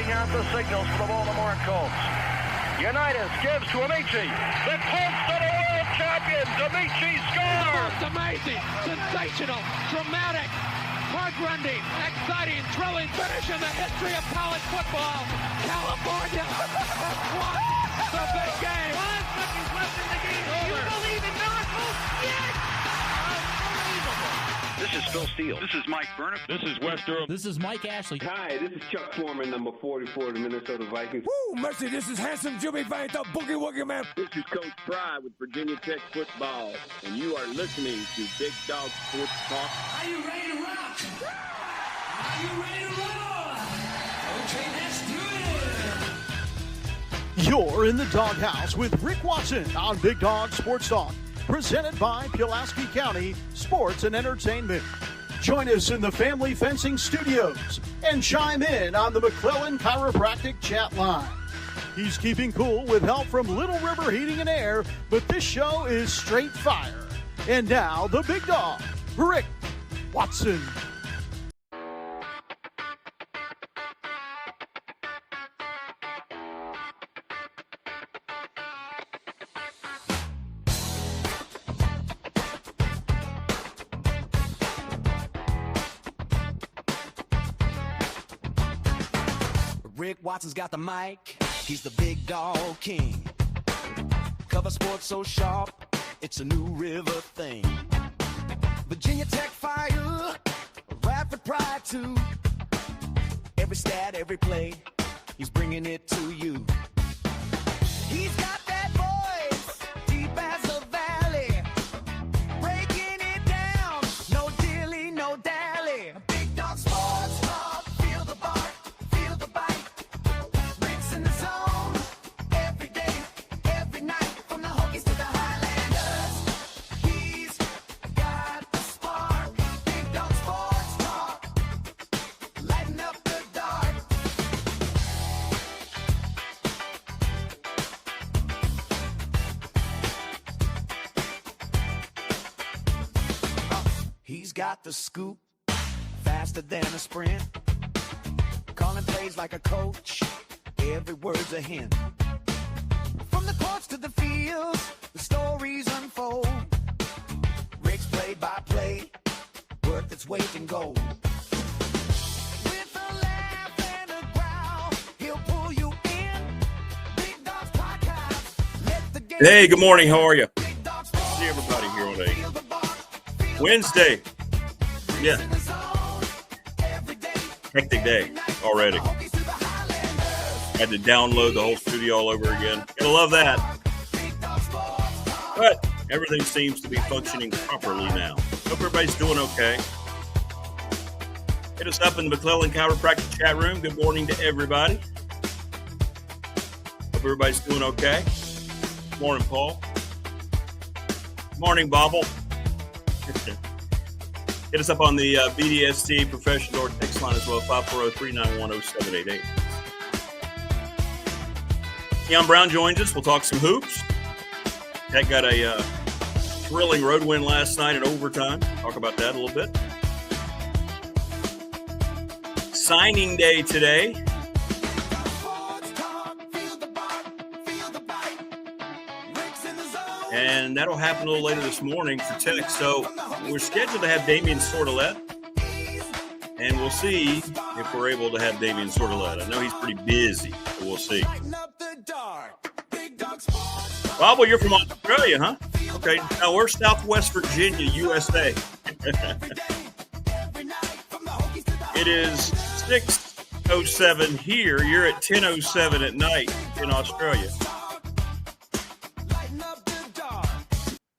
checking out the signals for the Baltimore Colts. Unitas gives to Amici. The Colts are the world champions. Amici scores. It's amazing, sensational, dramatic, heart-rending, exciting, thrilling finish in the history of college football. California won the big game. 5 seconds left in the game. Do you believe in miracles? Yes. Unbelievable. This is Phil Steele. This is Mike Burnham. This is Wes Durham. This is Mike Ashley. Hi, this is Chuck Foreman, number 44 of the Minnesota Vikings. Woo, mercy, this is handsome Jimmy Vine, the Boogie Woogie Man. This is Coach Fry with Virginia Tech Football, and you are listening to Big Dog Sports Talk. Are you ready to rock? Are you ready to roll? Okay, let's do it. You're in the doghouse with Rick Watson on Big Dog Sports Talk, presented by Pulaski County Sports and Entertainment. Join us in the Family Fencing Studios and chime in on the McClellan Chiropractic chat line. He's keeping cool with help from Little River Heating and Air, but this show is straight fire. And now, the big dog, Rick Watson. Rick Watson's got the mic, he's the big dog king. Cover sports so sharp, it's a new river thing. Virginia Tech fire, rapid pride too. Every stat, every play, he's bringing it to you. He's got that voice, deep as a valley, breaking it down, no dilly, no dally. Big dog sports talk, feel the bark. He's got the scoop, faster than a sprint. Calling plays like a coach, every word's a hint. From the courts to the fields, the stories unfold. Rick's play-by-play, worth its weight in gold. With a laugh and a growl, he'll pull you in. Big Dog's podcast, let the game. Hey, good morning. How are you? See everybody here on a Wednesday. Yeah. Hectic day already. Had to download the whole studio all over again. Gotta love that. But everything seems to be functioning properly now. Hope everybody's doing okay. Hit us up in the McClellan Chiropractic chat room. Good morning to everybody. Hope everybody's doing okay. Good morning, Paul. Good morning, Bobble. Hit us up on the BDST professional or text line as well, 540-391-0788. Kion Brown joins us. We'll talk some hoops. Tech got a thrilling road win last night in overtime. Talk about that a little bit. Signing day today. And that'll happen a little later this morning for Tech. So we're scheduled to have Damien Sordelett. And we'll see if we're able to have Damien Sordelett. I know he's pretty busy, but we'll see. Bob, you're from Australia, huh? Okay. Now we're Southwest Virginia, USA. It is 6:07 here. You're at 10:07 at night in Australia.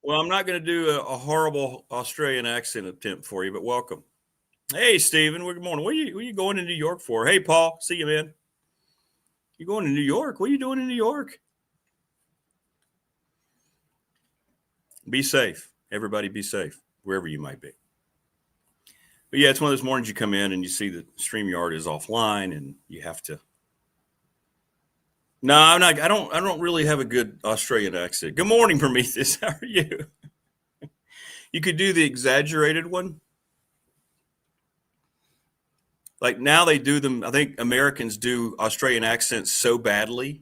Well, I'm not going to do a horrible Australian accent attempt for you, but welcome. Hey, Stephen. Good morning. What are you going to New York for? Hey, Paul. See you, man. You going to New York? What are you doing in New York? Be safe. Everybody be safe, wherever you might be. But, yeah, it's one of those mornings you come in and you see that StreamYard is offline and you have to. No, I'm not. I don't really have a good Australian accent. Good morning, Prometheus. How are you? You could do the exaggerated one. Like now they do them. I think Americans do Australian accents so badly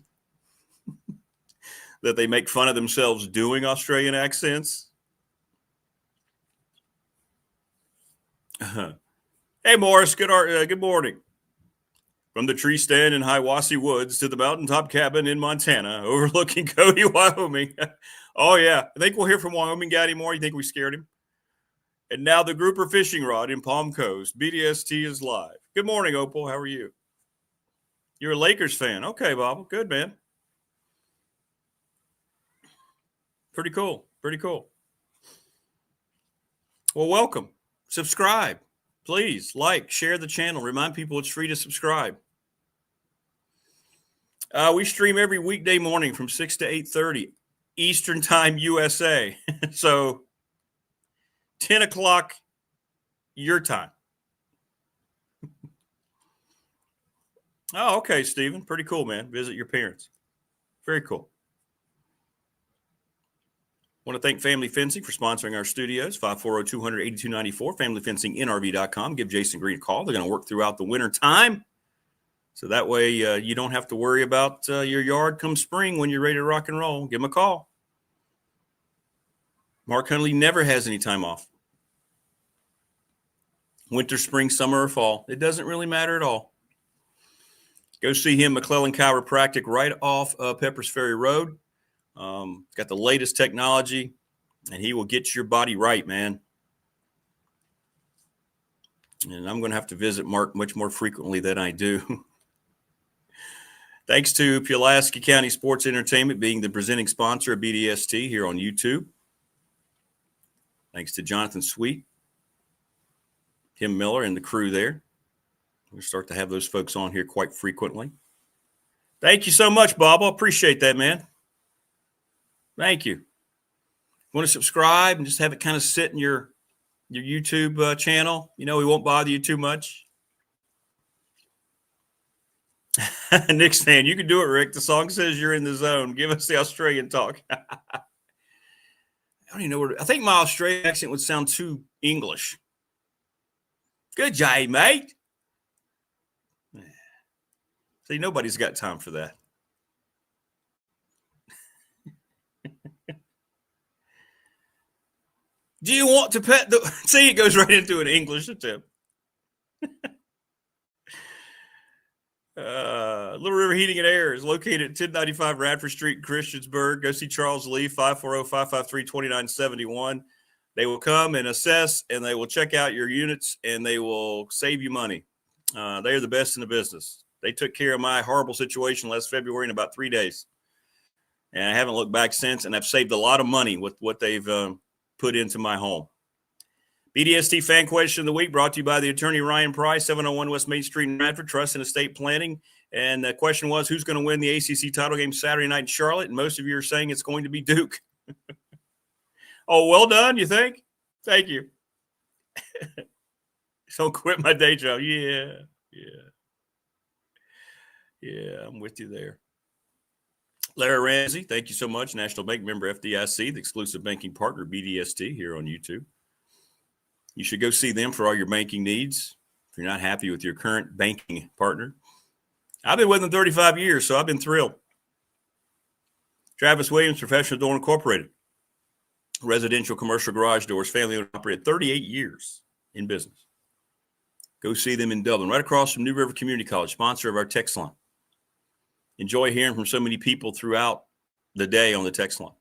that they make fun of themselves doing Australian accents. Hey, Morris, good morning. From the tree stand in Hiwassee Woods to the mountaintop cabin in Montana, overlooking Cody, Wyoming. Oh, yeah. I think we'll hear from Wyoming guy anymore. You think we scared him? And now the grouper fishing rod in Palm Coast. BDST is live. Good morning, Opal. How are you? You're a Lakers fan. Okay, Bob. Good, man. Pretty cool. Pretty cool. Well, welcome. Subscribe. Please like, share the channel. Remind people it's free to subscribe. We stream every weekday morning from 6 to 8:30 Eastern Time USA. So 10 o'clock your time. Oh, okay, Stephen. Pretty cool, man. Visit your parents. Very cool. Want to thank Family Fencing for sponsoring our studios, 540-200-8294, familyfencingnrv.com. Give Jason Green a call. They're going to work throughout the winter time. So that way you don't have to worry about your yard come spring when you're ready to rock and roll. Give them a call. Mark Hundley never has any time off. Winter, spring, summer, or fall. It doesn't really matter at all. Go see him, McClellan Chiropractic, right off Peppers Ferry Road. Got the latest technology, and he will get your body right, man. And I'm going to have to visit Mark much more frequently than I do. Thanks to Pulaski County Sports Entertainment being the presenting sponsor of BDST here on YouTube. Thanks to Jonathan Sweet, Tim Miller, and the crew there. We'll start to have those folks on here quite frequently. Thank you so much, Bob. I appreciate that, man. Thank you. Want to subscribe and just have it kind of sit in your YouTube channel? You know, we won't bother you too much. Nick's fan, you can do it, Rick. The song says you're in the zone. Give us the Australian talk. I don't even know where. I think my Australian accent would sound too English. Good job, mate. See, nobody's got time for that. Do you want to pet the... See, it goes right into an English attempt. Little River Heating and Air is located at 1095 Radford Street in Christiansburg. Go see Charles Lee, 540-553-2971. They will come and assess, and they will check out your units, and they will save you money. They are the best in the business. They took care of my horrible situation last February in about 3 days. And I haven't looked back since, and I've saved a lot of money with what they've put into my home. BDST Fan Question of the Week brought to you by the attorney Ryan Price, 701 West Main Street in Radford, Trust and Estate Planning. And the question was, who's going to win the ACC title game Saturday night in Charlotte? And most of you are saying it's going to be Duke. Oh, well done, you think? Thank you. Don't quit my day job. Yeah, I'm with you there. Larry Ramsey, thank you so much. National Bank member FDIC, the exclusive banking partner BDST here on YouTube. You should go see them for all your banking needs. If you're not happy with your current banking partner, I've been with them 35 years, so I've been thrilled. Travis Williams, Professional Door Incorporated, residential commercial garage doors, family owned, operated 38 years in business. Go see them in Dublin, right across from New River Community College, sponsor of our text line. Enjoy hearing from so many people throughout the day on the text line.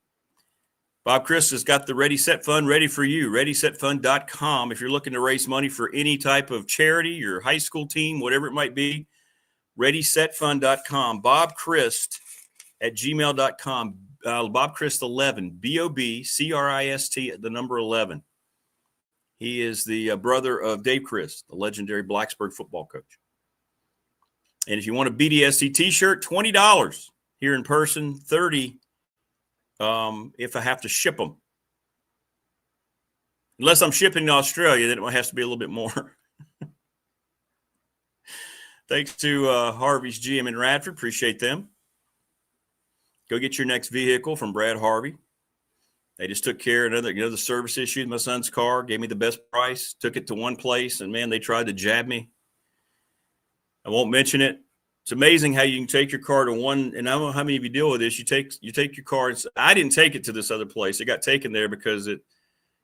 Bob Chris has got the Ready Set Fund ready for you, ReadySetFund.com. If you're looking to raise money for any type of charity, your high school team, whatever it might be, ReadySetFund.com. Bob Christ at gmail.com. Bob Christ 11, BOBCRIST, the number 11. He is the brother of Dave Christ, the legendary Blacksburg football coach. And if you want a BDST t-shirt, $20 here in person, $30 if I have to ship them. Unless I'm shipping to Australia, then it has to be a little bit more. Thanks to Harvey's GM in Radford. Appreciate them. Go get your next vehicle from Brad Harvey. They just took care of another service issue with my son's car, gave me the best price, took it to one place, and, man, they tried to jab me. I won't mention it. It's amazing how you can take your car to one, and I don't know how many of you deal with this. You take your car. I didn't take it to this other place. It got taken there because it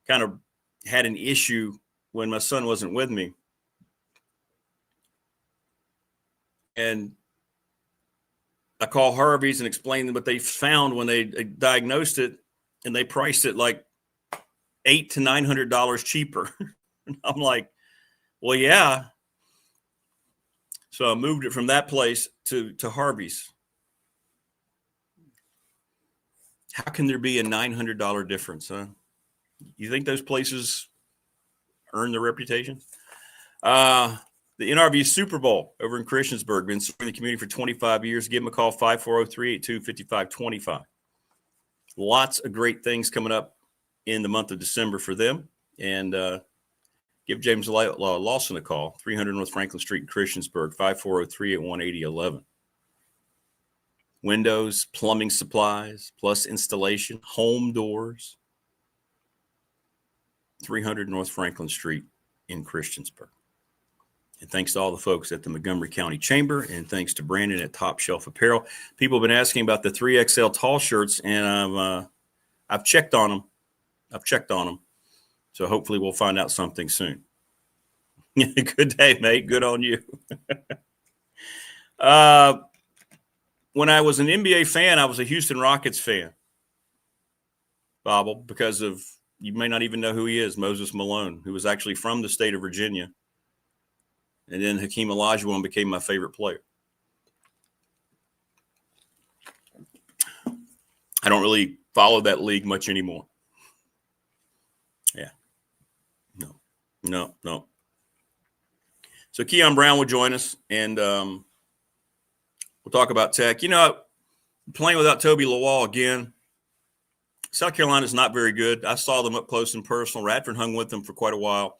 kind of had an issue when my son wasn't with me. And I call Harvey's and explain what they found when they diagnosed it, and they priced it like $800 to $900 cheaper. I'm like, well, yeah. So I moved it from that place to Harvey's. How can there be a $900 difference, huh? You think those places earn their reputation? The NRV Super Bowl over in Christiansburg, been serving the community for 25 years. Give them a call, 540-382-5525. Lots of great things coming up in the month of December for them. And give James Lawson a call, 300 North Franklin Street in Christiansburg, 540-381-8011. Windows, plumbing supplies, plus installation, home doors. 300 North Franklin Street in Christiansburg. And thanks to all the folks at the Montgomery County Chamber, and thanks to Brandon at Top Shelf Apparel. People have been asking about the 3XL tall shirts, and I've checked on them. So hopefully we'll find out something soon. Good day, mate. Good on you. When I was an NBA fan, I was a Houston Rockets fan, Bobble, because of, you may not even know who he is, Moses Malone, who was actually from the state of Virginia. And then Hakeem Olajuwon became my favorite player. I don't really follow that league much anymore. Yeah. No. So Kion Brown will join us, and we'll talk about tech. You know, playing without Toby Lawal again. South Carolina's not very good. I saw them up close and personal. Radford hung with them for quite a while.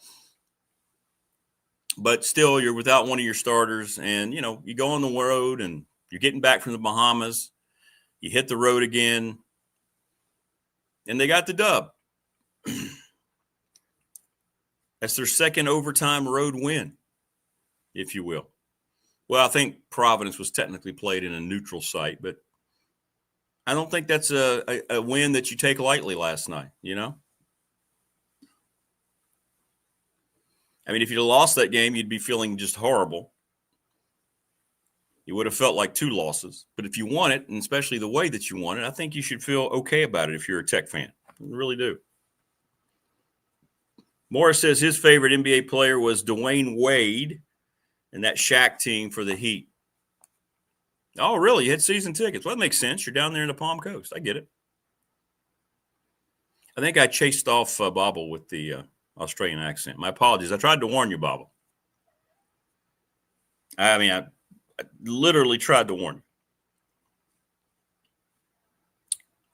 But still, you're without one of your starters, and, you know, you go on the road, and you're getting back from the Bahamas. You hit the road again, and they got the dub. That's their second overtime road win, if you will. Well, I think Providence was technically played in a neutral site, but I don't think that's a win that you take lightly last night, you know? I mean, if you'd lost that game, you'd be feeling just horrible. You would have felt like two losses. But if you won it, and especially the way that you won it, I think you should feel okay about it if you're a Tech fan. I really do. Morris says his favorite NBA player was Dwayne Wade and that Shaq team for the Heat. Oh, really? You had season tickets. Well, that makes sense. You're down there in the Palm Coast. I get it. I think I chased off Bobble with the Australian accent. My apologies. I tried to warn you, Bobble. I mean, I literally tried to warn you.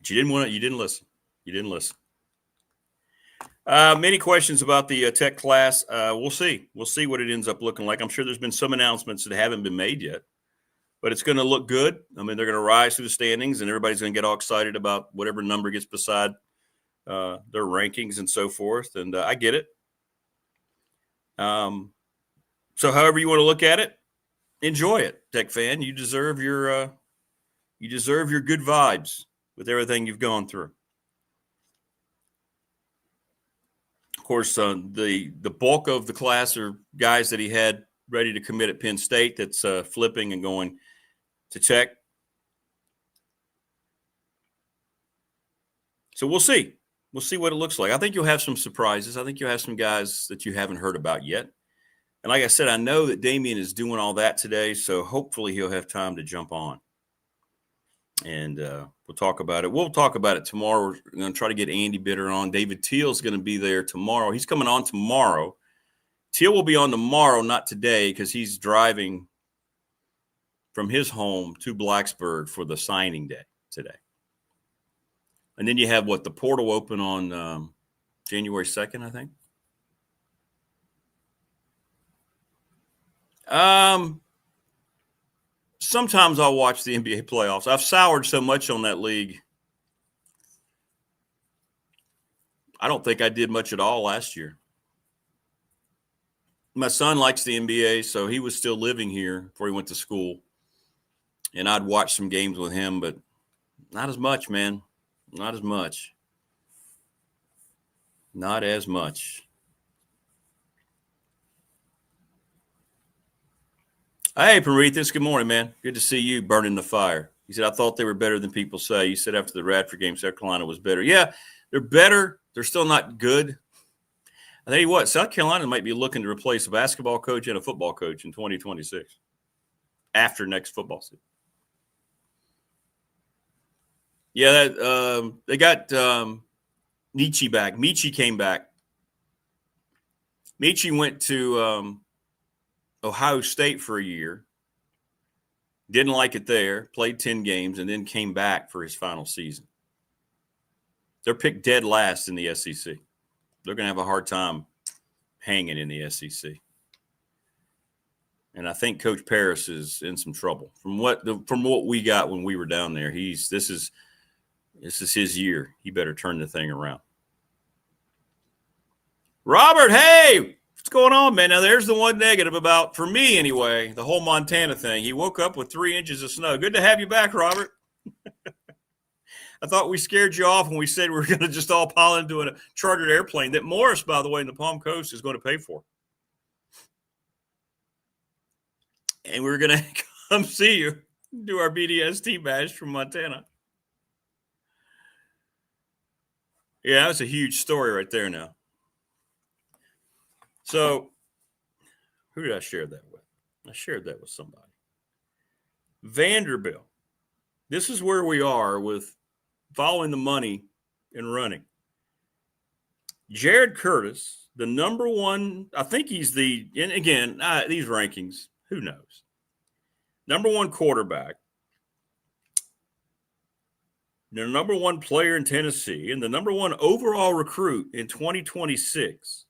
But you didn't want it. You didn't listen. Many questions about the tech class. We'll see. We'll see what it ends up looking like. I'm sure there's been some announcements that haven't been made yet, but it's going to look good. I mean, they're going to rise through the standings, and everybody's going to get all excited about whatever number gets beside their rankings and so forth. And I get it. So however you want to look at it, enjoy it, Tech fan. You deserve your good vibes with everything you've gone through. Of course, the bulk of the class are guys that he had ready to commit at Penn State that's flipping and going to Tech. So we'll see. We'll see what it looks like. I think you'll have some surprises. I think you'll have some guys that you haven't heard about yet. And like I said, I know that Damien is doing all that today, so hopefully he'll have time to jump on. And we'll talk about it. We'll talk about it tomorrow. We're going to try to get Andy Bitter on. David Teal's going to be there tomorrow. He's coming on tomorrow. Teal will be on tomorrow, not today, because he's driving from his home to Blacksburg for the signing day today. And then you have, the portal open on January 2nd, I think. Sometimes I'll watch the NBA playoffs. I've soured so much on that league. I don't think I did much at all last year. my son likes the NBA, so he was still living here before he went to school. And I'd watch some games with him, but not as much, man. Not as much. Not as much. Hey, Prometheus, good morning, man. Good to see you burning the fire. He said, I thought they were better than people say. You said after the Radford game, South Carolina was better. Yeah, they're better. They're still not good. I tell you what, South Carolina might be looking to replace a basketball coach and a football coach in 2026 after next football season. Yeah, they got Michi back. Michi came back. Michi went to Ohio State for a year. Didn't like it there. Played 10 games and then came back for his final season. They're picked dead last in the SEC. They're going to have a hard time hanging in the SEC. And I think Coach Paris is in some trouble. From what we got when we were down there, this is his year. He better turn the thing around. Robert, hey, what's going on, man? Now, there's the one negative about, for me anyway, the whole Montana thing. He woke up with 3 inches of snow. Good to have you back, Robert. I thought we scared you off when we said we were going to just all pile into a chartered airplane that Morris, by the way, in the Palm Coast is going to pay for. And we were going to come see you, do our BDST badge from Montana. Yeah, that's a huge story right there now. So, who did I share that with? I shared that with somebody. Vanderbilt. This is where we are with following the money and running. Jared Curtis, the number one, I think he's and again, these rankings, who knows? Number one quarterback, the number one player in Tennessee, and the number one overall recruit in 2026,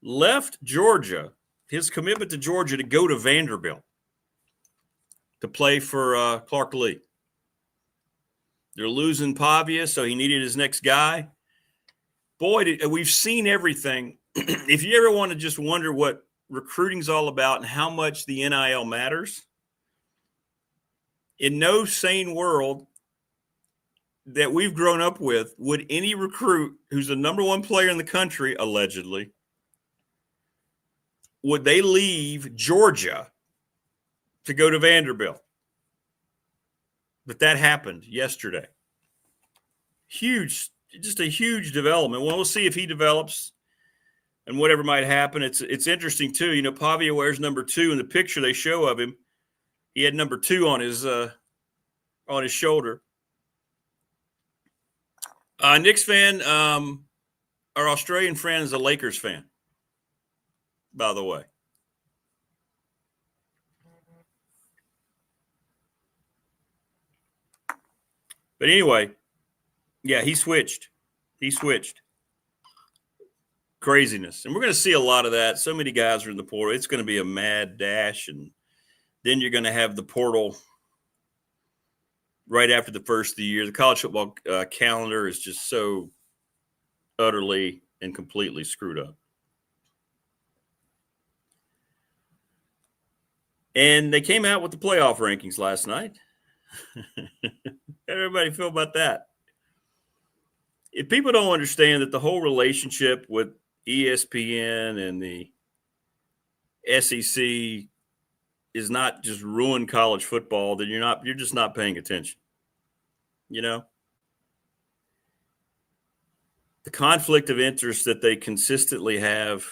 left Georgia, his commitment to Georgia, to go to Vanderbilt to play for Clark Lee. They're losing Pavia, so he needed his next guy. Boy, we've seen everything. If you ever want to just wonder what recruiting's all about and how much the NIL matters, in no sane world that we've grown up with would any recruit who's the number one player in the country, allegedly, would they leave Georgia to go to Vanderbilt? But that happened yesterday. Huge, just a huge development. Well, we'll see if he develops and whatever might happen. It's interesting, too. You know, Pavia wears number 2 in the picture they show of him. He had number 2 on his shoulder. Knicks fan, our Australian friend is a Lakers fan, by the way. But anyway, yeah, he switched. Craziness. And we're going to see a lot of that. So many guys are in the portal. It's going to be a mad dash. And then you're going to have the portal right after the first of the year. The college football calendar is just so utterly and completely screwed up. And they came out with the playoff rankings last night. Everybody feel about that? If people don't understand that the whole relationship with ESPN and the SEC is not just ruin college football, then you're just not paying attention. You know? The conflict of interest that they consistently have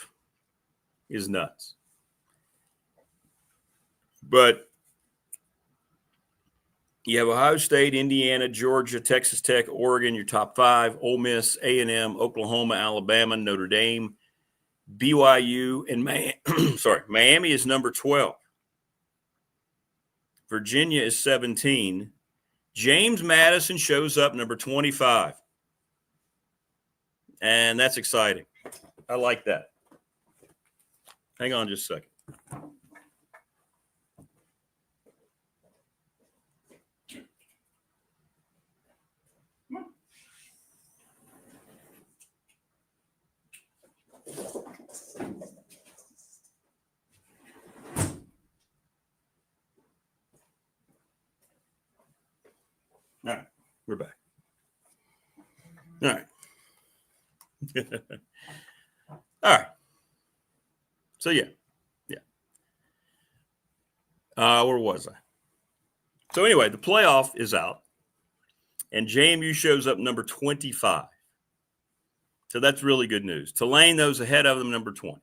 is nuts. But you have Ohio State, Indiana, Georgia, Texas Tech, Oregon, your top 5, Ole Miss, A&M, Oklahoma, Alabama, Notre Dame, BYU, and Miami is number 12. Virginia is 17. James Madison shows up number 25. And that's exciting. I like that. Hang on just a second. All right, we're back. All right. All right. So, yeah. Where was I? So, anyway, the playoff is out, and JMU shows up number 25. So, that's really good news. Tulane, those ahead of them, number 20.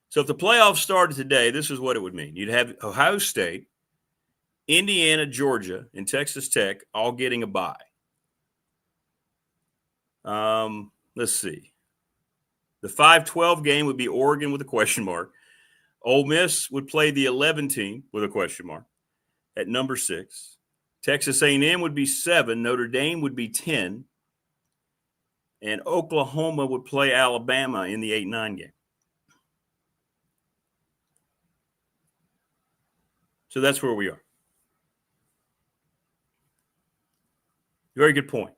So, if the playoffs started today, this is what it would mean. You'd have Ohio State, Indiana, Georgia, and Texas Tech all getting a bye. Let's see. The 5-12 game would be Oregon with a question mark. Ole Miss would play the 11 team with a question mark at number 6. Texas A&M would be 7. Notre Dame would be 10. And Oklahoma would play Alabama in the 8-9 game. So that's where we are. Very good point.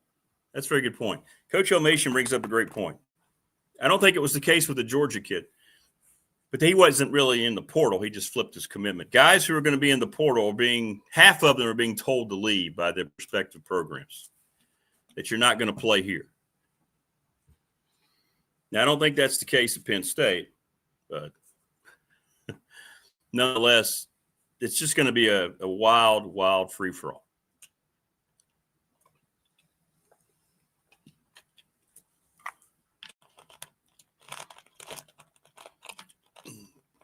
That's a very good point. Coach O'Mation brings up a great point. I don't think it was the case with the Georgia kid, but he wasn't really in the portal. He just flipped his commitment. Guys who are going to be in the portal half of them are being told to leave by their respective programs, that you're not going to play here. Now, I don't think that's the case at Penn State, but nonetheless, it's just going to be a wild, wild free-for-all.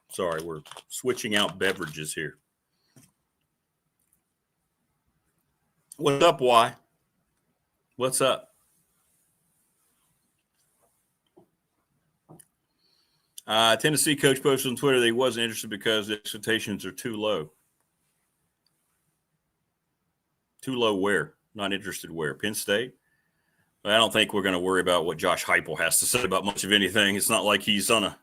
Sorry, we're switching out beverages here. What's up, Y? What's up? Tennessee coach posted on Twitter that he wasn't interested because the expectations are too low. Too low where? Not interested where? Penn State? I don't think we're going to worry about what Josh Heupel has to say about much of anything. It's not like he's on a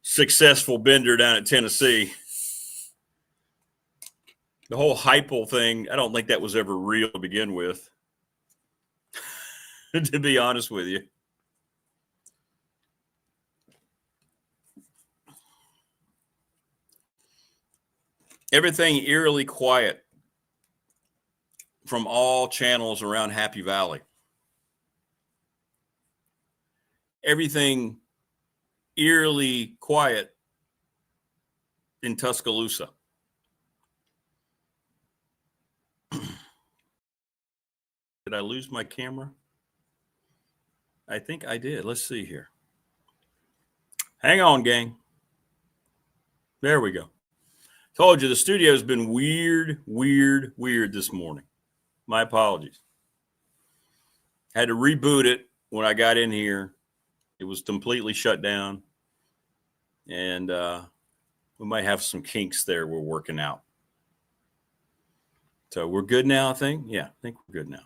successful bender down at Tennessee. The whole Heupel thing, I don't think that was ever real to begin with, to be honest with you. Everything eerily quiet from all channels around Happy Valley. Everything eerily quiet in Tuscaloosa. Did I lose my camera? I think I did. Let's see here. Hang on, gang. There we go. Told you the studio's been weird this morning. My apologies. Had to reboot it when I got in here. It was completely shut down. And we might have some kinks there we're working out. So we're good now, I think? Yeah, I think we're good now.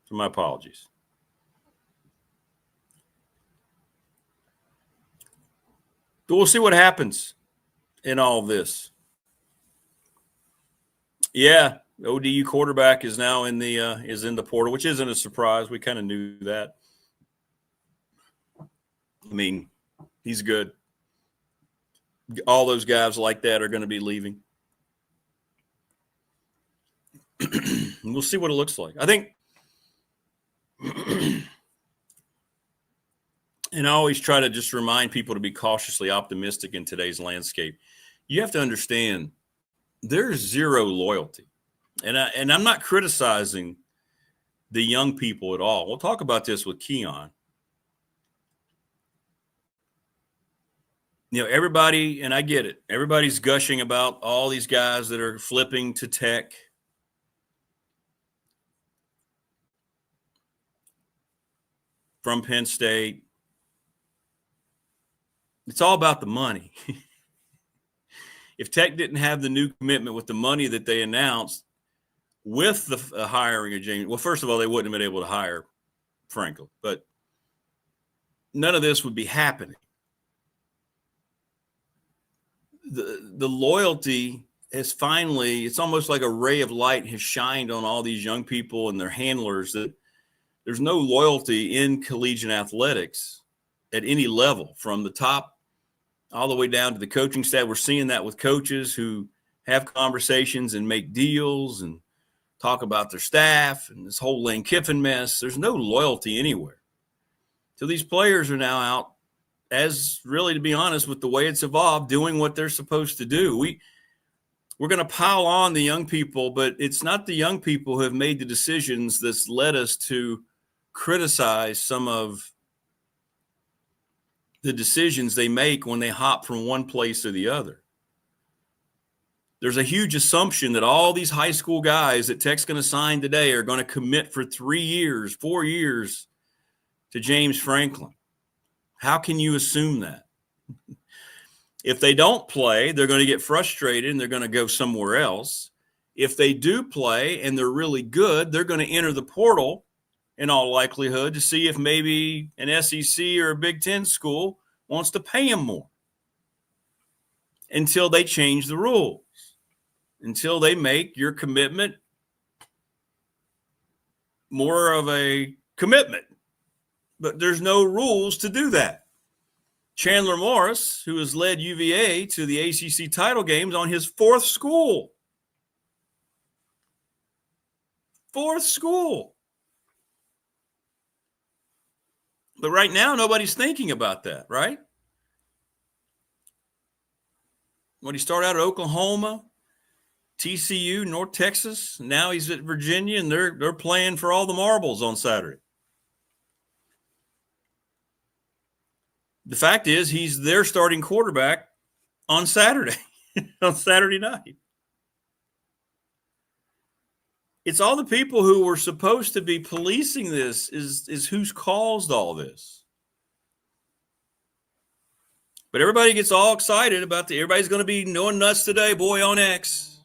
So my apologies. But we'll see what happens in all of this. Yeah, ODU quarterback is now in the portal, which isn't a surprise. We kind of knew that. I mean, he's good. All those guys like that are going to be leaving. We'll see what it looks like. I think, and I always try to just remind people to be cautiously optimistic in today's landscape. You have to understand there's zero loyalty. And I'm not criticizing the young people at all. We'll talk about this with Kion. You know, everybody, and I get it, everybody's gushing about all these guys that are flipping to Tech. From Penn State. It's all about the money. If Tech didn't have the new commitment with the money that they announced with the hiring of James, well, first of all, they wouldn't have been able to hire Frankel, but none of this would be happening. The loyalty has finally, it's almost like a ray of light has shined on all these young people and their handlers that there's no loyalty in collegiate athletics at any level, from the top all the way down to the coaching staff. We're seeing that with coaches who have conversations and make deals and talk about their staff and this whole Lane Kiffin mess. There's no loyalty anywhere. So these players are now out, as really, to be honest, with the way it's evolved, doing what they're supposed to do. We're going to pile on the young people, but it's not the young people who have made the decisions that's led us to criticize some of the decisions they make when they hop from one place to the other. There's a huge assumption that all these high school guys that Tech's going to sign today are going to commit for 3 years, 4 years to James Franklin. How can you assume that? If they don't play, they're going to get frustrated and they're going to go somewhere else. If they do play and they're really good, they're going to enter the portal in all likelihood to see if maybe an SEC or a Big Ten school wants to pay them more until they change the rules, until they make your commitment more of a commitment. But there's no rules to do that. Chandler Morris, who has led UVA to the ACC title games on his fourth school. Fourth school. But right now, nobody's thinking about that, right? When he started out at Oklahoma, TCU, North Texas, now he's at Virginia, and they're playing for all the marbles on Saturday. The fact is, he's their starting quarterback on Saturday, on Saturday night. It's all the people who were supposed to be policing this is who's caused all this. But everybody gets all excited about everybody's going to be going nuts today, boy on X.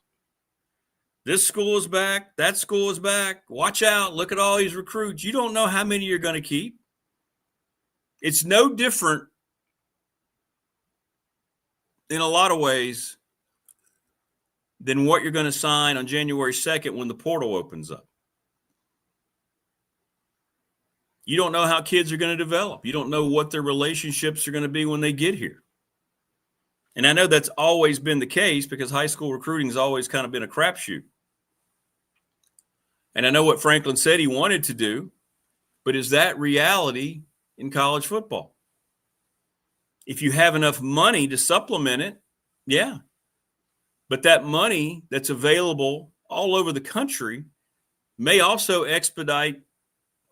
This school is back. That school is back. Watch out. Look at all these recruits. You don't know how many you're going to keep. It's no different in a lot of ways than what you're going to sign on January 2nd when the portal opens up. You don't know how kids are going to develop. You don't know what their relationships are going to be when they get here. And I know that's always been the case because high school recruiting has always kind of been a crapshoot. And I know what Franklin said he wanted to do, but is that reality in college football? If you have enough money to supplement it, yeah. But that money that's available all over the country may also expedite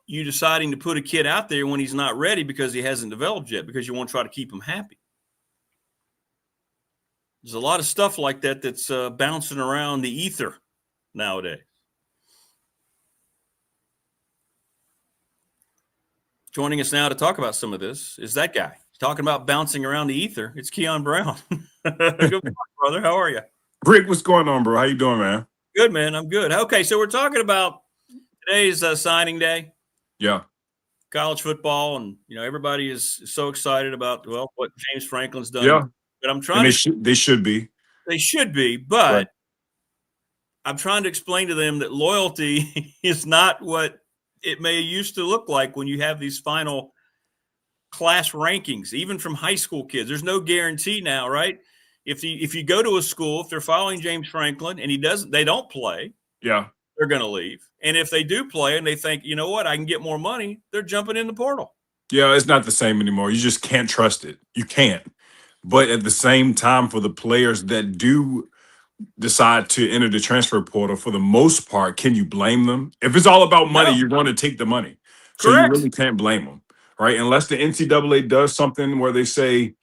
you deciding to put a kid out there when he's not ready because he hasn't developed yet, because you want to try to keep him happy. There's a lot of stuff like that that's bouncing around the ether nowadays. Joining us now to talk about some of this is that guy. He's talking about bouncing around the ether. It's Kion Brown. Good morning, brother. How are you? Rick, what's going on, bro? How you doing, man? Good, man. I'm good. Okay, so we're talking about today's signing day. Yeah. College football, and everybody is so excited about what James Franklin's done. Yeah. But I'm trying they should be. They should be, but right. I'm trying to explain to them that loyalty is not what it may used to look like when you have these final class rankings, even from high school kids. There's no guarantee now, right? If you go to a school, if they're following James Franklin and they don't play, yeah, they're going to leave. And if they do play and they think, you know what, I can get more money, they're jumping in the portal. Yeah, it's not the same anymore. You just can't trust it. You can't. But at the same time, for the players that do decide to enter the transfer portal, for the most part, can you blame them? If it's all about money, you're going to take the money. So Correct. You really can't blame them, right? Unless the NCAA does something where they say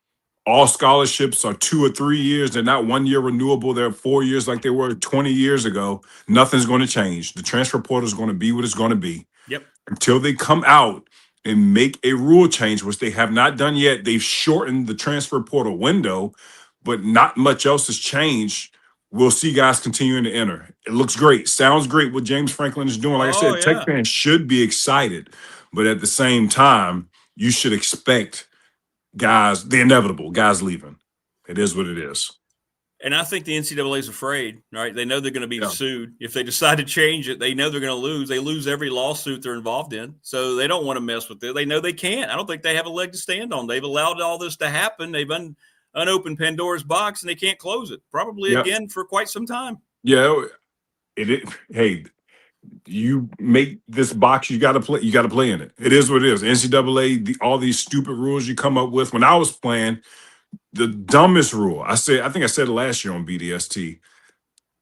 all scholarships are 2 or 3 years. They're not 1 year renewable. They're 4 years like they were 20 years ago. Nothing's going to change. The transfer portal is going to be what it's going to be. Yep. Until they come out and make a rule change, which they have not done yet. They've shortened the transfer portal window, but not much else has changed. We'll see guys continuing to enter. It looks great. Sounds great what James Franklin is doing. Like I said, Tech fans should be excited. But at the same time, you should expect guys, the inevitable, guys leaving. It is what it is. And I think the NCAA is afraid, right? They know they're going to be sued. If they decide to change it, they know they're going to lose. They lose every lawsuit they're involved in. So they don't want to mess with it. They know they can't. I don't think they have a leg to stand on. They've allowed all this to happen. They've unopened Pandora's box, and they can't close it. Probably again for quite some time. Yeah. Hey, you make this box, you got to play in it. It is what it is. NCAA, all these stupid rules you come up with. When I was playing, the dumbest rule, I think I said it last year on BDST,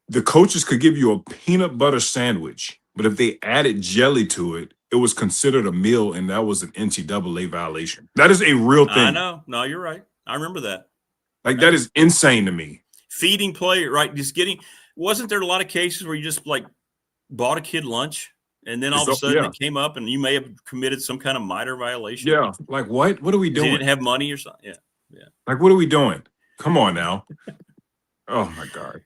the coaches could give you a peanut butter sandwich, but if they added jelly to it, it was considered a meal, and that was an NCAA violation. That is a real thing. I know. No, you're right. I remember that. Like, that is insane to me. Feeding player, right? Wasn't there a lot of cases where you just like bought a kid lunch and then all of a sudden it came up and you may have committed some kind of minor violation? Yeah. Like, what are we doing? You didn't have money or something? Yeah. Yeah. Like, what are we doing? Come on now. Oh, my God.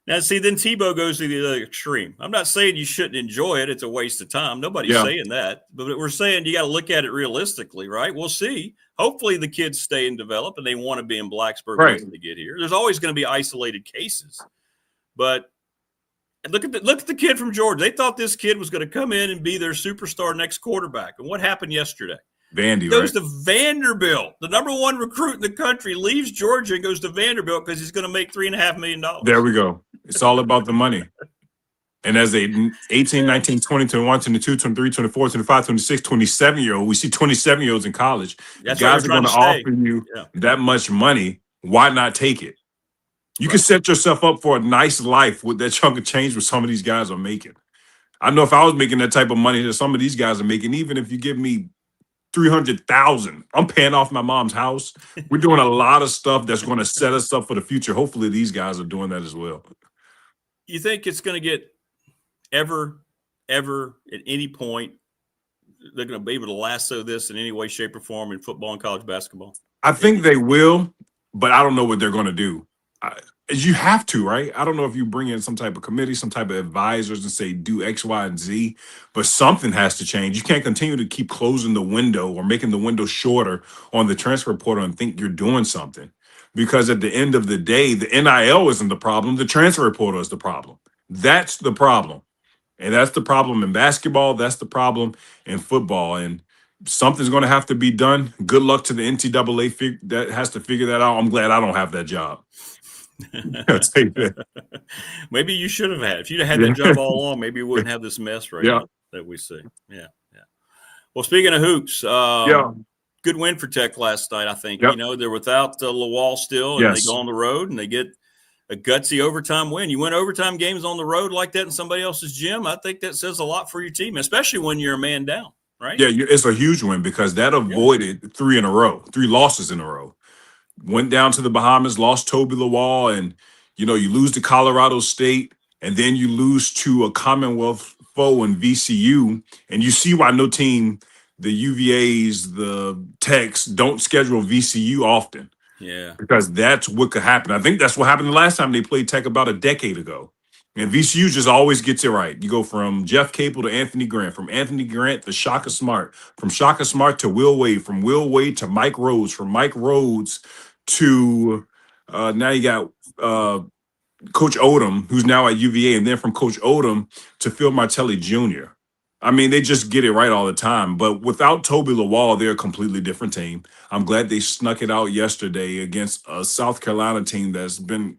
Now, see, then Tebow goes to the other extreme. I'm not saying you shouldn't enjoy it. It's a waste of time. Nobody's saying that. But we're saying you got to look at it realistically, right? We'll see. Hopefully the kids stay and develop and they want to be in Blacksburg when they get here. There's always going to be isolated cases. But look at the kid from Georgia. They thought this kid was going to come in and be their superstar next quarterback. And what happened yesterday? Vandy, goes to Vanderbilt. The number one recruit in the country leaves Georgia and goes to Vanderbilt because he's going to make $3.5 million. There we go. It's all about the money. And as a 18, 19, 20, 21, 22, 23, 24, 25, 26, 27-year-old, we see 27-year-olds in college. That's guys are going to offer you that much money. Why not take it? You can set yourself up for a nice life with that chunk of change what some of these guys are making. I know if I was making that type of money that some of these guys are making, even if you give me $300,000, I'm paying off my mom's house. We're doing a lot of stuff that's going to set us up for the future. Hopefully these guys are doing that as well. You think it's going to get ever at any point they're going to be able to lasso this in any way, shape, or form in football and college basketball? I think they will, but I don't know what they're going to do. You have to, right? I don't know if you bring in some type of committee, some type of advisors and say do X, Y, and Z, but something has to change. You can't continue to keep closing the window or making the window shorter on the transfer portal and think you're doing something. Because at the end of the day, the NIL isn't the problem. The transfer portal is the problem. That's the problem. And that's the problem in basketball. That's the problem in football. And something's going to have to be done. Good luck to the NCAA that has to figure that out. I'm glad I don't have that job. I'll take that. Maybe you should have had. If you'd have had that job all along, maybe you wouldn't have this mess right now that we see. Yeah. Well, speaking of hoops, good win for Tech last night, I think. You know, they're without Lawal still, and they go on the road, and they get a gutsy overtime win. You win overtime games on the road like that in somebody else's gym, I think that says a lot for your team, especially when you're a man down, right? Yeah, it's a huge win because that avoided 3 losses in a row. Went down to the Bahamas, lost Toby Lawal, and, you know, you lose to Colorado State, and then you lose to a Commonwealth foe in VCU, and you see why no team, the UVAs, the Techs, don't schedule VCU often. Yeah. Because that's what could happen. I think that's what happened the last time they played Tech about a decade ago. And VCU just always gets it right. You go from Jeff Capel to Anthony Grant, from Anthony Grant to Shaka Smart, from Shaka Smart to Will Wade, from Will Wade to Mike Rhodes, from Mike Rhodes to now you got Coach Odom, who's now at UVA, and then from Coach Odom to Phil Martelli Jr. I mean, they just get it right all the time. But without Toby Lawal, they're a completely different team. I'm glad they snuck it out yesterday against a South Carolina team that's been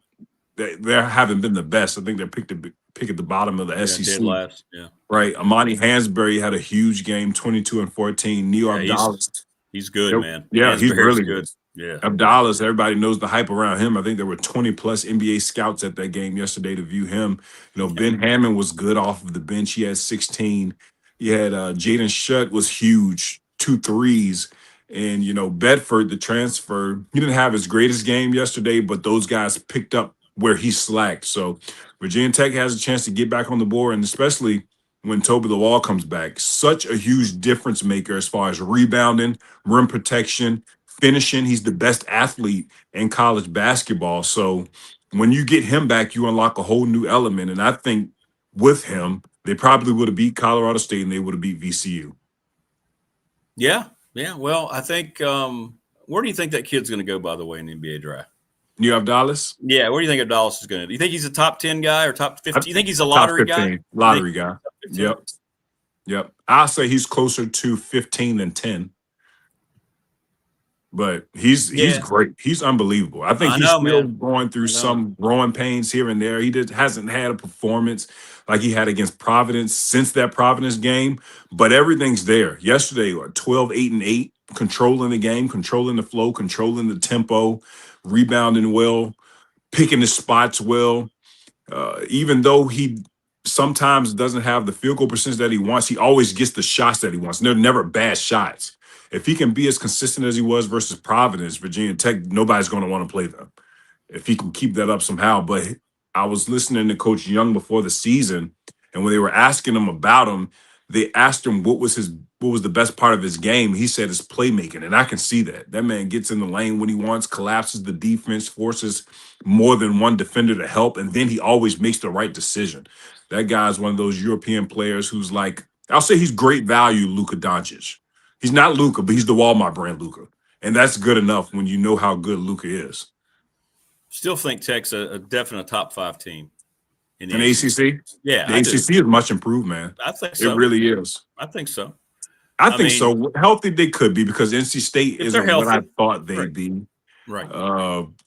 they haven't been the best. I think they're pick at the bottom of the SEC. Dead last. Yeah. Right. Amani Hansberry had a huge game, 22 and 14. New York Dallas. He's good, man. Yeah, he's really good. Yeah. Abdallah, everybody knows the hype around him. I think there were 20 plus NBA scouts at that game yesterday to view him. You know, Ben Hammond was good off of the bench. He had 16. He had Jaden Shutt was huge, 2 threes. And, you know, Bedford, the transfer, he didn't have his greatest game yesterday, but those guys picked up where he slacked. So Virginia Tech has a chance to get back on the board, and especially when Toby Lawal comes back, such a huge difference maker as far as rebounding, rim protection, finishing. He's the best athlete in college basketball. So when you get him back, you unlock a whole new element. And I think with him, they probably would have beat Colorado State and they would have beat VCU. Yeah. Yeah. Well, I think where do you think that kid's going to go, by the way, in the NBA draft? New Abdallah? Yeah. Where do you think Abdallah is going to do? You think he's a top 10 guy or top 15? You think he's a lottery guy? Lottery guy. Yep. I'll say he's closer to 15 than 10. But he's great. He's unbelievable. I think he's still going through some growing pains here and there. He hasn't had a performance like he had against Providence since that Providence game, but everything's there. Yesterday, 12, 8, and 8, controlling the game, controlling the flow, controlling the tempo, rebounding well, picking his spots well. Even though he sometimes doesn't have the field goal percentage that he wants, he always gets the shots that he wants. They're never bad shots. If he can be as consistent as he was versus Providence, Virginia Tech, nobody's going to want to play them. If he can keep that up somehow. But I was listening to Coach Young before the season, and when they were asking him about him, they asked him what was the best part of his game. He said his playmaking, and I can see that. That man gets in the lane when he wants, collapses the defense, forces more than one defender to help, and then he always makes the right decision. That guy's one of those European players who's like, I'll say he's great value, Luka Doncic. He's not Luka, but he's the Walmart brand Luka, and that's good enough when you know how good Luka is. Still think Tech's a definite top 5 team. In the ACC? Yeah. The ACC is much improved, man. I think so. It really is. I think so. I think so. Healthy they could be because NC State isn't what I thought they'd be. Right.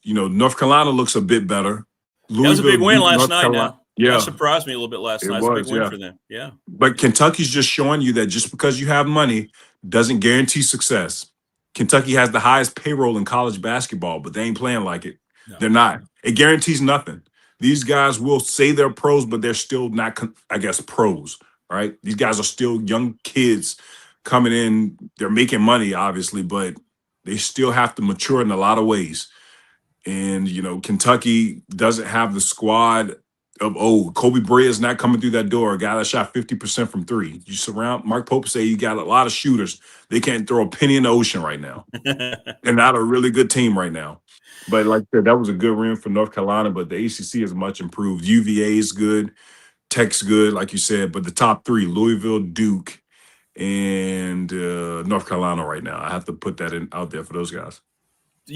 North Carolina looks a bit better. That was a big win last night now. Yeah. That surprised me a little bit last night. It was a big win for them. Yeah. But Kentucky's just showing you that just because you have money doesn't guarantee success. Kentucky has the highest payroll in college basketball, but they ain't playing like it. No. They're not. It guarantees nothing. These guys will say they're pros, but they're still not, I guess, pros, right? These guys are still young kids coming in. They're making money, obviously, but they still have to mature in a lot of ways. And, Kentucky doesn't have the squad of old. Kobe Bryant is not coming through that door. A guy that shot 50% from 3. You surround Mark Pope say you got a lot of shooters. They can't throw a penny in the ocean right now. They're not a really good team right now. But like I said, that was a good win for North Carolina, but the ACC is much improved. UVA is good. Tech's good, like you said. But the top 3, Louisville, Duke, and North Carolina right now. I have to put that out there for those guys.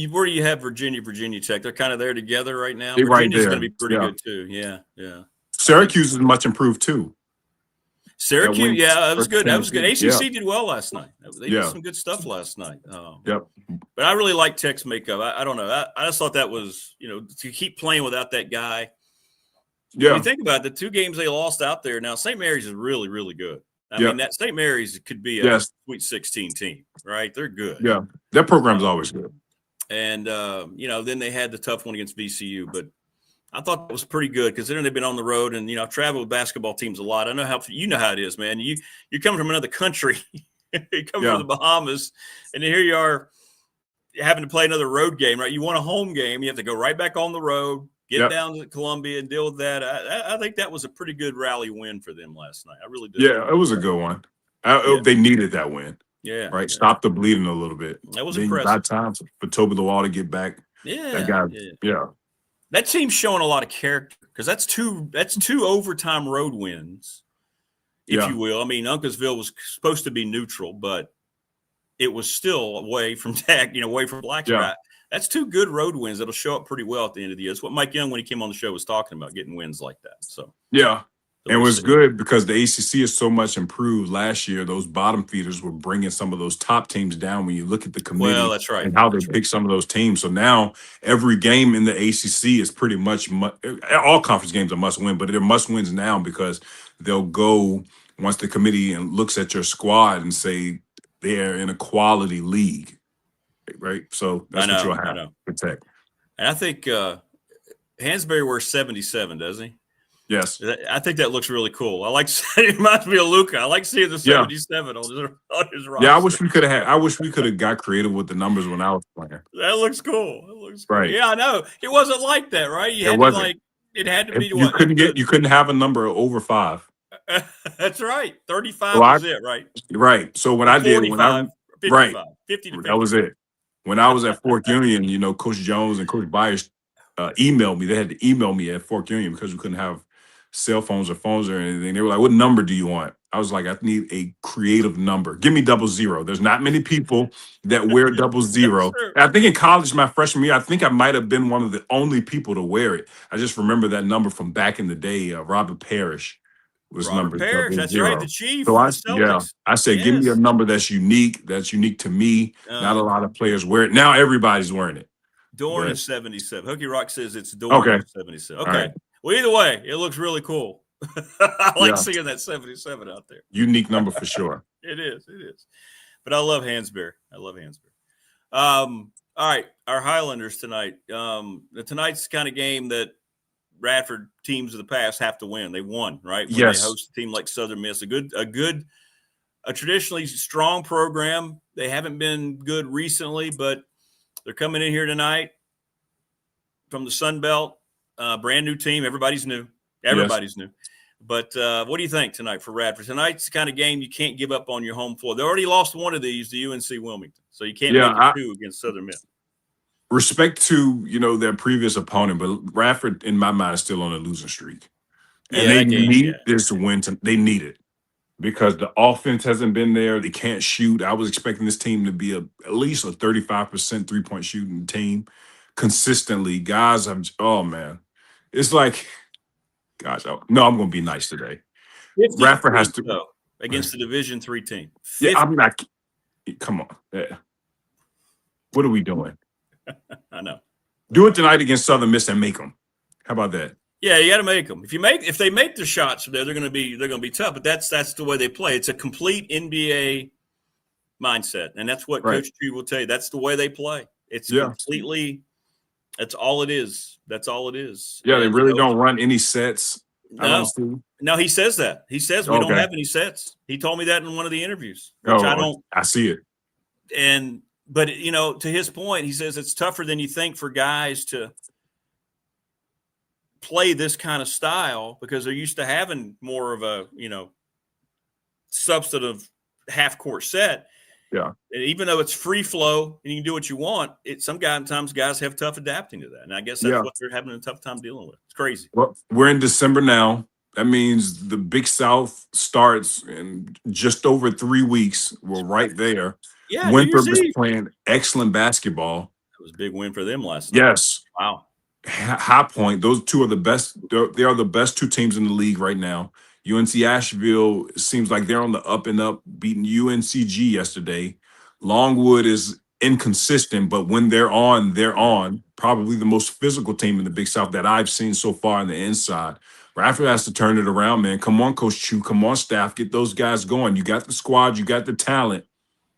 Where do you have Virginia Tech? They're kind of there together right now. They're Virginia's right going to be pretty good too. Yeah. Syracuse is much improved too. Syracuse, that was good. That was good. ACC did well last night. They did some good stuff last night. Yep. But I really like Tech's makeup. I don't know. I just thought that was, to keep playing without that guy. Yeah. When you think about it, the 2 games they lost out there. Now, St. Mary's is really, really good. I mean, that St. Mary's could be a Sweet 16 team, right? They're good. Yeah. That program's always good. And, then they had the tough one against VCU. But I thought that was pretty good considering they've been on the road. And, I've traveled with basketball teams a lot. I know how it is, man. You come from another country. You come from the Bahamas. And here you are having to play another road game, right? You want a home game. You have to go right back on the road, get down to Columbia and deal with that. I think that was a pretty good rally win for them last night. I really did. Yeah, it was a good one. They needed that win. Yeah. Right. Yeah. Stop the bleeding a little bit. That was impressive. Got time for Toby Lawal to get back. Yeah. That guy. Yeah. That team's showing a lot of character because that's two overtime road wins, if you will. I mean, Uncasville was supposed to be neutral, but it was still away from Tech, away from Blacksburg. Yeah. That's 2 good road wins that'll show up pretty well at the end of the year. That's what Mike Young, when he came on the show, was talking about, getting wins like that. So yeah. And it was good because the ACC is so much improved. Last year, those bottom feeders were bringing some of those top teams down when you look at the committee that's right. and how they pick some of those teams. So now every game in the ACC is pretty much all conference games are must win, but they're must wins now because they'll go once the committee and looks at your squad and say they're in a quality league, right? So that's what you'll have to protect. And I think Hansberry wears 77, doesn't he? Yes. I think that looks really cool. It reminds me of Luka. I like seeing the 77 on his roster. Yeah, I wish we could have got creative with the numbers when I was playing. That looks cool. Right. Yeah, I know. It wasn't like that, right? It had to be you couldn't have a number over 5. That's right. 35 was it, right? Right. So when 55, 55, 50 to 50. That was it. When I was at Fork Union, Coach Jones and Coach Byers emailed me. They had to email me at Fork Union because we couldn't have cell phones or phones or anything. They were like, "What number do you want?" I was like, "I need a creative number. Give me 00. There's not many people that wear 00. I think in college, my freshman year, I think I might have been one of the only people to wear it. I just remember that number from back in the day, Robert Parrish. was Robert number Parrish, that's 0. right, the chief So for the Celtics. I said, give me a Yes. number that's unique to me. Not a lot of players wear it. Now everybody's wearing it. Dorn But- is 77. Hookie Rock says it's Dorn Okay. is 77. All Okay. right. Well, either way, it looks really cool. I like Yeah. seeing that 77 out there. Unique number for sure. It is. But I love Hansberry. All right, our Highlanders tonight. Tonight's the kind of game that Radford teams of the past have to win. They won, right? When Yes. they host a team like Southern Miss, a traditionally strong program. They haven't been good recently, but they're coming in here tonight from the Sun Belt. Brand new team. Everybody's new. New. But what do you think tonight for Radford? Tonight's the kind of game you can't give up on your home floor. They already lost one of these to UNC Wilmington, so you can't make it two against Southern Miss. Respect to, their previous opponent, but Radford, in my mind, is still on a losing streak. And they need this win. They need it because the offense hasn't been there. They can't shoot. I was expecting this team to be at least a 35% three-point shooting team consistently. Guys, oh, man. It's like, gosh, I'm going to be nice today. Radford has to. Though, against the Division III team. 50. Yeah, I'm not. Come on. Yeah. What are we doing? I know. Do it tonight against Southern Miss and make them. How about that? Yeah, you got to make them. If they make the shots from there, they're going to be tough. But that's the way they play. It's a complete NBA mindset, and that's what Coach Tree will tell you. That's the way they play. It's completely. That's all it is. Yeah, they really don't run any sets. No, he says that. He says we don't have any sets. He told me that in one of the interviews. Which I see it. But to his point, he says it's tougher than you think for guys to play this kind of style because they're used to having more of a, substantive half-court set. Yeah. And even though it's free flow and you can do what you want, sometimes guys have tough adapting to that. And I guess that's what they're having a tough time dealing with. It's crazy. Well, we're in December now. That means the Big South starts in just over 3 weeks. We're right there. Yeah, Winthrop is playing excellent basketball. It was a big win for them last night. Yes. Wow. High Point. Those two are the best. They are the best two teams in the league right now. UNC Asheville seems like they're on the up and up, beating UNCG yesterday. Longwood is inconsistent, but when they're on. Probably the most physical team in the Big South that I've seen so far on the inside. Radford has to turn it around, man. Come on, Coach Chu. Come on, staff. Get those guys going. You got the squad. You got the talent.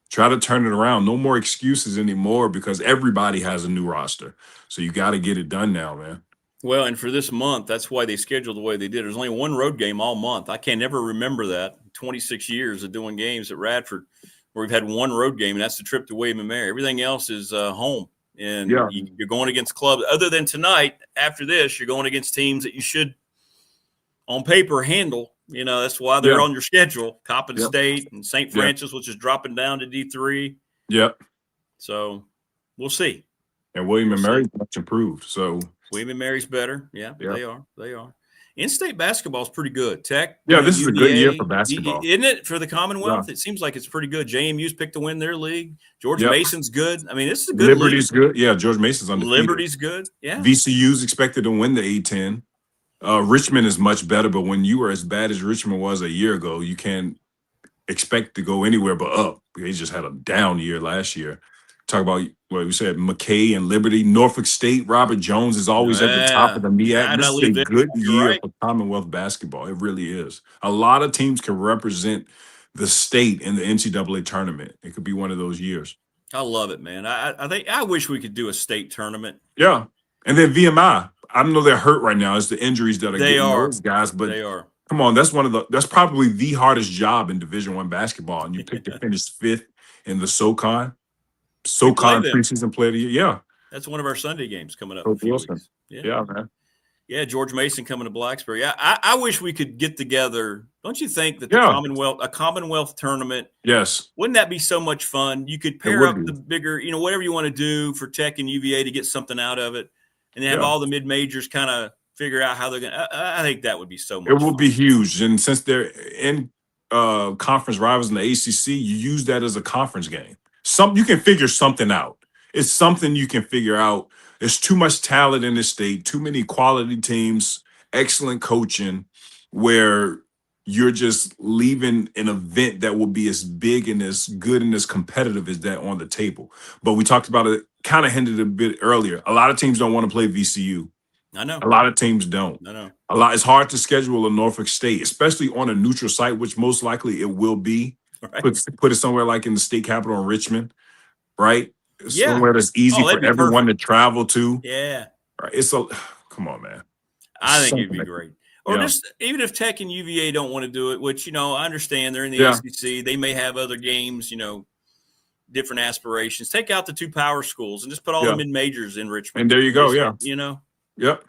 Try to turn it around. No more excuses anymore because everybody has a new roster. So you got to get it done now, man. Well, and for this month, that's why they scheduled the way they did. There's only one road game all month. I can never remember that. 26 years of doing games at Radford where we've had one road game, and that's the trip to William and Mary. Everything else is home. And you're going against clubs. Other than tonight, after this, you're going against teams that you should, on paper, handle. That's why they're on your schedule. Coppin State and St. Francis, which is dropping down to D3. Yep. So we'll see. And William and Mary much improved. So William and Mary's better. Yeah, they are. In-state basketball is pretty good. Tech. Yeah, this is a good year for basketball. Isn't it? For the Commonwealth, it seems like it's pretty good. JMU's picked to win their league. George Mason's good. I mean, this is a good Liberty's league. Good. Yeah, George Mason's undefeated. Liberty's good. Yeah. VCU's expected to win the A-10. Richmond is much better, but when you were as bad as Richmond was a year ago, you can't expect to go anywhere but up. They just had a down year last year. Talk about what we said, McKay and Liberty. Norfolk State, Robert Jones is always at the top of the MEAC. This is a good year for Commonwealth basketball. It really is. A lot of teams can represent the state in the NCAA tournament. It could be one of those years. I love it, man. I wish we could do a state tournament. Yeah. And then VMI. I know they're hurt right now. It's the injuries that are getting those guys, but they are. Come on, that's probably the hardest job in Division I basketball. And you pick to finish 5th in the SoCon preseason player of the year. Yeah. That's one of our Sunday games coming up. Yeah, man. Yeah, George Mason coming to Blacksburg. I wish we could get together. Don't you think that a Commonwealth tournament? Yes. Wouldn't that be so much fun? You could pair up the bigger, whatever you want to do for Tech and UVA to get something out of it, and have all the mid majors kind of figure out how they're going to. I think that would be so much. It will be huge, and since they're in conference rivals in the ACC, you use that as a conference game. You can figure something out. It's something you can figure out. There's too much talent in this state, too many quality teams, excellent coaching, where you're just leaving an event that will be as big and as good and as competitive as that on the table. But we talked about it, kind of hinted a bit earlier. A lot of teams don't want to play VCU. I know. A lot of teams don't. I know. It's hard to schedule a Norfolk State, especially on a neutral site, which most likely it will be. Right. Put it somewhere like in the state capital in Richmond, right? Yeah. Somewhere that's easy for everyone perfect. to travel to. Yeah. Right. Come on, man. I think it'd be great. Or Yeah. just even if Tech and UVA don't want to do it, which, I understand they're in the Yeah. ACC. They may have other games, different aspirations. Take out the two power schools and just put all the mid-majors in Richmond. And there you go. Yeah. Yep.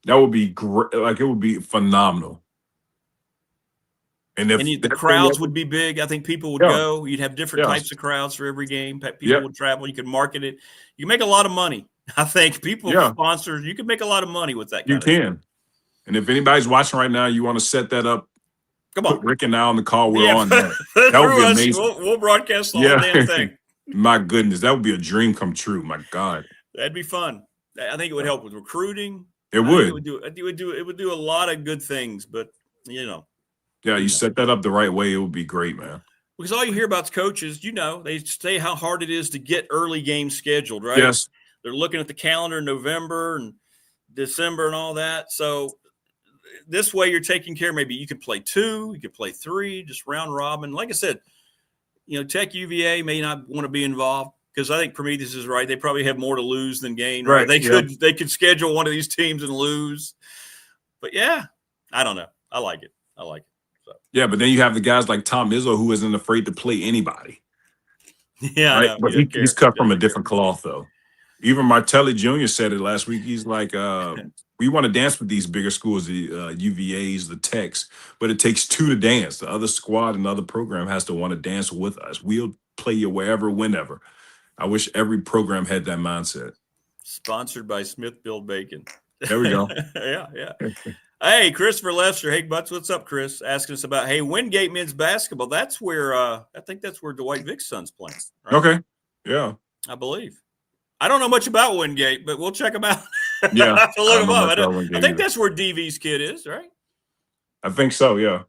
That would be great. Like, it would be phenomenal. And if the crowds would be big, I think people would go. You'd have different types of crowds for every game. People would travel. You could market it. You can make a lot of money. I think people sponsors. You can make a lot of money with that. You can. And if anybody's watching right now, you want to set that up. Come on, put Rick and I on the call. We're on that. That would be amazing. We'll broadcast the whole damn thing. My goodness, that would be a dream come true. My God, that'd be fun. I think it would help with recruiting. It would. It would do a lot of good things, but Yeah, you set that up the right way, it would be great, man. Because all you hear about coaches, they say how hard it is to get early games scheduled, right? Yes. They're looking at the calendar in November and December and all that. So this way you're taking care. Maybe you could play 2, you could play 3, just round robin. Like I said, Tech UVA may not want to be involved because I think Prometheus is right. They probably have more to lose than gain. Right. They could schedule one of these teams and lose. But yeah, I don't know. I like it. So. Yeah, but then you have the guys like Tom Izzo who isn't afraid to play anybody. Yeah, right? But he's cut from a different cloth, though. Even Martelli Jr. said it last week. He's like, we want to dance with these bigger schools, the UVAs, the Techs, but it takes 2 to dance. The other squad and the other program has to want to dance with us. We'll play you wherever, whenever. I wish every program had that mindset. Sponsored by Smith Build Bacon. There we go. Yeah. Hey, Christopher Lester. Hey, Butts, what's up, Chris? Asking us about, Wingate men's basketball. That's where I think that's where Dwight Vick's son's playing. Right? Okay. Yeah. I believe. I don't know much about Wingate, but we'll check them out. Yeah. I have to look them up. I think that's where DV's kid is, right? I think so, yeah.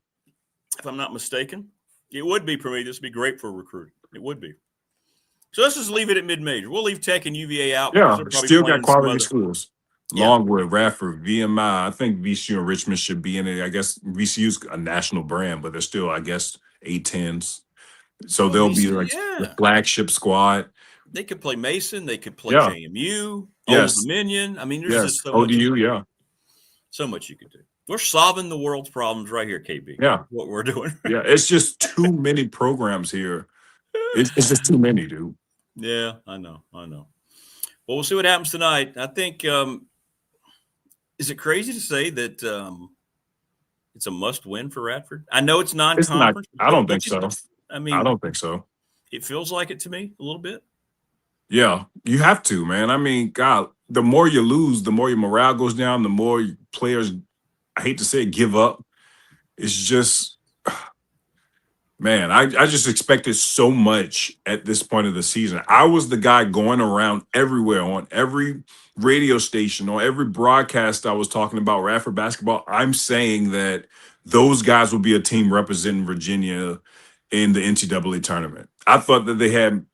If I'm not mistaken. It would be, Prometheus. It'd be great for recruiting. It would be. So let's just leave it at mid-major. We'll leave Tech and UVA out. Yeah, still got quality schools. Yeah. Longwood, Radford, VMI. I think VCU and Richmond should be in it. I guess VCU's a national brand, but they're still, I guess, A-10s. So they'll be like the flagship squad. They could play Mason. They could play JMU, Old Dominion. I mean, there's just so ODU, much. So much you could do. We're solving the world's problems right here, KB. Yeah. What we're doing. Yeah, it's just too many programs here. It's just too many, dude. Yeah, I know. Well, we'll see what happens tonight. I think is it crazy to say that it's a must-win for Radford? I know it's non-conference. I don't think so. I mean, I don't think so. It feels like it to me a little bit. Yeah, you have to, man. I mean, God, the more you lose, the more your morale goes down, the more players, I hate to say it, give up. It's just, man, I just expected so much at this point of the season. I was the guy going around everywhere on every radio station, on every broadcast I was talking about Radford basketball. I'm saying that those guys will be a team representing Virginia in the NCAA tournament. I thought that they had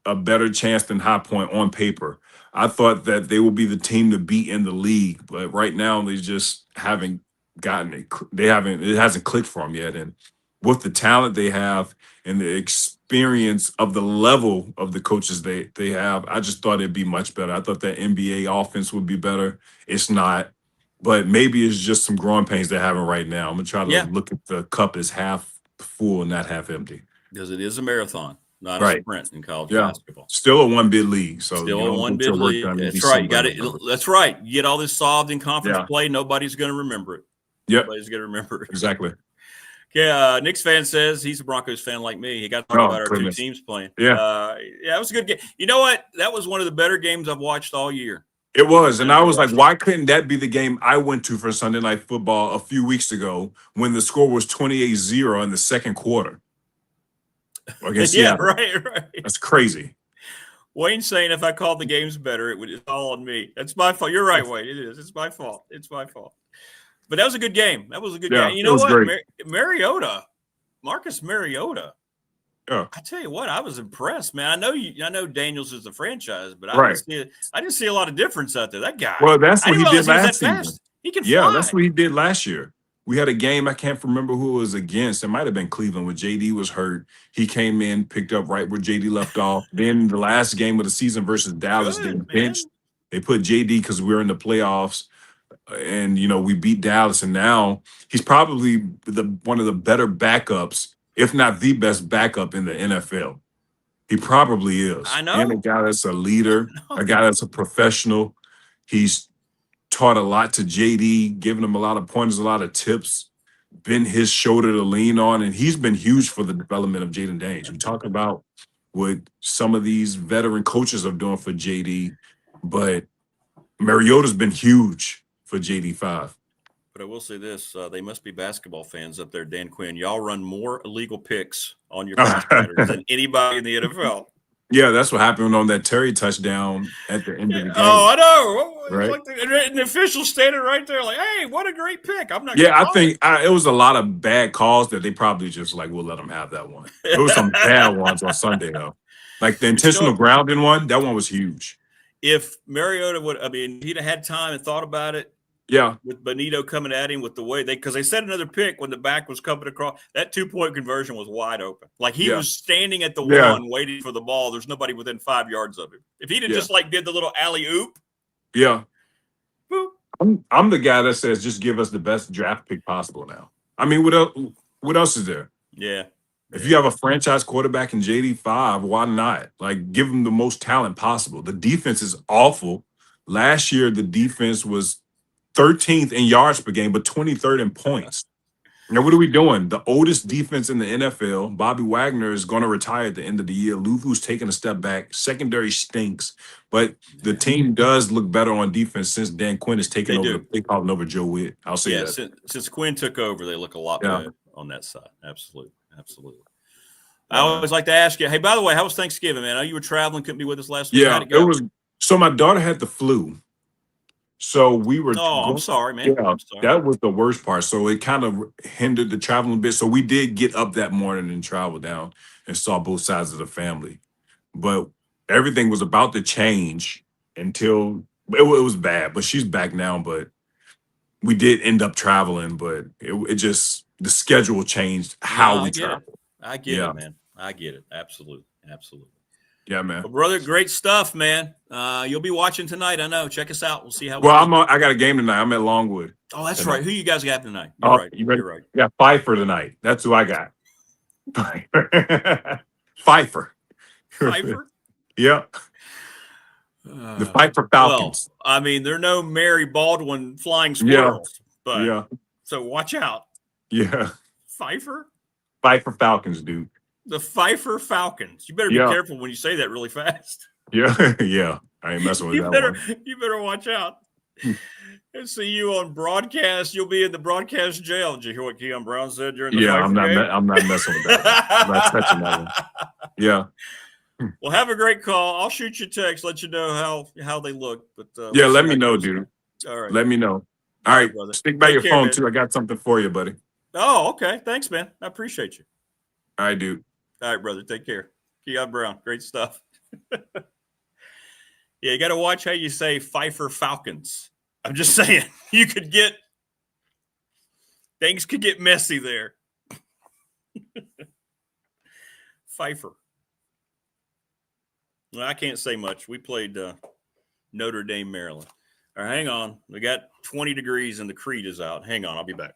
a better chance than High Point on paper. I thought that they will be the team to beat in the league, but right now they just haven't gotten it. It hasn't clicked for them yet. And with the talent they have and the experience of the level of the coaches they have, I just thought it'd be much better. I thought that NBA offense would be better. It's not, but maybe it's just some growing pains they're having right now. I'm gonna try to look at the cup as half full and not half empty. Because it is a marathon, not a sprint in college basketball. Still a one-bid league. So still a one-bid league. That's right. You got it. That's right. You get all this solved in conference play. Nobody's going to remember it. Yep. Nobody's going to remember it. Exactly. Okay. Knicks fan says he's a Broncos fan like me. He got to talk about our two teams playing. Yeah. It was a good game. You know what? That was one of the better games I've watched all year. It was. And I was like, why couldn't that be the game I went to for Sunday Night Football a few weeks ago when the score was 28-0 in the second quarter? Right. That's crazy. Wayne's saying if I called the games better, it's all on me. That's my fault. You're right, Wayne. It is. It's my fault. But that was a good game. That was a good Yeah, game. You it know was what? great. Marcus Mariota. Yeah. I tell you what, I was impressed, man. I know Daniels is the franchise, but I Right. didn't see a lot of difference out there. That guy. Well, that's I what he didn't did realize he was last that season. fast. He can Yeah, fly. that's what he did last year. We had a game, I can't remember who it was against. It might have been Cleveland, where JD was hurt. He came in, picked up right where JD left off. Then the last game of the season versus Dallas, they benched. They put JD because we were in the playoffs, and we beat Dallas. And now he's probably one of the better backups, if not the best backup in the NFL. He probably is. I know. And a guy that's a leader, a guy that's a professional. He's taught a lot to JD, giving him a lot of pointers, a lot of tips, been his shoulder to lean on, and he's been huge for the development of Jaden Daniels. We talk about what some of these veteran coaches are doing for JD, but Mariota's been huge for JD5. But I will say this, they must be basketball fans up there, Dan Quinn. Y'all run more illegal picks on your pass runners than anybody in the NFL. Yeah, that's what happened on that Terry touchdown at the end of the game. Oh, I know. Right? Like the official standing right there like, hey, what a great pick. I'm not I think it was a lot of bad calls that they probably just we'll let them have that one. There was some bad ones on Sunday, though. Like the intentional grounding one, that one was huge. If Mariota he'd have had time and thought about it. Yeah. With Benito coming at him with the way because they set another pick when the back was coming across. That 2-point conversion was wide open. Like he was standing at the one waiting for the ball. There's nobody within 5 yards of him. If he'd have just did the little alley-oop. Yeah. Boop. I'm the guy that says just give us the best draft pick possible now. I mean, what else is there? Yeah. If you have a franchise quarterback in JD5, why not? Give him the most talent possible. The defense is awful. Last year, the defense was 13th in yards per game, but 23rd in points. Now, what are we doing? The oldest defense in the NFL, Bobby Wagner, is going to retire at the end of the year. Luvu's taking a step back. Secondary stinks, but the team does look better on defense since Dan Quinn has taken over. They call over Joe Witt. I'll say that. Since Quinn took over, they look a lot better on that side. Absolutely. I always like to ask you, hey, by the way, how was Thanksgiving, man? I know you were traveling, couldn't be with us last week. Yeah, it was. So my daughter had the flu. So we were. Oh, I'm sorry, man. Yeah, that was the worst part. So it kind of hindered the traveling a bit. So we did get up that morning and travel down and saw both sides of the family. But everything was about to change until it was bad. But she's back now. But we did end up traveling. But it just the schedule changed how we travel. I get it, man. I get it. Absolutely. Yeah, man. Well, brother, great stuff, man. You'll be watching tonight. I know. Check us out. We'll see how. I got a game tonight. I'm at Longwood. Oh, that's right. Who you guys got tonight? You're right. Yeah, Pfeiffer tonight. That's who I got. Pfeiffer. Yeah. The Pfeiffer Falcons. Well, I mean, they're no Mary Baldwin flying squirrels, but so watch out. Yeah. Pfeiffer Falcons, dude. The Pfeiffer Falcons. You better be careful when you say that really fast. Yeah. I ain't messing with that one. You better watch out. And see you on broadcast. You'll be in the broadcast jail. Did you hear what Kion Brown said during the I'm not messing with that. I'm not touching that one. Yeah. Well, have a great call. I'll shoot you a text, let you know how they look. But let me know, dude. All right. Let me know. All right, brother. Stick by your phone, too. I got something for you, buddy. Oh, okay. Thanks, man. I appreciate you. All right, dude. All right, brother. Take care. Kion Brown. Great stuff. You got to watch how you say Pfeiffer Falcons. I'm just saying, things could get messy there. Pfeiffer. Well, I can't say much. We played Notre Dame, Maryland. All right, hang on. We got 20 degrees and the Creed is out. Hang on. I'll be back.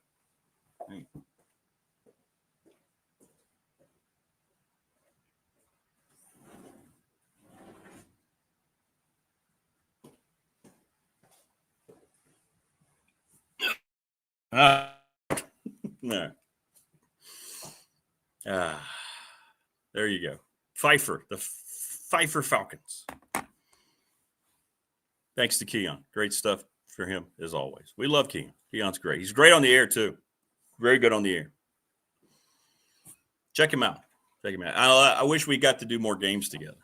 No. There you go. Pfeiffer, the Pfeiffer Falcons. Thanks to Kion. Great stuff for him, as always. We love Kion. Kion's great. He's great on the air, too. Very good on the air. Check him out. I wish we got to do more games together.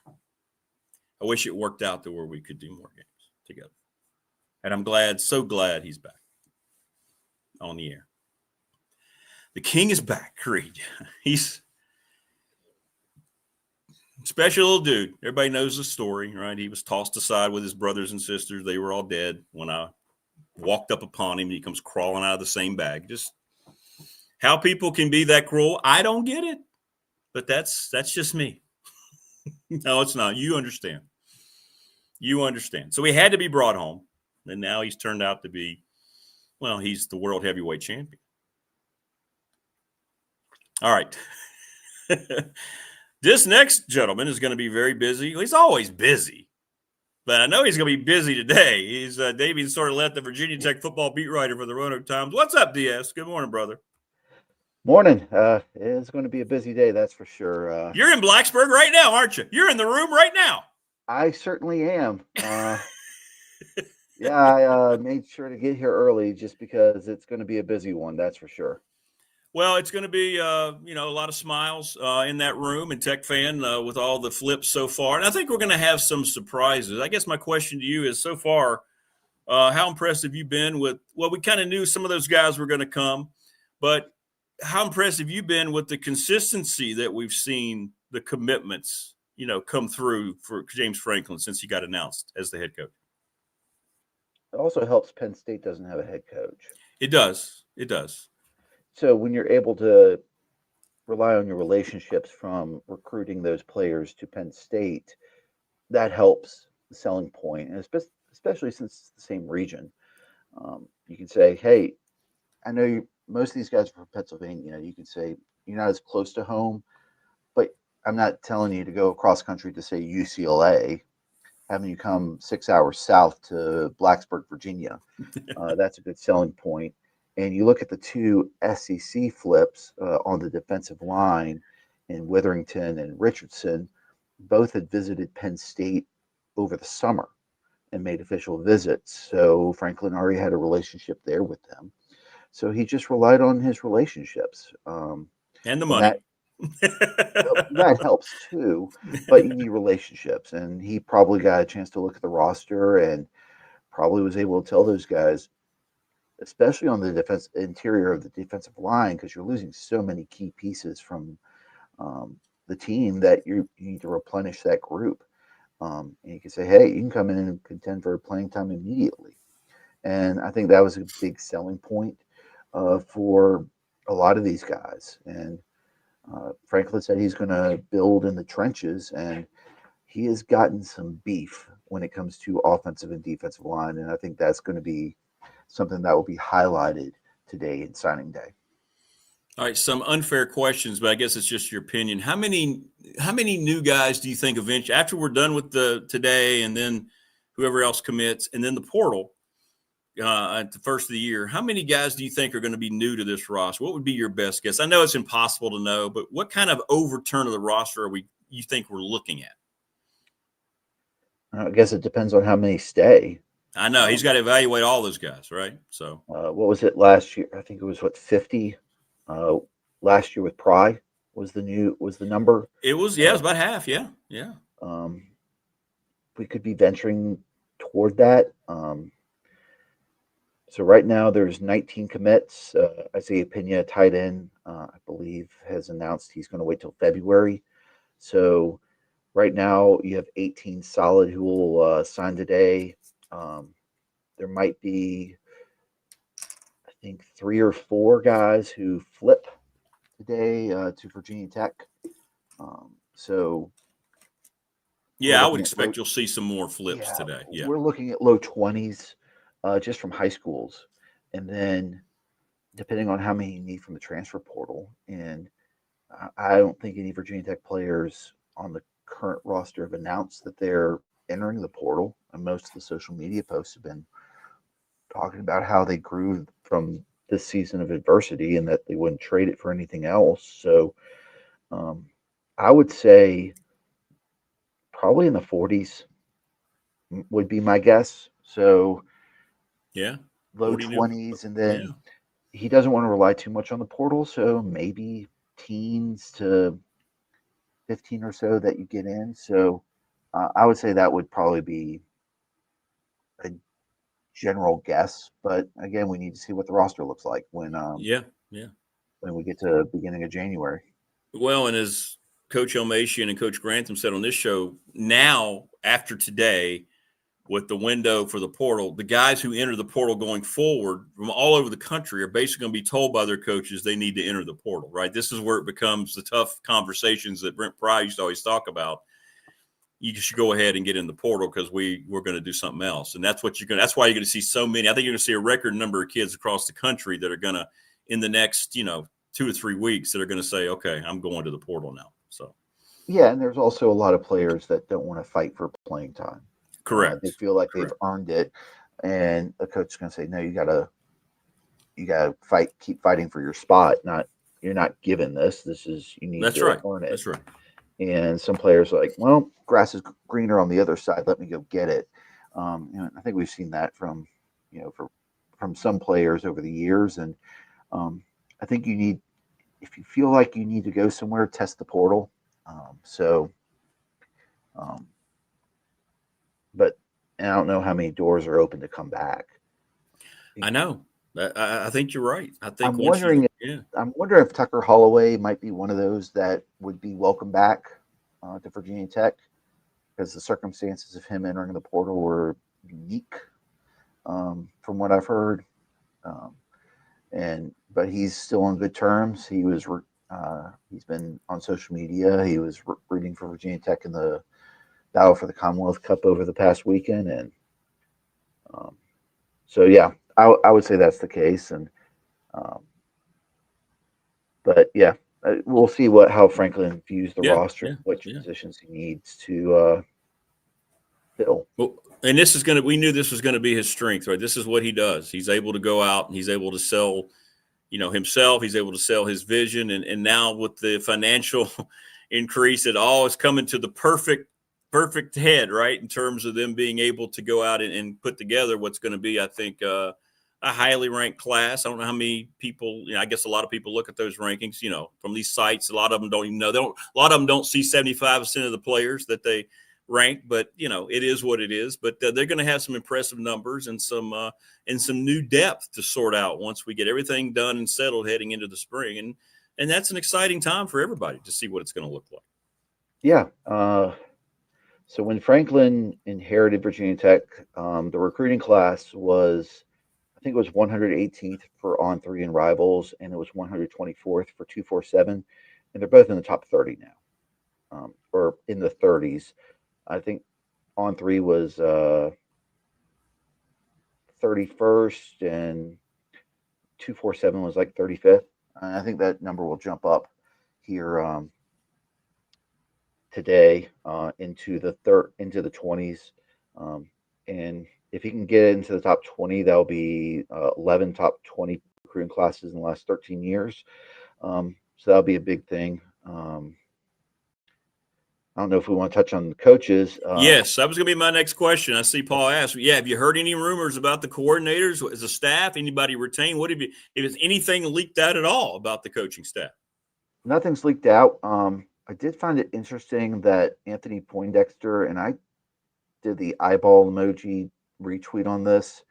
I wish it worked out to where we could do more games together. And I'm so glad he's back. on the air. The king is back, Creed. He's a special little dude. Everybody knows the story, right? He was tossed aside with his brothers and sisters. They were all dead when I walked up upon him. He comes crawling out of the same bag. Just how people can be that cruel, I don't get it. But that's just me. No, it's not. You understand. You understand. So he had to be brought home. And now he's turned out to be, well, he's the world heavyweight champion. All right. This next gentleman is going to be very busy. He's always busy, but I know he's going to be busy today. He's Damien Sordelett, the Virginia Tech football beat writer for the Roanoke Times. What's up, DS? Good morning, brother. Morning. It's going to be a busy day, that's for sure. You're in Blacksburg right now, aren't you? You're in the room right now. I certainly am. Yeah, I made sure to get here early just because it's going to be a busy one, that's for sure. Well, it's going to be, a lot of smiles in that room and Tech fan with all the flips so far. And I think we're going to have some surprises. I guess my question to you is, so far, how impressed have you been with, well, we kind of knew some of those guys were going to come, but how impressed have you been with the consistency that we've seen, the commitments, come through for James Franklin since he got announced as the head coach? It also helps Penn State doesn't have a head coach. It does. It does. So when you're able to rely on your relationships from recruiting those players to Penn State, that helps the selling point, and especially since it's the same region. You can say, hey, I know most of these guys are from Pennsylvania. You can say you're not as close to home, but I'm not telling you to go across country to, say, UCLA, having you come 6 hours south to Blacksburg, Virginia. That's a good selling point. And you look at the two SEC flips on the defensive line in Witherington and Richardson, both had visited Penn State over the summer and made official visits. So Franklin already had a relationship there with them. So he just relied on his relationships. And the money. That helps too, but you need relationships. And he probably got a chance to look at the roster and probably was able to tell those guys, especially on the interior of the defensive line, because you're losing so many key pieces from the team that you need to replenish that group. And you can say, hey, you can come in and contend for playing time immediately. And I think that was a big selling point for a lot of these guys. And Franklin said he's going to build in the trenches, and he has gotten some beef when it comes to offensive and defensive line. And I think that's going to be something that will be highlighted today in signing day. All right, some unfair questions, but I guess it's just your opinion. How many new guys do you think eventually, after we're done with the today and then whoever else commits and then the portal at the first of the year, how many guys do you think are going to be new to this roster? What would be your best guess? I know it's impossible to know, but what kind of overturn of the roster you think we're looking at? I guess it depends on how many stay. I know he's got to evaluate all those guys, right? So what was it last year? I think it was 50. Last year with Pry was the number. It was, it was about half. Yeah. We could be venturing toward that. So right now there's 19 commits. Isaiah Pena, tight end, I believe, has announced he's going to wait till February. So right now you have 18 solid who will sign today. There might be, I think, 3 or 4 guys who flip today to Virginia Tech. I would expect you'll see some more flips today. Yeah, we're looking at low 20s just from high schools, and then depending on how many you need from the transfer portal. And I don't think any Virginia Tech players on the current roster have announced that they're entering the portal, and most of the social media posts have been talking about how they grew from this season of adversity and that they wouldn't trade it for anything else. So I would say probably in the 40s would be my guess. So low 20s, and then he doesn't want to rely too much on the portal, so maybe teens to 15 or so that you get in. So I would say that would probably be a general guess, but again, we need to see what the roster looks like when when we get to beginning of January. Well, and as Coach Elmasian and Coach Grantham said on this show, now after today, with the window for the portal, the guys who enter the portal going forward from all over the country are basically going to be told by their coaches they need to enter the portal, right? This is where it becomes the tough conversations that Brent Pry used to always talk about. You should go ahead and get in the portal because we're going to do something else. And that's what that's why you're going to see so many. I think you're going to see a record number of kids across the country that are going to, in the next, 2 or 3 weeks, that are going to say, okay, I'm going to the portal now. So, yeah. And there's also a lot of players that don't want to fight for playing time. Correct. They feel like they've earned it, and a coach is going to say, "No, you gotta fight, keep fighting for your spot. You're not given this. This is you need to earn it." That's right. And some players are like, "Well, grass is greener on the other side. Let me go get it." I think we've seen that from some players over the years, and I think if you feel like you need to go somewhere, test the portal. But I don't know how many doors are open to come back. I know. I think you're right. I'm wondering if Tucker Holloway might be one of those that would be welcome back to Virginia Tech, because the circumstances of him entering the portal were unique, from what I've heard. But he's still on good terms. He's been on social media. He was rooting for Virginia Tech in the battle for the Commonwealth Cup over the past weekend, and so yeah, I would say that's the case. And but yeah, we'll see how Franklin views the roster, which positions he needs to fill. Well, and we knew this was going to be his strength, right? This is what he does. He's able to go out and he's able to sell, himself. He's able to sell his vision, and now with the financial increase, it all is coming to the perfect head, right? In terms of them being able to go out and put together what's going to be, I think, a highly ranked class. I don't know how many people, I guess a lot of people look at those rankings, from these sites. A lot of them don't even know. A lot of them don't see 75% of the players that they rank, but it is what it is. But they're going to have some impressive numbers and some new depth to sort out once we get everything done and settled heading into the spring. And that's an exciting time for everybody to see what it's going to look like. Yeah. So when Franklin inherited Virginia Tech, the recruiting class was, I think it was 118th for On3 and Rivals, and it was 124th for 247, and they're both in the top 30 now, or in the 30s. I think On3 was 31st, and 247 was like 35th. And I think that number will jump up here today into the 20s, and if he can get into the top 20, that'll be 11 top 20 recruiting classes in the last 13 years. So that'll be a big thing. I don't know if we want to touch on the coaches. Yes, that was going to be my next question. I see Paul asked, have you heard any rumors about the coordinators as a staff? Anybody retained? If it's anything leaked out at all about the coaching staff? Nothing's leaked out. I did find it interesting that Anthony Poindexter, and I did the eyeball emoji retweet on this.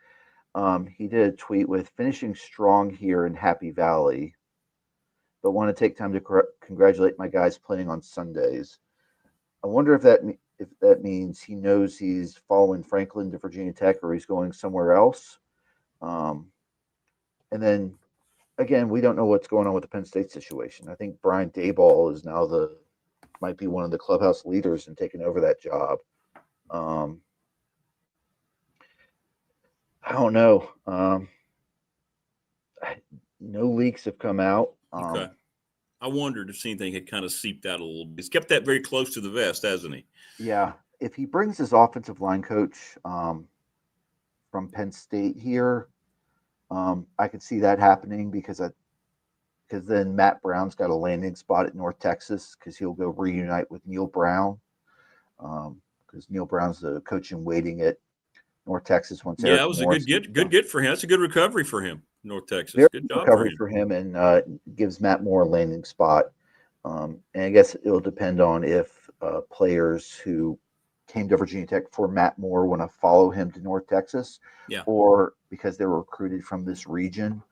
He did a tweet with finishing strong here in Happy Valley, but want to take time to congratulate my guys playing on Sundays. I wonder if that means he knows he's following Franklin to Virginia Tech or he's going somewhere else. And then again, we don't know what's going on with the Penn State situation. I think Brian Daboll is now might be one of the clubhouse leaders and taking over that job. I don't know. No leaks have come out. Okay. I wondered if anything had kind of seeped out a little bit. He's kept that very close to the vest, hasn't he? Yeah. If he brings his offensive line coach from Penn State here, I could see that happening because then Matt Brown's got a landing spot at North Texas because he'll go reunite with Neil Brown, because Neil Brown's the coach in waiting at North Texas. Yeah, that was a good get for him. That's a good recovery for him, North Texas. Very good job recovery for him, and gives Matt Moore a landing spot. And I guess it'll depend on if players who came to Virginia Tech for Matt Moore want to follow him to North Texas, or because they were recruited from this region,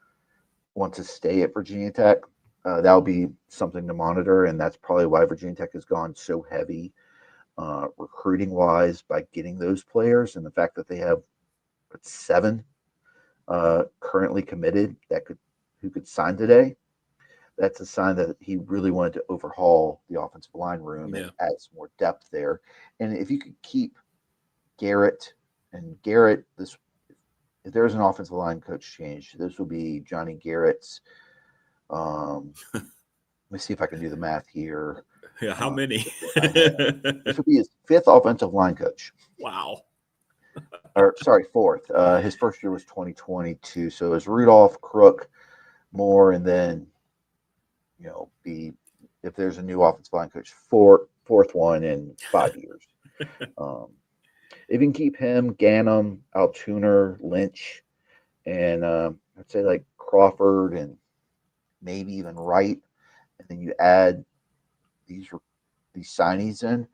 want to stay at Virginia Tech. That'll be something to monitor, and that's probably why Virginia Tech has gone so heavy recruiting-wise by getting those players, and the fact that they have 7 currently committed who could sign today. That's a sign that he really wanted to overhaul the offensive line room and add some more depth there. And if you could keep Garrett, if there's an offensive line coach change, this will be Johnny Garrett's. Let me see if I can do the math here. Yeah, how many? This will be his 5th offensive line coach. Wow. Or sorry, 4th. His first year was 2022. So it was Rudolph, Crook, Moore, and then if there's a new offensive line coach, fourth one in 5 years. If you can keep him, Ganem, Altuner, Lynch, and I'd say like Crawford and maybe even Wright, and then you add these signees in,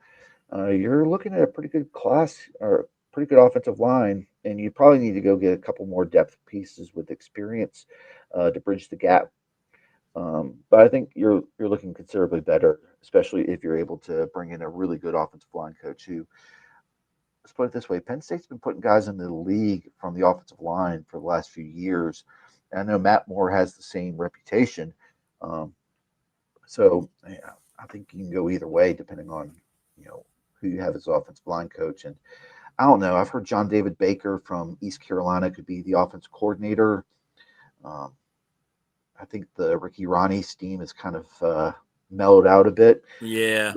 you're looking at a pretty good class or pretty good offensive line, and you probably need to go get a couple more depth pieces with experience to bridge the gap. But I think you're looking considerably better, especially if you're able to bring in a really good offensive line coach who, let's put it this way, Penn State's been putting guys in the league from the offensive line for the last few years. And I know Matt Moore has the same reputation. So I think you can go either way depending on, who you have as offensive line coach. And I don't know, I've heard John David Baker from East Carolina could be the offensive coordinator. I think the Ricky Ronnie steam has kind of mellowed out a bit. Yeah,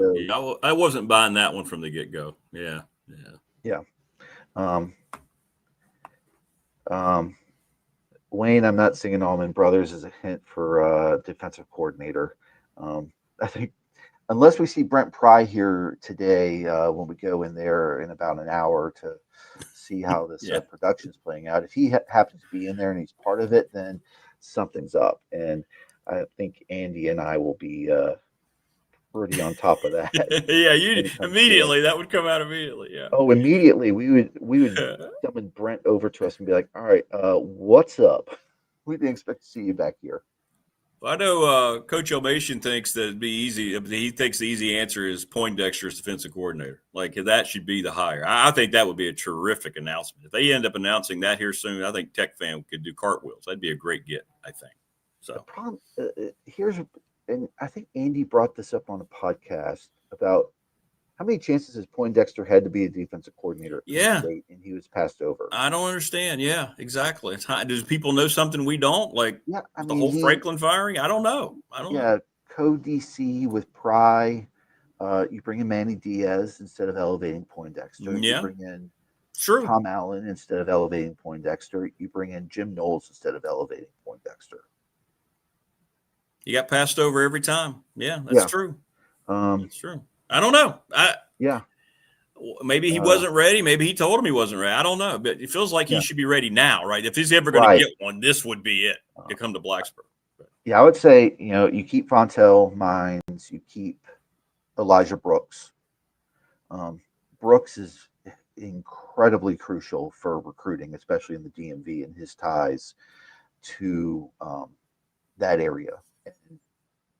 I wasn't buying that one from the get-go. Yeah. Wayne, I'm not singing Allman Brothers as a hint for defensive coordinator. I think unless we see Brent Pry here today when we go in there in about an hour to see how this production is playing out, if he happens to be in there and he's part of it, then something's up. And I think Andy and I will be pretty on top of that. That would come out immediately. Yeah. Oh, immediately we would summon Brent over to us and be like, all right, what's up? We didn't expect to see you back here. Well, I know Coach Elmation thinks that it'd be easy. He thinks the easy answer is Poindexter as defensive coordinator. Like that should be the hire. I think that would be a terrific announcement. If they end up announcing that here soon, I think Tech fan could do cartwheels. That'd be a great get, I think. So the problem and I think Andy brought this up on a podcast about how many chances has Poindexter had to be a defensive coordinator in State, and he was passed over. I don't understand. Yeah, exactly. Does people know something we don't? Like the whole Franklin firing? I don't know. Co-DC with Pry. You bring in Manny Diaz instead of elevating Poindexter. You bring in Tom Allen instead of elevating Poindexter. You bring in Jim Knowles instead of elevating Poindexter. You got passed over every time. Yeah, that's true. That's true. I don't know. Maybe he wasn't ready. Maybe he told him he wasn't ready. I don't know. But it feels like he should be ready now, right? If he's ever going to get one, this would be it to come to Blacksburg. Yeah, I would say, you keep Fontel Mines, you keep Elijah Brooks. Brooks is incredibly crucial for recruiting, especially in the DMV and his ties to that area. And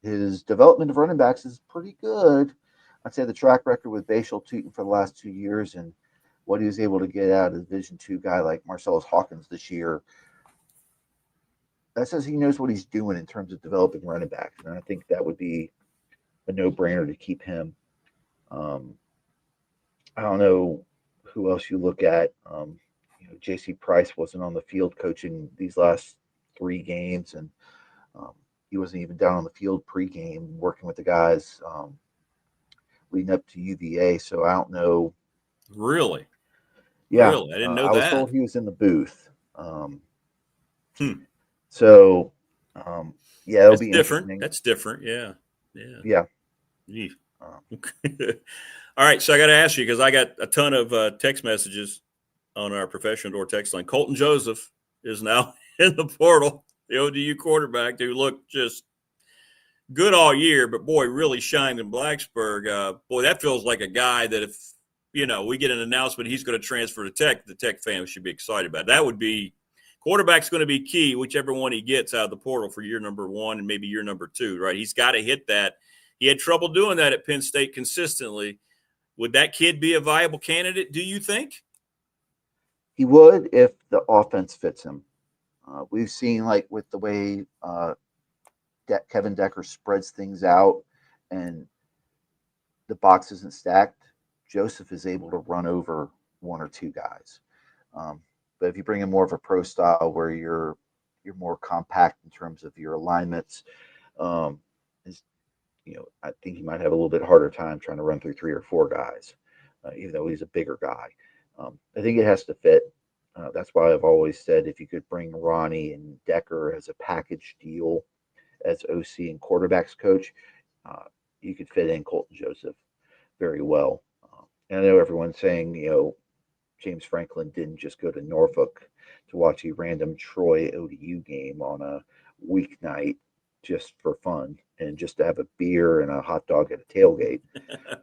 his development of running backs is pretty good. I'd say the track record with Bashal Tootin for the last 2 years and what he was able to get out of a Division II guy like Marcellus Hawkins this year, that says he knows what he's doing in terms of developing running backs. And I think that would be a no-brainer to keep him. I don't know who else you look at. J.C. Price wasn't on the field coaching these last 3 games, and he wasn't even down on the field pregame working with the guys leading up to UVA. So I don't know. Really? Yeah. Really? I didn't know that. I was told he was in the booth. So, it'll be different. That's different. Yeah. All right. So I got to ask you, because I got a ton of text messages on our professional door text line. Colton Joseph is now in the portal, the ODU quarterback who looked just good all year, but boy, really shined in Blacksburg. Boy, that feels like a guy that if we get an announcement he's going to transfer to Tech, the Tech fans should be excited about it. That would be quarterback's going to be key, whichever one he gets out of the portal for year number 1 and maybe year number 2, right? He's got to hit that. He had trouble doing that at Penn State consistently. Would that kid be a viable candidate, do you think? He would if the offense fits him. We've seen, like, with the way Kevin Decker spreads things out and the box isn't stacked, Joseph is able to run over 1 or 2 guys. But if you bring in more of a pro style where you're more compact in terms of your alignments, I think he might have a little bit harder time trying to run through 3 or 4 guys, even though he's a bigger guy. I think it has to fit. That's why I've always said if you could bring Ronnie and Decker as a package deal as OC and quarterbacks coach, you could fit in Colton Joseph very well. And I know everyone's saying, James Franklin didn't just go to Norfolk to watch a random Troy ODU game on a weeknight just for fun and just to have a beer and a hot dog at a tailgate.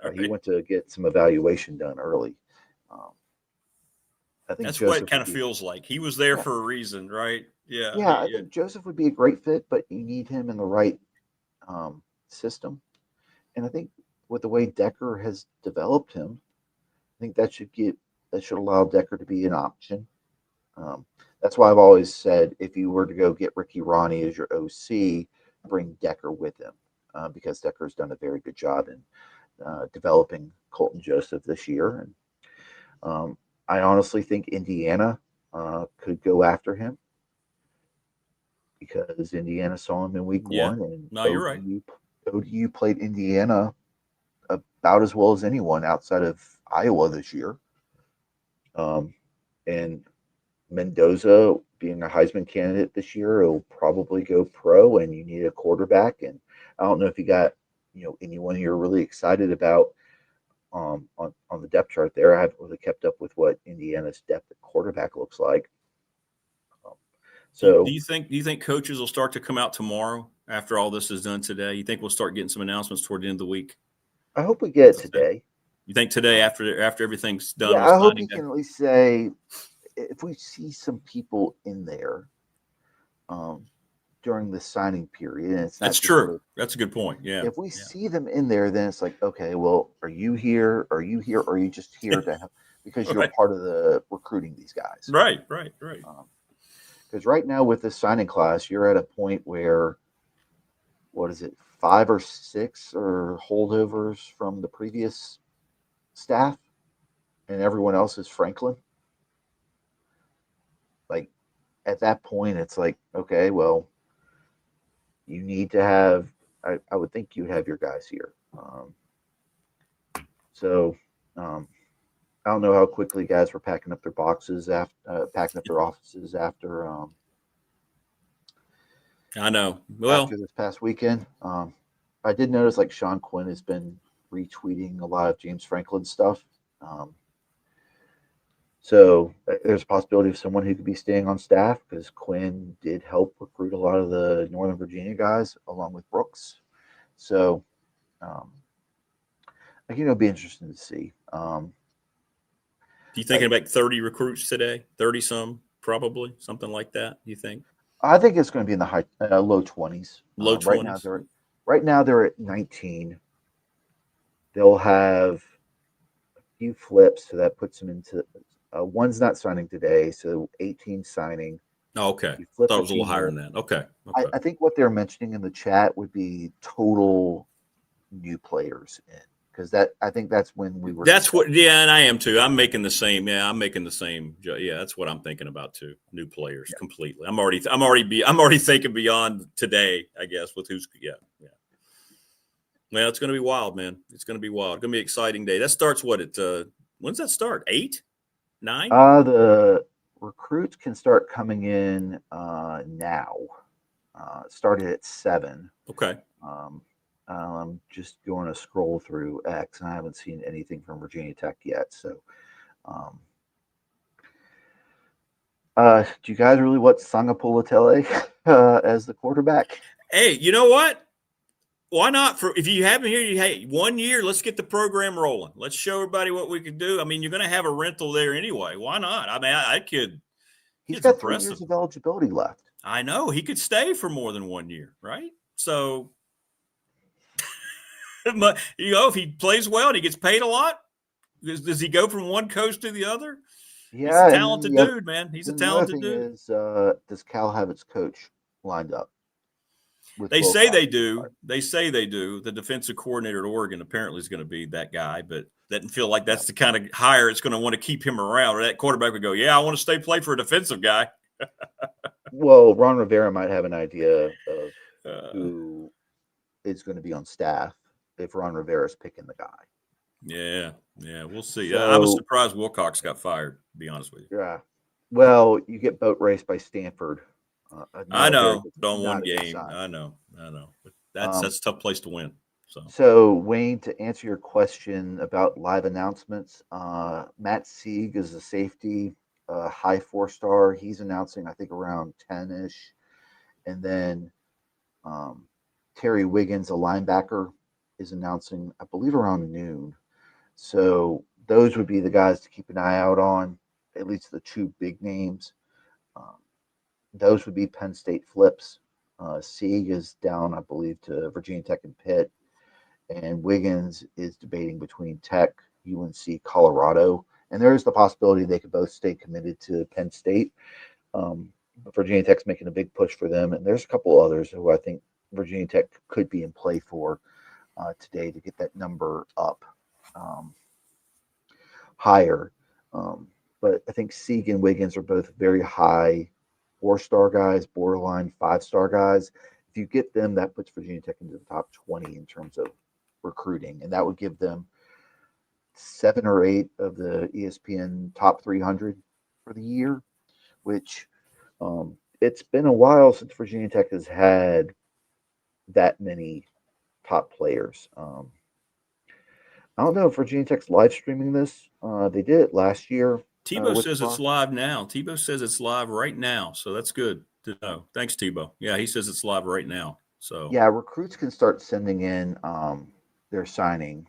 Right. He went to get some evaluation done early. I think that's Joseph what it kind of feels like. He was there for a reason, right? Yeah. Yeah, I think Joseph would be a great fit, but you need him in the right system. And I think with the way Decker has developed him, I think that should allow Decker to be an option. That's why I've always said if you were to go get Ricky Ronnie as your OC, bring Decker with him because Decker's done a very good job in developing Colton Joseph this year. And I honestly think Indiana could go after him because Indiana saw him in week 1. And no, you're right. ODU played Indiana about as well as anyone outside of Iowa this year. And Mendoza, being a Heisman candidate this year, will probably go pro, and you need a quarterback. And I don't know if you got anyone you're really excited about on the depth chart there. I haven't really kept up with what Indiana's depth at quarterback looks like. So do you think coaches will start to come out tomorrow after all this is done today? You think we'll start getting some announcements toward the end of the week? I hope we get it today. You think today after everything's done? Yeah, I hope you can at least say if we see some people in there during the signing period. And it's that's true. That's a good point. Yeah. If we see them in there, then it's like, okay, well, are you here? Are you here? Or are you just here to help because you're part of the recruiting these guys? Right. Because right now with this signing class, you're at a point where, 5 or 6 are holdovers from the previous staff, and everyone else is Franklin. Like at that point, it's like, okay, well, you need to have. I would think you have your guys here. I don't know how quickly guys were packing up their boxes packing up their offices after. I know. Well, after this past weekend, I did notice like Sean Quinn has been retweeting a lot of James Franklin stuff. So there's a possibility of someone who could be staying on staff because Quinn did help recruit a lot of the Northern Virginia guys along with Brooks. So I think it'll be interesting to see. Do you think about 30 recruits today? 30 some, probably something like that. You think? I think it's going to be in the low 20s. Low 20s. Right now they're at 19. They'll have a few flips, so that puts them into one's not signing today, so 18 signing. Oh, okay. I thought it was a little higher than that. Okay. I think what they're mentioning in the chat would be total new players in. Because I think that's when we were. That's what, and I am too. I'm making the same. Yeah, I'm making the same. Yeah, that's what I'm thinking about too. New players completely. I'm already thinking beyond today. I guess with who's. Yeah. Man, it's going to be wild, man. It's going to be wild. It's going to be an exciting day. That starts when's that start? 8, 9? The recruits can start coming in now. It started at 7. Okay. I'm just going to scroll through X, and I haven't seen anything from Virginia Tech yet. So, do you guys really want Sangapulatele as the quarterback? Hey, you know what? Why not? For if you have him here, hey, 1 year, let's get the program rolling. Let's show everybody what we can do. I mean, you're going to have a rental there anyway. Why not? I mean, I could. He's got 3 years of eligibility left. I know he could stay for more than 1 year, right? So, if he plays well and he gets paid a lot, does he go from one coast to the other? Yeah, he's a talented dude, man. He's a talented dude. Does Cal have its coach lined up? They say they do. They say they do. The defensive coordinator at Oregon apparently is going to be that guy, but doesn't feel like that's the kind of hire it's going to want to keep him around. Or that quarterback would go, yeah, I want to play for a defensive guy. Well, Ron Rivera might have an idea of who is going to be on staff if Ron Rivera is picking the guy. Yeah, we'll see. I was surprised Wilcox got fired, to be honest with you. Yeah. Well, you get boat raced by Stanford. I know, on one game. I know. But that's a tough place to win. So, Wayne, to answer your question about live announcements, Matt Sieg is a safety, high 4-star. He's announcing, I think, around 10-ish. And then Terry Wiggins, a linebacker, is announcing, I believe, around noon. So those would be the guys to keep an eye out on, at least the 2 big names. Those would be Penn State flips. Sieg is down, I believe, to Virginia Tech and Pitt. And Wiggins is debating between Tech, UNC, Colorado. And there is the possibility they could both stay committed to Penn State. Virginia Tech's making a big push for them. And there's a couple others who I think Virginia Tech could be in play for today to get that number up higher. But I think Sieg and Wiggins are both very high 4-star guys, borderline 5-star guys. If you get them, that puts Virginia Tech into the top 20 in terms of recruiting. And that would give them 7 or 8 of the ESPN top 300 for the year, which it's been a while since Virginia Tech has had that many top players. I don't know if Virginia Tech's live streaming this. They did it last year. Tebow says it's live now. Tebow says it's live right now. So that's good to know. Thanks, Tebow. Yeah, he says it's live right now. So yeah, recruits can start sending in their signing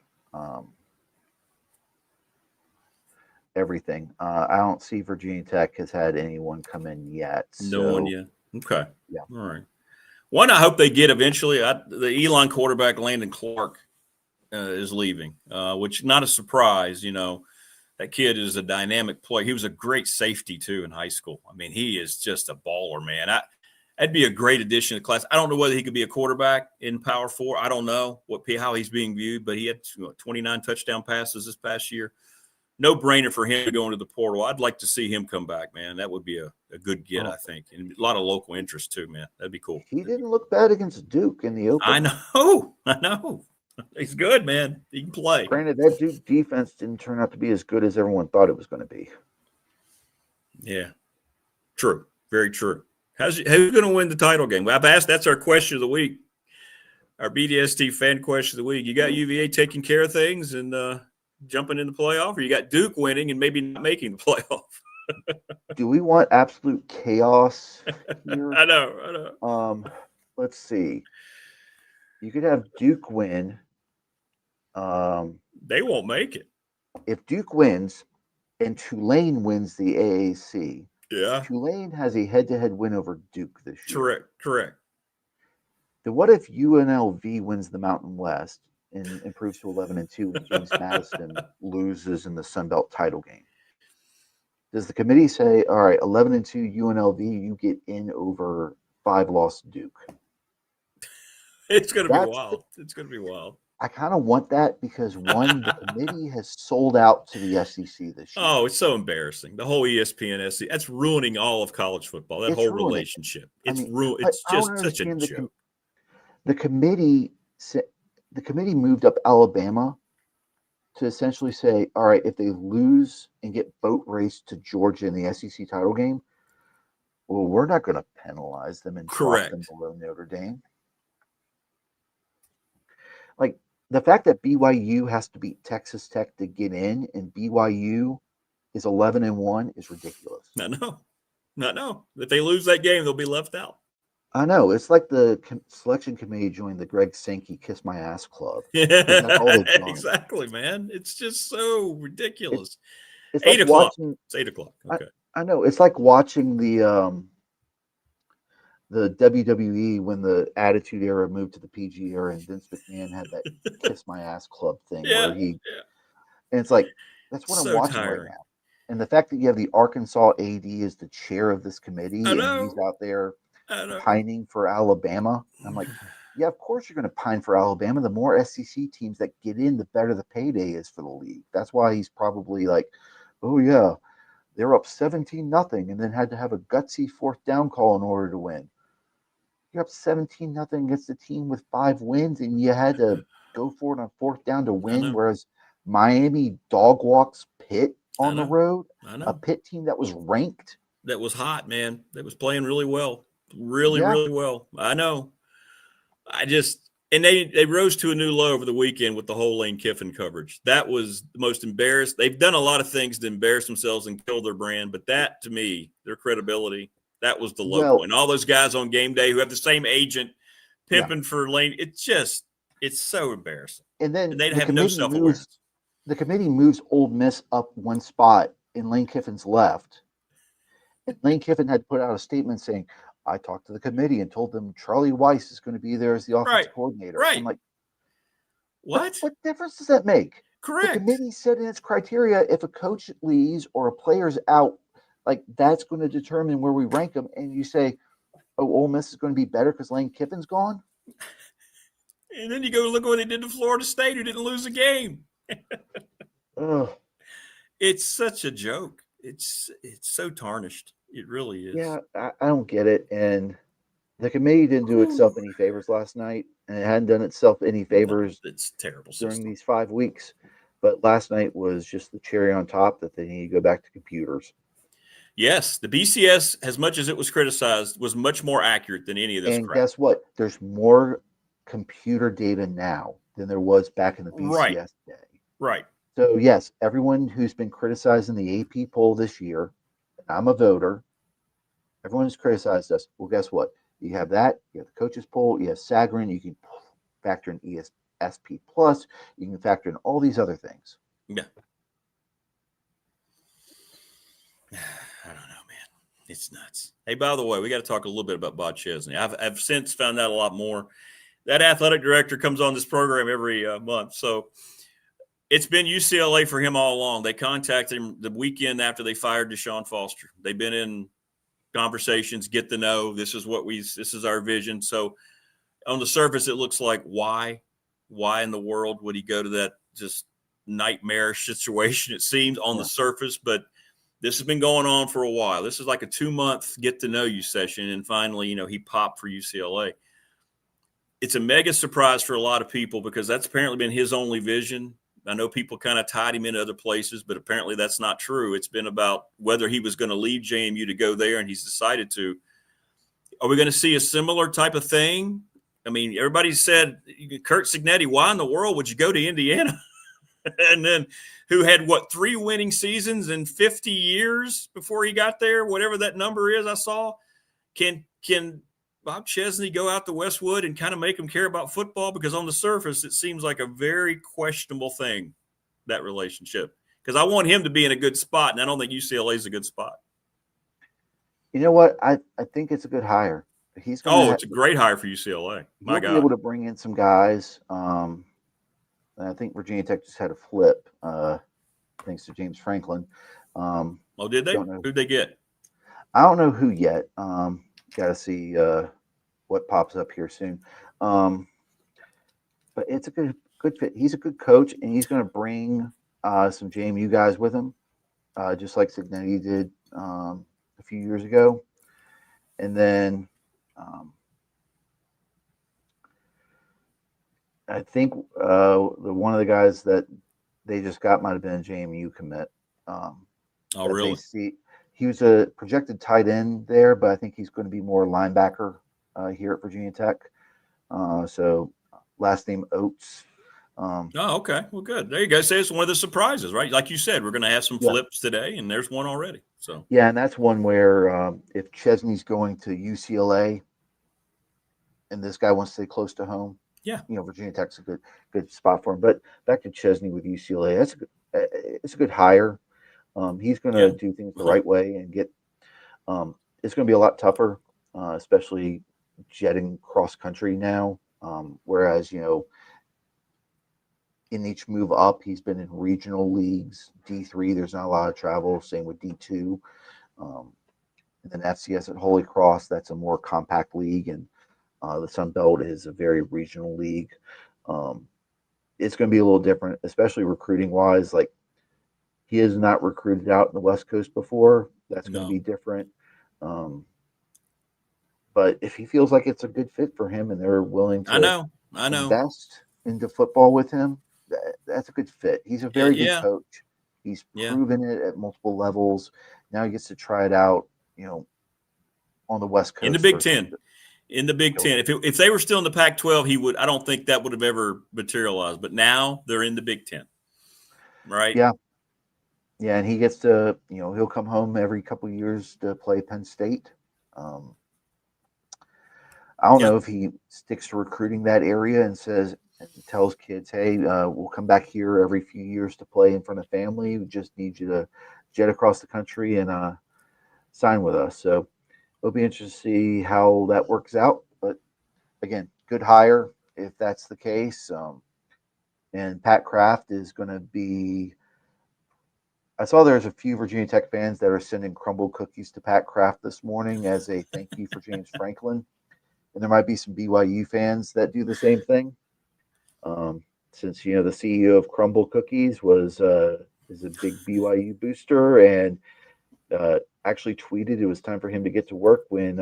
everything. I don't see Virginia Tech has had anyone come in yet. No one yet. Okay. Yeah. All right. One I hope they get eventually. The Elon quarterback Landon Clark is leaving, which not a surprise. That kid is a dynamic player. He was a great safety too in high school. I mean, he is just a baller, man. That'd be a great addition to the class. I don't know whether he could be a quarterback in Power 4. I don't know how he's being viewed, but he had 29 touchdown passes this past year. No brainer for him to go into the portal. I'd like to see him come back, man. That would be a good get, I think. And a lot of local interest too, man. That'd be cool. He didn't look bad against Duke in the open. I know. He's good, man. He can play. Granted, that Duke defense didn't turn out to be as good as everyone thought it was going to be. Yeah. True. Very true. Who's going to win the title game? I've asked. That's our question of the week. Our BDST fan question of the week. You got UVA taking care of things and jumping in the playoff, or you got Duke winning and maybe not making the playoff? Do we want absolute chaos here? I know. Let's see. You could have Duke win. They won't make it. If Duke wins and Tulane wins the AAC, yeah, Tulane has a head-to-head win over Duke this year. Correct. Then what if UNLV wins the Mountain West and improves to 11-2 and James Madison loses in the Sun Belt title game? Does the committee say, all right, 11-2 UNLV, you get in over 5-loss Duke? It's going to be wild. It's going to be wild. I kind of want that because, one, the committee has sold out to the SEC this year. Oh, it's so embarrassing. The whole ESPN SEC, that's ruining all of college football, that whole relationship. It's just such a joke. The committee moved up Alabama to essentially say, all right, if they lose and get boat raced to Georgia in the SEC title game, well, we're not going to penalize them and drop them below Notre Dame. Like, the fact that BYU has to beat Texas Tech to get in and BYU is 11-1 is ridiculous. I know. If they lose that game, they'll be left out. I know. It's like the selection committee joined the Greg Sankey Kiss My Ass Club. That's all they've done. Exactly, man. It's just so ridiculous. It's 8 like o'clock. watching. It's 8 o'clock. Okay. I know. It's like watching the WWE when the Attitude Era moved to the PG era, and Vince McMahon had that Kiss My Ass Club thing where he. And it's like that's what I'm watching right now. And the fact that you have the Arkansas AD as the chair of this committee, and he's out there pining for Alabama. I'm like, yeah, of course you're going to pine for Alabama. The more SEC teams that get in, the better the payday is for the league. That's why he's probably like, oh yeah, they're up 17-0, and then had to have a gutsy 4th down call in order to win. You're up 17-0 against a team with 5 wins, and you had to go for it on 4th down to win. Whereas Miami dog walks Pitt on the road, a Pitt team that was ranked, that was hot, man, that was playing really well, really well. I know. And they rose to a new low over the weekend with the whole Lane Kiffin coverage. That was the most embarrassed. They've done a lot of things to embarrass themselves and kill their brand, but that, to me, their credibility, that was the low point. All those guys on game day who have the same agent pimping for Lane, it's so embarrassing. And then they have no self-awareness. The committee moves Ole Miss up 1 spot, and Lane Kiffin's left. And Lane Kiffin had put out a statement saying, I talked to the committee and told them Charlie Weiss is going to be there as the offensive coordinator. Right. I'm like, what difference does that make? Correct. The committee said in its criteria, if a coach leaves or a player's out, like that's going to determine where we rank them. And you say, oh, Ole Miss is going to be better because Lane Kiffin's gone? And then you go look what they did to Florida State, who didn't lose a game. It's such a joke. It's so tarnished. It really is. Yeah, I don't get it. And the committee didn't do itself any favors last night, and it hadn't done itself any favors it's terrible during these 5 weeks. But last night was just the cherry on top that they need to go back to computers. Yes, the BCS, as much as it was criticized, was much more accurate than any of this crap. Guess what? There's more computer data now than there was back in the BCS day. Right. So, yes, everyone who's been criticizing the AP poll this year, I'm a voter, everyone who's criticized us. Well, guess what? You have that. You have the coaches poll. You have Sagarin. You can factor in ESP Plus. You can factor in all these other things. Yeah. I don't know, man. It's nuts. Hey, by the way, we got to talk a little bit about Bob Chesney. I've since found out a lot more. That athletic director comes on this program every month. So it's been UCLA for him all along. They contacted him the weekend after they fired Deshaun Foster. They've been in conversations, get to know. This is our vision. So on the surface, it looks like why in the world would he go to that just nightmarish situation? It seems on the surface, but this has been going on for a while. This is like a 2-month get to know you session. And finally, he popped for UCLA. It's a mega surprise for a lot of people because that's apparently been his only vision. I know people kind of tied him in other places, but apparently that's not true. It's been about whether he was going to leave JMU to go there, and he's decided to. Are we going to see a similar type of thing? I mean, everybody said, Kurt Cignetti, why in the world would you go to Indiana? And then who had, 3 winning seasons in 50 years before he got there, whatever that number is I saw. Can Bob Chesney go out to Westwood and kind of make him care about football? Because on the surface, it seems like a very questionable thing, that relationship. Because I want him to be in a good spot, and I don't think UCLA is a good spot. You know what? I think it's a good hire. It's a great hire for UCLA. My God. He'll be able to bring in some guys. And I think Virginia Tech just had a flip, thanks to James Franklin. Did they? Who'd they get? I don't know who yet. Got to see what pops up here soon. But it's a good fit. He's a good coach, and he's going to bring some JMU guys with him, just like Cignetti did a few years ago. And then I think one of the guys that they just got might have been a JMU commit. Really? He was a projected tight end there, but I think he's going to be more linebacker here at Virginia Tech. So last name Oates. Okay. Well, good. There you go. Say it's one of the surprises, right? Like you said, we're going to have some flips today, and there's one already. So yeah, and that's one where if Chesney's going to UCLA, and this guy wants to stay close to home, Yeah. Virginia Tech's a good spot for him. But back to Chesney with UCLA, it's a good hire. He's going to do things the right way and get. It's going to be a lot tougher, especially jetting cross country now. Whereas in each move up, he's been in regional leagues. D3, there's not a lot of travel. Same with D2. And then FCS at Holy Cross, that's a more compact league, and the Sun Belt is a very regional league. It's going to be a little different, especially recruiting wise. Like, he has not recruited out in the West Coast before. That's going to be different. But if he feels like it's a good fit for him and they're willing to invest into football with him, that's a good fit. He's a very good coach. He's proven it at multiple levels. Now he gets to try it out, on the West Coast. In the Big Ten. In the Big Ten. If they were still in the Pac-12, I don't think that would have ever materialized. But now they're in the Big Ten. Right? Yeah. Yeah, and he gets to, he'll come home every couple of years to play Penn State. I don't know if he sticks to recruiting that area and tells kids, hey, we'll come back here every few years to play in front of family. We just need you to jet across the country and sign with us. So it'll be interesting to see how that works out. But again, good hire if that's the case. And Pat Kraft is going to be. I saw there's a few Virginia Tech fans that are sending crumble cookies to Pat Kraft this morning as a thank you for James Franklin. And there might be some BYU fans that do the same thing. Since, the CEO of Crumble Cookies is a big BYU booster and actually tweeted it was time for him to get to work when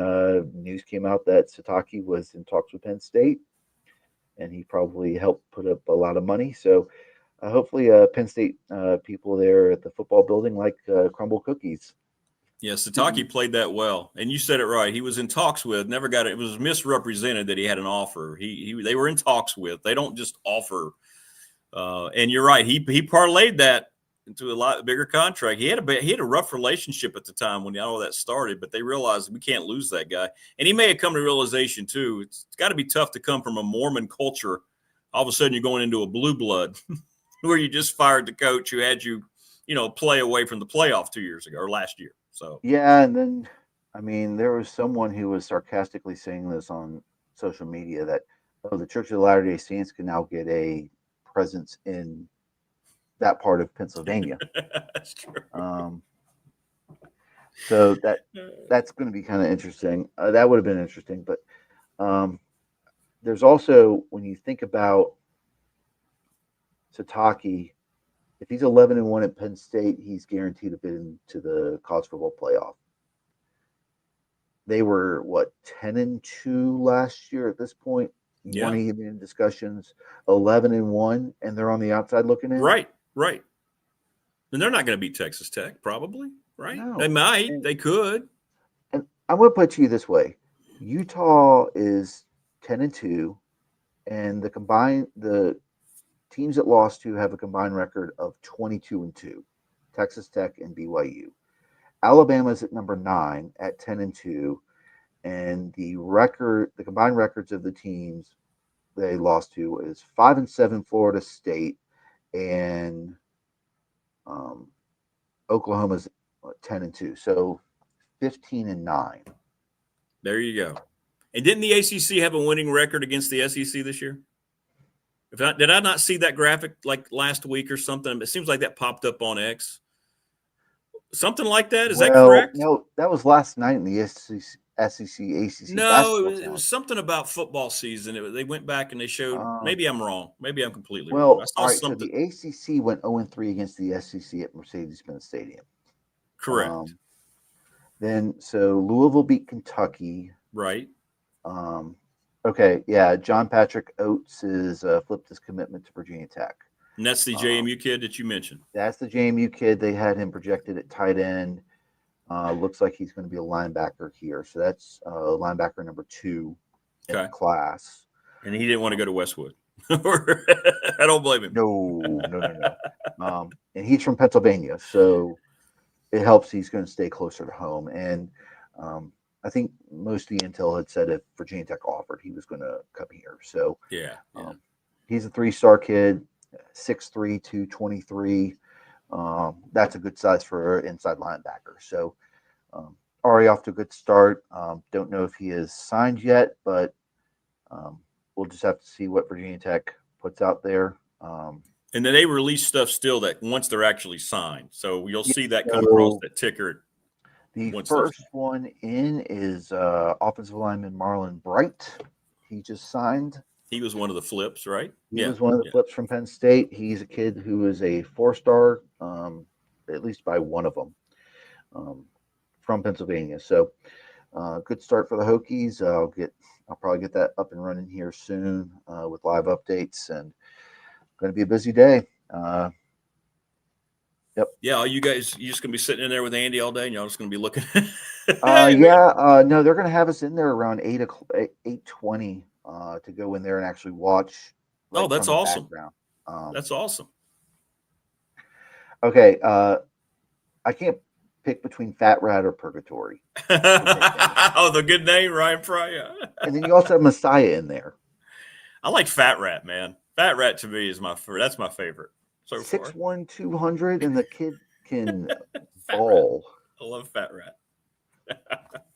news came out that Sataki was in talks with Penn State. And he probably helped put up a lot of money. So hopefully Penn State people there at the football building like Crumble Cookies. Yeah, Sataki played that well. And you said it right. He was in talks with, never got it. It was misrepresented that he had an offer. They were in talks with. They don't just offer. And you're right. He parlayed that into a lot bigger contract. He had a rough relationship at the time when all that started, but they realized we can't lose that guy. And he may have come to realization too. It's got to be tough to come from a Mormon culture. All of a sudden you're going into a blue blood where you just fired the coach who had you, play away from the playoff 2 years ago or last year. So yeah, and then there was someone who was sarcastically saying this on social media that the Church of the Latter-day Saints can now get a presence in that part of Pennsylvania. That's true. So that's going to be kind of interesting. That would have been interesting, but there's also, when you think about Sataki, if he's 11-1 at Penn State, he's guaranteed a bid into the college football playoff. They were 10-2 last year at this point. Yeah. Weren't even in discussions. 11-1, and they're on the outside looking in. Right. And they're not going to beat Texas Tech, probably. Right? No. They might. They could. And I'm going to put it to you this way: Utah is 10-2, and the teams that lost to have a combined record of 22-2, Texas Tech and BYU. Alabama's at number 9 at 10-2, and the combined records of the teams they lost to is 5-7 Florida State, and Oklahoma's 10-2, so 15-9. There you go. And didn't the ACC have a winning record against the SEC this year? Did I not see that graphic like last week or something? It seems like that popped up on X. Something like that. Is that correct? No, that was last night in the SEC, ACC. No, it was something about football season. They went back and they showed. Maybe I'm wrong. Maybe I'm completely wrong. I saw something. So the ACC went 0-3 against the SEC at Mercedes-Benz Stadium. Correct. Then Louisville beat Kentucky. Right. Okay, yeah. John Patrick Oates is flipped his commitment to Virginia Tech. And that's the JMU kid that you mentioned. That's the JMU kid. They had him projected at tight end. Looks like he's going to be a linebacker here. So that's linebacker number 2 in the class. And he didn't want to go to Westwood. I don't blame him. No. And he's from Pennsylvania, so it helps. He's going to stay closer to home. And I think most of the intel had said if Virginia Tech offered, he was going to come here. So yeah. He's a 3-star kid, 6'3", 223. That's a good size for an inside linebacker. So already off to a good start. Don't know if he is signed yet, but we'll just have to see what Virginia Tech puts out there. And then they release stuff still that once they're actually signed. So you'll see that come across that ticker. The first one in is offensive lineman Marlon Bright. He just signed. He was one of the flips, right? He was one of the flips from Penn State. He's a kid who is a 4-star, at least by one of them, from Pennsylvania. So good start for the Hokies. I'll probably get that up and running here soon with live updates, and going to be a busy day. Yep. Yeah, you guys, you just gonna be sitting in there with Andy all day, and y'all just gonna be looking. No, they're going to have us in there around 8:20 to go in there and actually watch. Oh, that's awesome. That's awesome. Okay, I can't pick between Fat Rat or Purgatory. Oh, the good name, Ryan Pryor. And then you also have Messiah in there. I like Fat Rat, man. Fat Rat to me is that's my favorite. So 6'1", 200, and the kid can ball. I love Fat Rat.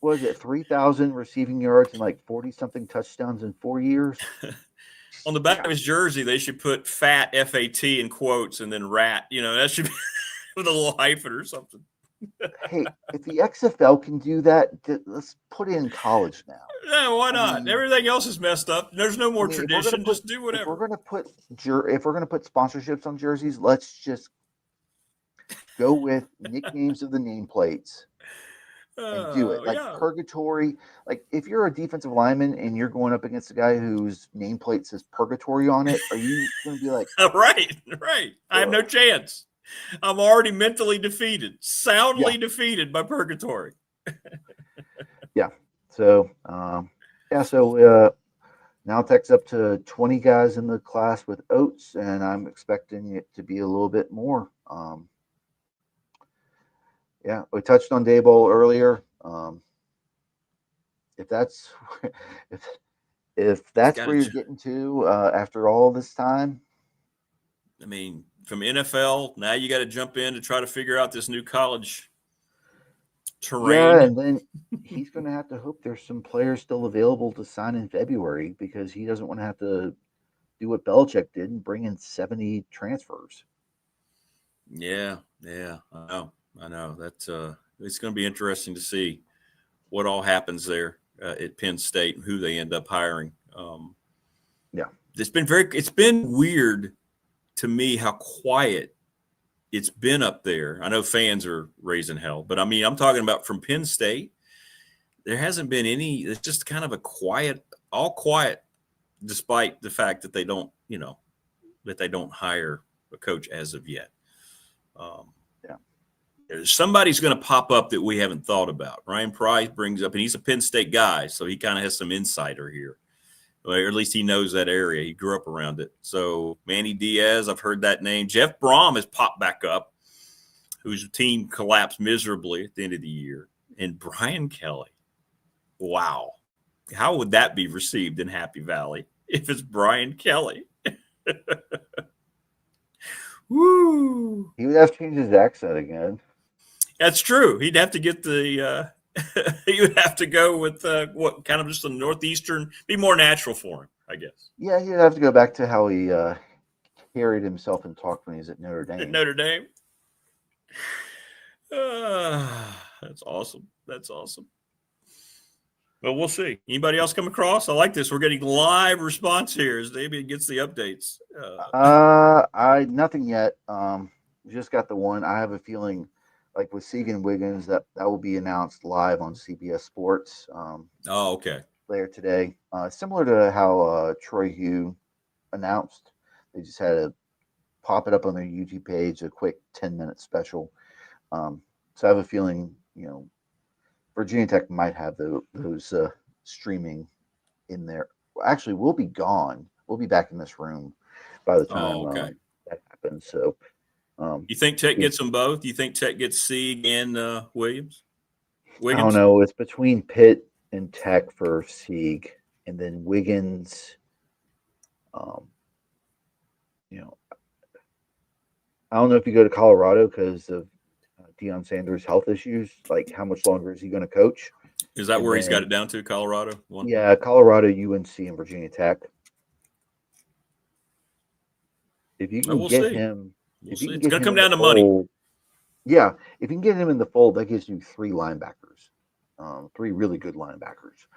What is it, 3,000 receiving yards and like 40-something touchdowns in 4 years? On the back of his jersey, they should put Fat, F-A-T in quotes, and then Rat. That should be with a little hyphen or something. Hey, if the XFL can do that, let's put it in college now. Yeah, why not? Everything else is messed up. There's no more tradition. Just do whatever. If we're gonna put sponsorships on jerseys, let's just go with nicknames of the nameplates and do it. Like Purgatory. Like if you're a defensive lineman and you're going up against a guy whose nameplate says Purgatory on it, are you going to be like, right? I have no chance. I'm already mentally defeated, soundly defeated by Purgatory. Yeah. So, now Tech's up to 20 guys in the class with Oates, and I'm expecting it to be a little bit more. We touched on Dayball earlier. If that's where you're getting to after all this time, I mean, from NFL, now you got to jump in to try to figure out this new college terrain. Yeah, and then he's going to have to hope there's some players still available to sign in February, because he doesn't want to have to do what Belichick did and bring in 70 transfers. Yeah, I know. That's it's going to be interesting to see what all happens there at Penn State and who they end up hiring. It's been weird to me how quiet it's been up there. I know fans are raising hell, but I mean, I'm talking about from Penn State. There hasn't been any. It's just kind of all quiet, despite the fact that they don't hire a coach as of yet. Somebody's going to pop up that we haven't thought about. Ryan Price brings up, and he's a Penn State guy, so he kind of has some insider here. Or at least he knows that area. He grew up around it. So Manny Diaz, I've heard that name. Jeff Brom has popped back up, whose team collapsed miserably at the end of the year. And Brian Kelly. Wow. How would that be received in Happy Valley if it's Brian Kelly? Woo. He would have to change his accent again. That's true. He'd have to get the he would have to go with what kind of just a northeastern, be more natural for him, I guess. Yeah, he'd have to go back to how he carried himself and talked when he was at Notre Dame. At Notre Dame. That's awesome. But we'll see. Anybody else come across? I like this. We're getting live response here as Damien gets the updates. Nothing yet. Just got the one. I have a feeling, like with Segan Wiggins, that will be announced live on CBS Sports. Okay. Later today. Similar to how Troy Hugh announced. They just had to pop it up on their YouTube page, a quick 10-minute special. So I have a feeling, Virginia Tech might have those streaming in there. Actually, we'll be gone. We'll be back in this room by the time that happens. So, you think Tech gets them both? You think Tech gets Sieg and Williams? Wiggins? I don't know. It's between Pitt and Tech for Sieg, and then Wiggins. You know, I don't know if you go to Colorado because of Deion Sanders' health issues. Like, how much longer is he going to coach? Is that And where he's got then- it down to, Colorado? One? Yeah, Colorado, UNC, and Virginia Tech. If you can we'll get see. him, We'll if you see. can It's get going to him come in down the to money. fold- Yeah, if you can get him in the fold, that gives you 3 linebackers, 3 really good linebackers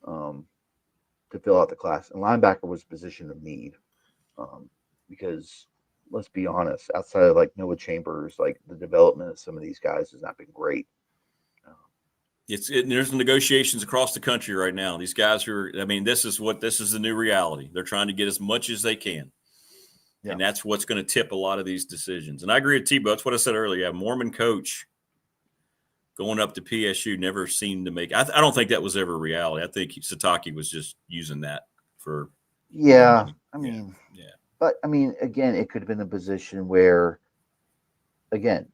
to fill out the class. And linebacker was a position of need because let's be honest, outside of like Noah Chambers, like the development of some of these guys has not been great. There's negotiations across the country right now. These guys this is the new reality. They're trying to get as much as they can. Yeah. And that's what's going to tip a lot of these decisions. And I agree with T-Bo. That's what I said earlier. A Mormon coach going up to PSU never seemed to make – I don't think that was ever reality. I think Satake was just using that for – Yeah, I mean – yeah. But, I mean, again, it could have been a position where, again,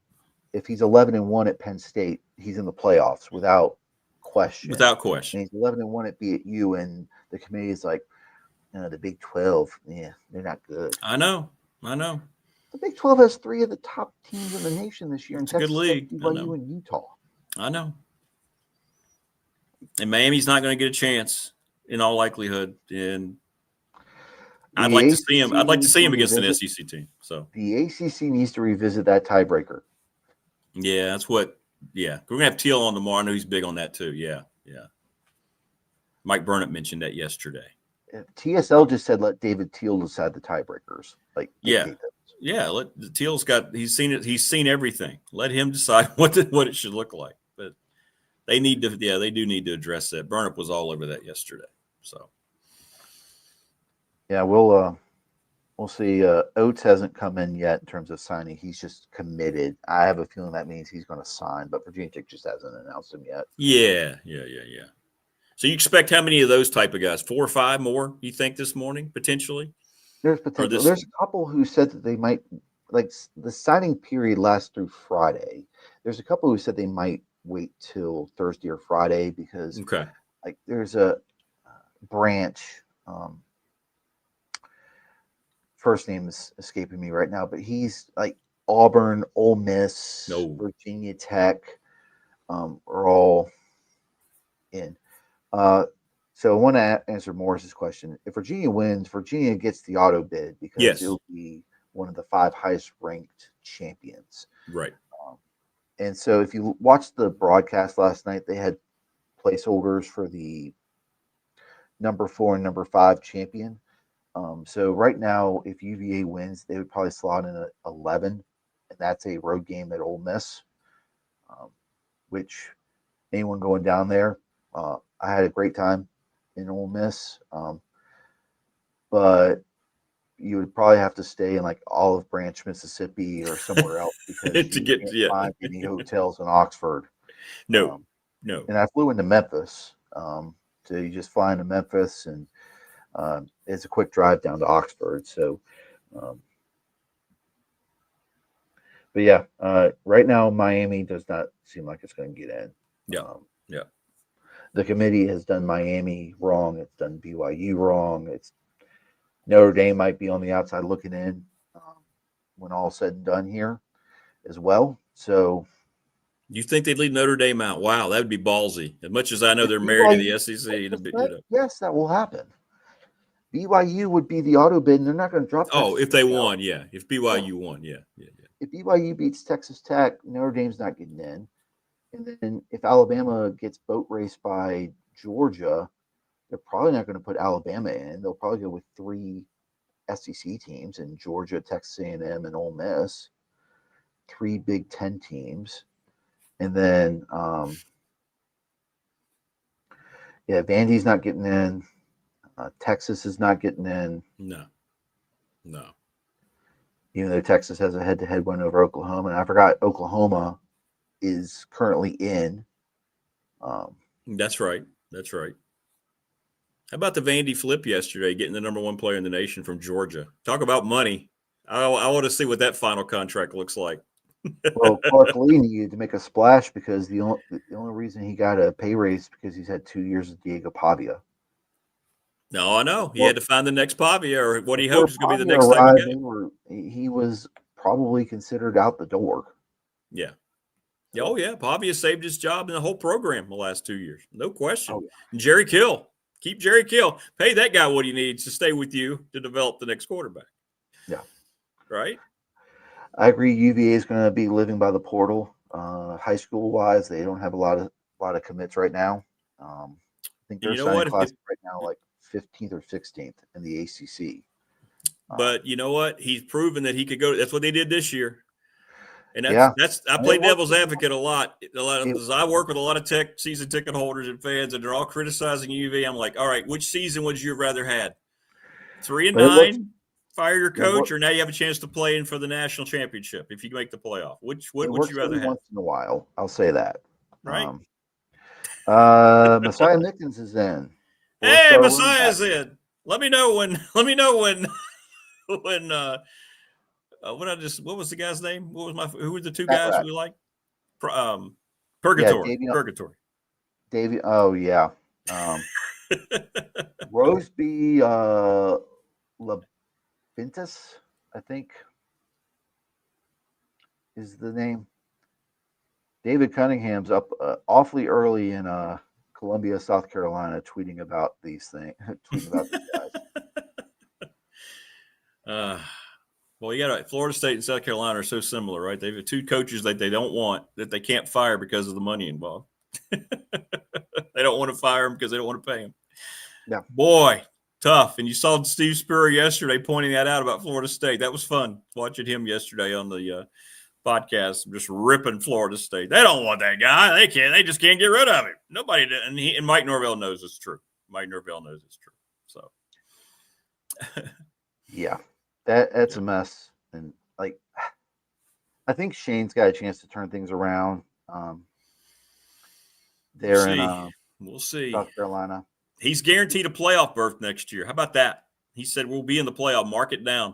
if he's 11-1 at Penn State, he's in the playoffs without question. Without question. And he's 11-1 at BU, and the committee is like, the Big 12, yeah, they're not good. I know. The Big 12 has 3 of the top teams in the nation this year in Texas, good league. BYU, and Utah. I know. And Miami's not going to get a chance in all likelihood. And I'd like to see him. I'd like to see him against an SEC team. So the ACC needs to revisit that tiebreaker. Yeah, that's what. Yeah, we're gonna have Teal on tomorrow. I know he's big on that too. Yeah. Mike Burnett mentioned that yesterday. TSL just said let David Teal decide the tiebreakers. Like Teal's got. He's seen it. He's seen everything. Let him decide what it should look like. But they need to. Yeah, they do need to address that. Burnett was all over that yesterday. So. Yeah, we'll see. Oates hasn't come in yet in terms of signing. He's just committed. I have a feeling that means he's going to sign, but Virginia Tech just hasn't announced him yet. Yeah. So you expect how many of those type of guys? 4 or 5 more, you think, this morning, potentially? There's potential. There's a couple who said that they might, like, the signing period lasts through Friday. There's a couple who said they might wait till Thursday or Friday because, like, there's a branch. First name is escaping me right now, but he's like Auburn, Ole Miss, Virginia Tech, are all in. So I want to answer Morris's question. If Virginia wins, Virginia gets the auto bid because it'll be one of the 5 highest ranked champions. Right. And so if you watched the broadcast last night, they had placeholders for the number 4 and number 5 champion. So right now, if UVA wins, they would probably slot in at 11, and that's a road game at Ole Miss, which anyone going down there, I had a great time in Ole Miss, but you would probably have to stay in like Olive Branch, Mississippi, or somewhere else because you can't find any hotels in Oxford. No. And I flew into Memphis, so you just fly into Memphis and. It's a quick drive down to Oxford. So, but yeah, right now Miami does not seem like it's going to get in. The committee has done Miami wrong. It's done BYU wrong. It's Notre Dame might be on the outside looking in when all's said and done here as well. So, you think they'd leave Notre Dame out? Wow, that would be ballsy. As much as I know they're married to the SEC. Yes, that will happen. BYU would be the auto bid, and they're not going to drop. If they won, yeah. If BYU won, yeah. If BYU beats Texas Tech, Notre Dame's not getting in. And then if Alabama gets boat raced by Georgia, they're probably not going to put Alabama in. They'll probably go with 3 SEC teams in Georgia, Texas A&M, and Ole Miss. 3 Big Ten teams. And then, Vandy's not getting in. Texas is not getting in. No. Even though Texas has a head-to-head win over Oklahoma. And I forgot Oklahoma is currently in. That's right. How about the Vandy flip yesterday, getting the number 1 player in the nation from Georgia? Talk about money. I want to see what that final contract looks like. Well, Clark Lee needed to make a splash because the only reason he got a pay raise because he's had 2 years with Diego Pavia. No, I know. He had to find the next Pavia, or what he Before hopes is going to be the Pavia next type of arrived, game. he was probably considered out the door. Yeah. Oh, yeah. Pavia saved his job in the whole program the last 2 years. No question. Oh, yeah. And Jerry Kill. Keep Jerry Kill. Pay that guy what he needs to stay with you to develop the next quarterback. Yeah. Right? I agree. UVA is going to be living by the portal. High school wise, they don't have a lot of commits right now. I think they're signing class right now like 15th or 16th in the ACC. But you know what? He's proven that he could go. That's what they did this year. And I play devil's advocate a lot. Because I work with a lot of season ticket holders and fans, and they're all criticizing UV. I'm like, all right, which season would you have rather had? 3-9, fire your coach, or now you have a chance to play in for the national championship if you make the playoff? What would you rather have? Once in a while, I'll say that. Right. Messiah Nickens is in. Hey, Messiah's in. Let me know when. What was the guy's name? Who were the two guys we like? Purgatory. Yeah, Purgatory. Davey. Oh yeah. Roseby Labintus, I think, is the name. David Cunningham's up awfully early in Columbia, South Carolina, tweeting about these things. Tweeting about these guys. Well, you got Florida State and South Carolina are so similar, right? They have two coaches that they don't want, that they can't fire because of the money involved. They don't want to fire them because they don't want to pay them. Yeah. Boy, tough. And you saw Steve Spurrier yesterday pointing that out about Florida State. That was fun watching him yesterday on the podcast, just ripping Florida State. They don't want that guy. They can't. They just can't get rid of him. Nobody did. And Mike Norvell knows it's true. Mike Norvell knows it's true. So. Yeah. That's a mess, and like I think Shane's got a chance to turn things around. We'll see. South Carolina. He's guaranteed a playoff berth next year. How about that? He said we'll be in the playoff. Mark it down.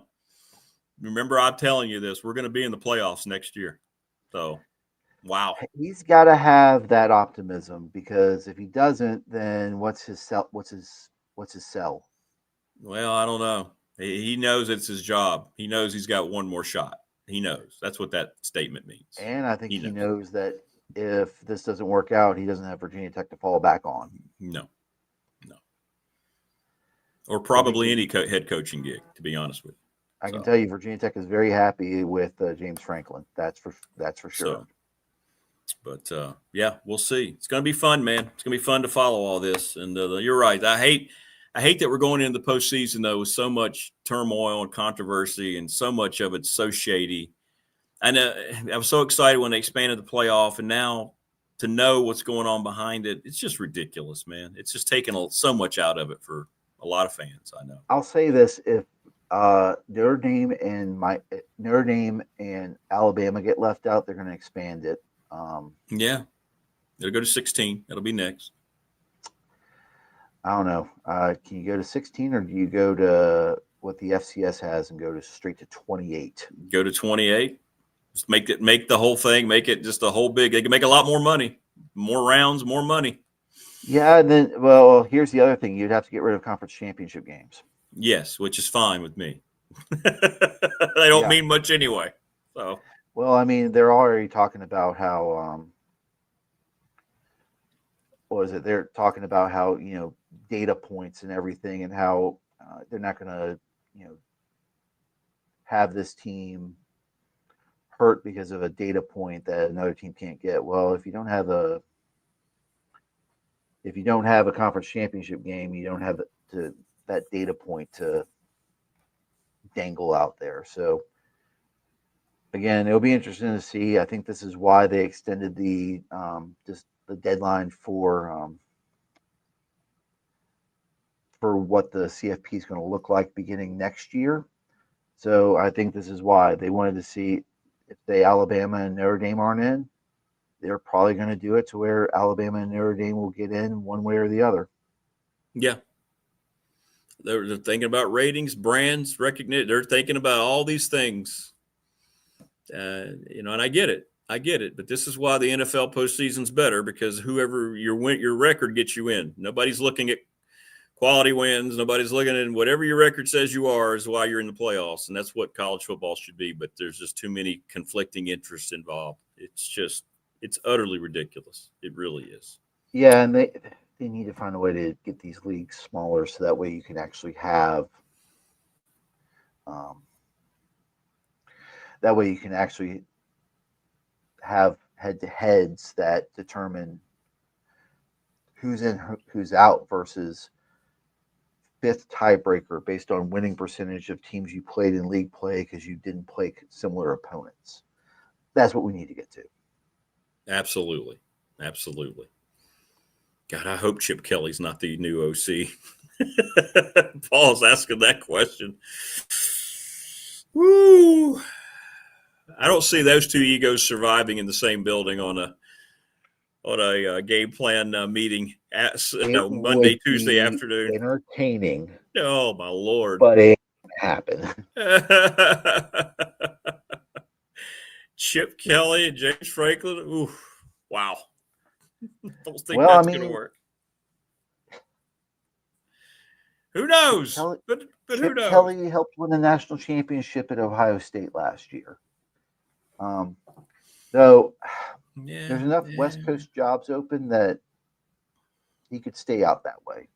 Remember, I'm telling you this. We're going to be in the playoffs next year. So, wow. He's got to have that optimism, because if he doesn't, then what's his sell? What's his sell? Well, I don't know. He knows it's his job. He knows he's got one more shot. He knows. That's what that statement means. And I think he knows that if this doesn't work out, he doesn't have Virginia Tech to fall back on. No. Or probably any head coaching gig, to be honest with you. I can tell you, Virginia Tech is very happy with James Franklin. That's for sure. Yeah, we'll see. It's going to be fun, man. It's going to be fun to follow all this. And you're right. I hate that we're going into the postseason, though, with so much turmoil and controversy, and so much of it's so shady. And I was so excited when they expanded the playoff, and now to know what's going on behind it, it's just ridiculous, man. It's just taken so much out of it for a lot of fans, I know. I'll say this: if Notre Dame and Alabama get left out, they're going to expand it. Yeah, it'll go to 16. That'll be next. I don't know. Can you go to 16, or do you go to what the FCS has and go straight to 28? Go to 28. Just make the whole thing, make it just a whole big. They can make a lot more money, more rounds, more money. Yeah, and then well, here's the other thing: you'd have to get rid of conference championship games. Yes, which is fine with me. They don't mean much anyway. So. Well, I mean, they're already talking about how. What is it? They're talking about how data points and everything, and how they're not going to have this team hurt because of a data point that another team can't get. Well, if you don't have a conference championship game, you don't have that data point to dangle out there. So again, it'll be interesting to see. I think this is why they extended the deadline for what the CFP is going to look like beginning next year. So I think this is why they wanted to see if Alabama and Notre Dame aren't in. They're probably going to do it to where Alabama and Notre Dame will get in one way or the other. Yeah. They're thinking about ratings, brands, recognition. They're thinking about all these things. And I get it. But this is why the NFL postseason's better, because whoever your record gets you in. Nobody's looking at quality wins. Nobody's looking at whatever your record says you are is why you're in the playoffs. And that's what college football should be. But there's just too many conflicting interests involved. It's utterly ridiculous. It really is. Yeah. And they need to find a way to get these leagues smaller so that way you can actually have, head-to-heads that determine who's in, who's out versus fifth tiebreaker based on winning percentage of teams you played in league play because you didn't play similar opponents. That's what we need to get to. Absolutely. God, I hope Chip Kelly's not the new OC. Paul's asking that question. Woo! I don't see those two egos surviving in the same building on a game plan meeting Monday, Tuesday afternoon. Entertaining. Oh my Lord! But it ain't happen. Chip Kelly and James Franklin. Ooh, wow! Don't think that's going to work. Who knows? But who knows? Kelly helped win the national championship at Ohio State last year. Though there's enough West Coast jobs open that he could stay out that way.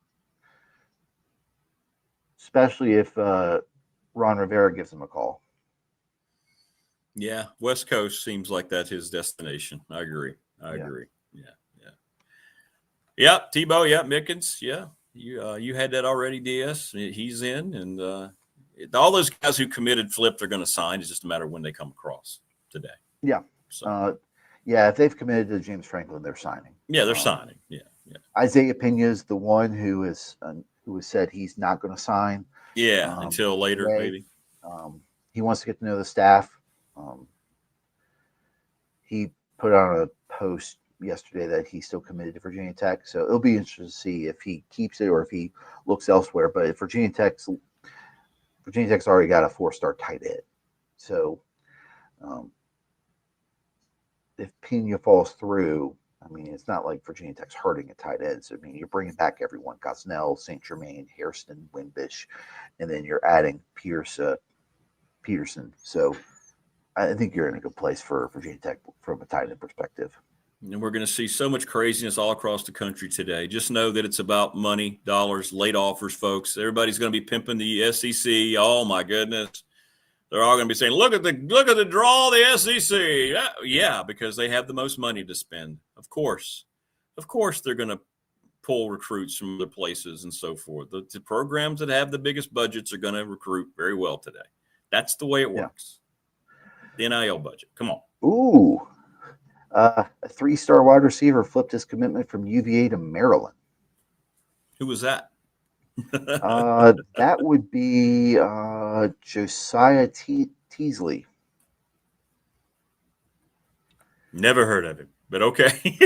Especially if Ron Rivera gives him a call. Yeah, West Coast seems like that's his destination. I agree. Yeah. Yep, Tebow. Yep, Mickens. Yeah, you had that already. DS. He's in, and all those guys who committed flipped are going to sign. It's just a matter of when they come across today. Yeah. So. If they've committed to James Franklin, they're signing. Yeah, they're signing. Yeah. Isaiah Pena is the one who has said he's not going to sign. Yeah, until later, maybe. He wants to get to know the staff. He put on a post yesterday that he's still committed to Virginia Tech. So it'll be interesting to see if he keeps it or if he looks elsewhere. But if Virginia Tech's already got a 4-star tight end. So if Pena falls through, I mean, it's not like Virginia Tech's hurting at tight ends. I mean, you're bringing back everyone: Gosnell, St. Germain, Hairston, Wimbish, and then you're adding Peterson. So I think you're in a good place for Virginia Tech from a tight end perspective. And we're going to see so much craziness all across the country today. Just know that it's about money, dollars, late offers, folks. Everybody's going to be pimping the SEC. Oh my goodness. They're all going to be saying, look at the draw of the SEC. Yeah, because they have the most money to spend. Of course, they're going to pull recruits from other places and so forth. The programs that have the biggest budgets are going to recruit very well today. That's the way it works. The NIL budget. Come on. Ooh. A 3-star wide receiver flipped his commitment from UVA to Maryland. Who was that? That would be Josiah Teasley. Never heard of him, but okay.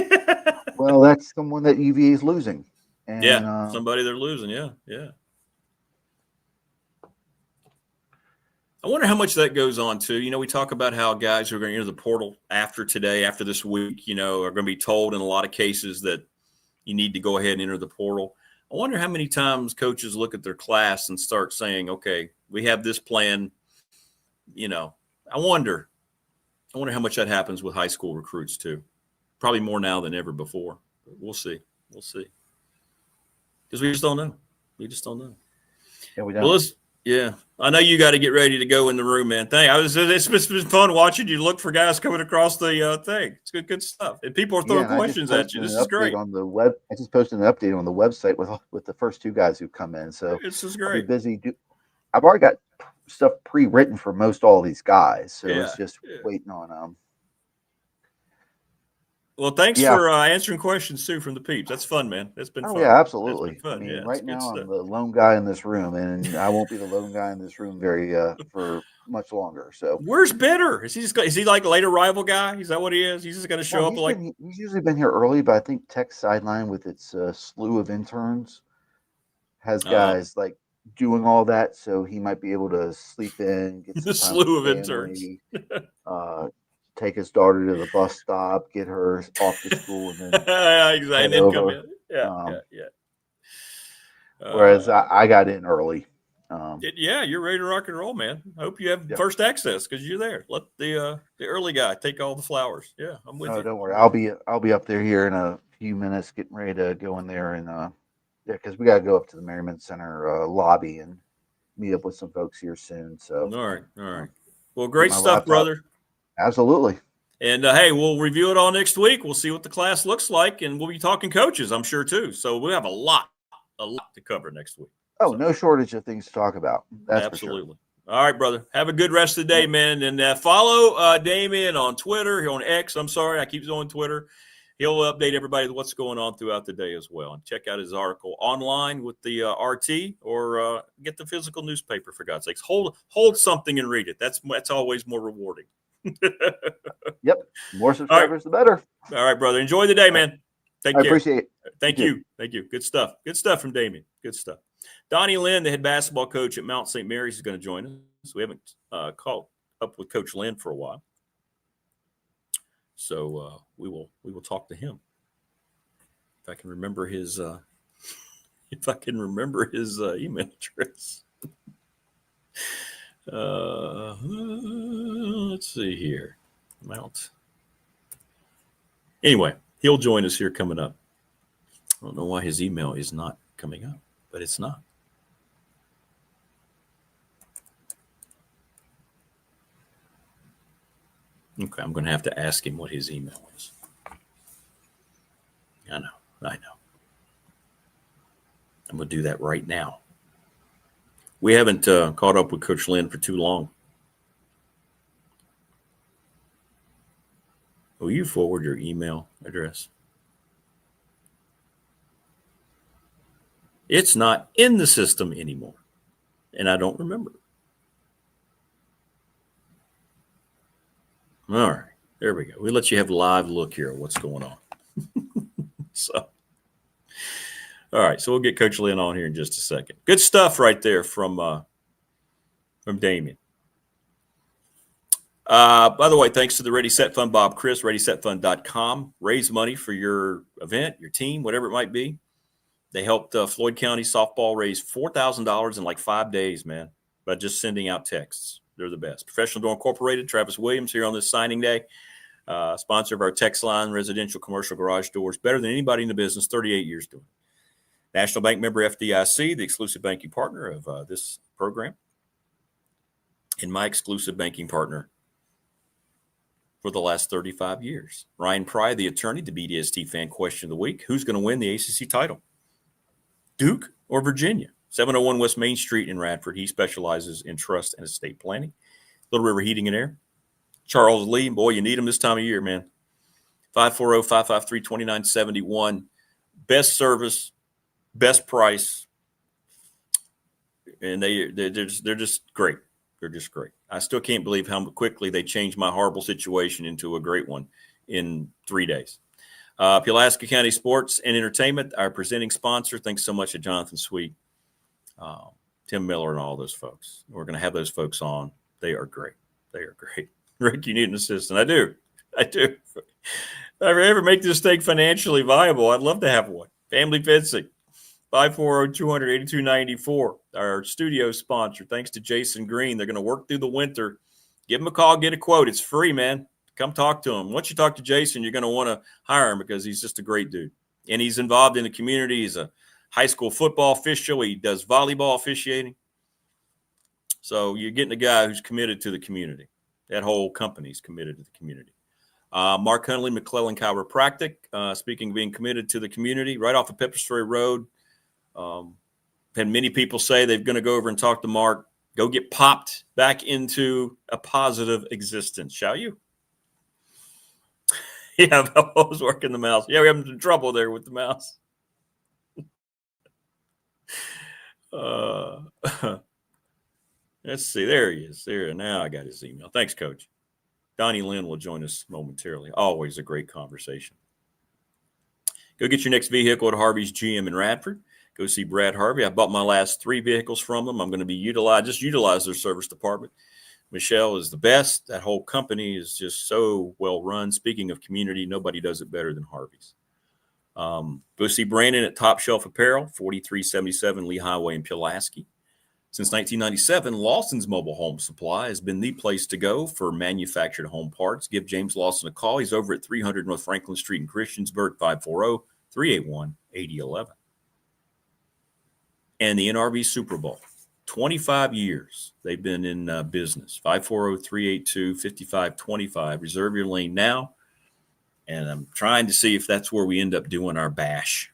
Well, that's someone that UVA is losing. And, somebody they're losing. Yeah. I wonder how much that goes on too. We talk about how guys who are going to enter the portal after this week, are going to be told in a lot of cases that you need to go ahead and enter the portal. I wonder how many times coaches look at their class and start saying, okay, we have this plan. I wonder how much that happens with high school recruits too. Probably more now than ever before. But we'll see. Because we just don't know. Yeah, we don't. Yeah, I know you got to get ready to go in the room, man. It's been fun watching you look for guys coming across the thing. It's good stuff. And people are throwing questions at you. This is great. On the web, I just posted an update on the website with the first 2 guys who come in. So this is great. I'll be busy. I've already got stuff pre-written for most all these guys, so it's just waiting on them. Well, thanks for answering questions too from the peeps. That's fun, man. That's been fun. Yeah, absolutely. Fun. Right now I'm the lone guy in this room, and I won't be the lone guy in this room for much longer. So where's Bitter? Is he like a late arrival guy? Is that what he is? He's just going to show up he's usually been here early, but I think Tech Sideline with its slew of interns has guys like doing all that, so he might be able to sleep in, get The some time slew of with interns. family, take his daughter to the bus stop, get her off to school, and then Exactly. head And then come over. in. Yeah. Whereas I got in early. Yeah, you're ready to rock and roll, man. I hope you have first access because you're there. Let the early guy take all the flowers. Yeah, I'm with you. No, don't worry. I'll be up there here in a few minutes, getting ready to go in there and because we got to go up to the Merriman Center lobby and meet up with some folks here soon. So all right. Well, great stuff, brother. Absolutely. And hey, we'll review it all next week. We'll see what the class looks like, and we'll be talking coaches, I'm sure too. So we have a lot to cover next week. Oh, no shortage of things to talk about. That's absolutely. For sure. All right, brother. Have a good rest of the day, man. And follow Damien on Twitter, on X. I'm sorry, I keep going Twitter. He'll update everybody with what's going on throughout the day as well. And check out his article online with the RT, or get the physical newspaper, for God's sakes. Hold something and read it. That's always more rewarding. Yep. More subscribers, the better. All right, brother. Enjoy the day, man. Take care. I appreciate it. Thank you. Good stuff. Good stuff from Damien. Good stuff. Donny Lind, the head basketball coach at Mount St. Mary's, is going to join us. We haven't caught up with Coach Lind for a while. So we will talk to him. If I can remember his email address. Let's see here. Mount. Anyway, he'll join us here coming up. I don't know why his email is not coming up, but it's not. Okay, I'm going to have to ask him what his email is. I know. I'm going to do that right now. We haven't caught up with Coach Lind for too long. Will you forward your email address? It's not in the system anymore, and I don't remember. All right, there we go. We let you have a live look here at what's going on. So, all right, so we'll get Coach Lind on here in just a second. Good stuff right there from Damien. By the way, thanks to the Ready Set Fund, Bob Chris, ReadySetFund.com. Raise money for your event, your team, whatever it might be. They helped Floyd County softball raise $4,000 in like 5 days, man, by just sending out texts. They're the best. Professional Door Incorporated, Travis Williams here on this signing day. Sponsor of our text line, residential, commercial garage doors. Better than anybody in the business, 38 years doing it. National Bank member FDIC, the exclusive banking partner of this program. And my exclusive banking partner for the last 35 years. Ryan Pry, the attorney, the BDST fan question of the week. Who's going to win the ACC title? Duke or Virginia? 701 West Main Street in Radford. He specializes in trust and estate planning. Little River Heating and Air. Charles Lee, boy, you need him this time of year, man. 540-553-2971. Best service, best price, and they're just great. They're just great. I still can't believe how quickly they changed my horrible situation into a great one in 3 days. Pulaski County Sports and Entertainment, our presenting sponsor. Thanks so much to Jonathan Sweet, Tim Miller, and all those folks. We're going to have those folks on. They are great. Rick, you need an assistant. I do. If I ever make this thing financially viable, I'd love to have one. Family Fencing, 540-200-8294. Our studio sponsor. Thanks to Jason Green. They're going to work through the winter. Give them a call, get a quote. It's free, man. Come talk to him. Once you talk to Jason, you're going to want to hire him because he's just a great dude. And he's involved in the community. He's a high school football official. He does volleyball officiating. So you're getting a guy who's committed to the community. That whole company is committed to the community. Mark Huntley, McClellan Chiropractic, speaking of being committed to the community, right off of Pepper's Ferry Road. Had many people say they're going to go over and talk to Mark. Go get popped back into a positive existence, shall you? Yeah, I was working the mouse. Yeah, we're having some trouble there with the mouse. Let's see. There he is. There. Now I got his email. Thanks, Coach. Donny Lind will join us momentarily. Always a great conversation. Go get your next vehicle at Harvey's GM in Radford. Go see Brad Harvey. I bought my last 3 vehicles from them. I'm going to be utilize their service department. Michelle is the best. That whole company is just so well run. Speaking of community, nobody does it better than Harvey's. Go see Brandon at Top Shelf Apparel, 4377 Lee Highway in Pulaski. Since 1997, Lawson's Mobile Home Supply has been the place to go for manufactured home parts. Give James Lawson a call. He's over at 300 North Franklin Street in Christiansburg, 540-381-8011. And the NRV Super Bowl, 25 years they've been in business, 540-382-5525. Reserve your lane now. And I'm trying to see if that's where we end up doing our bash.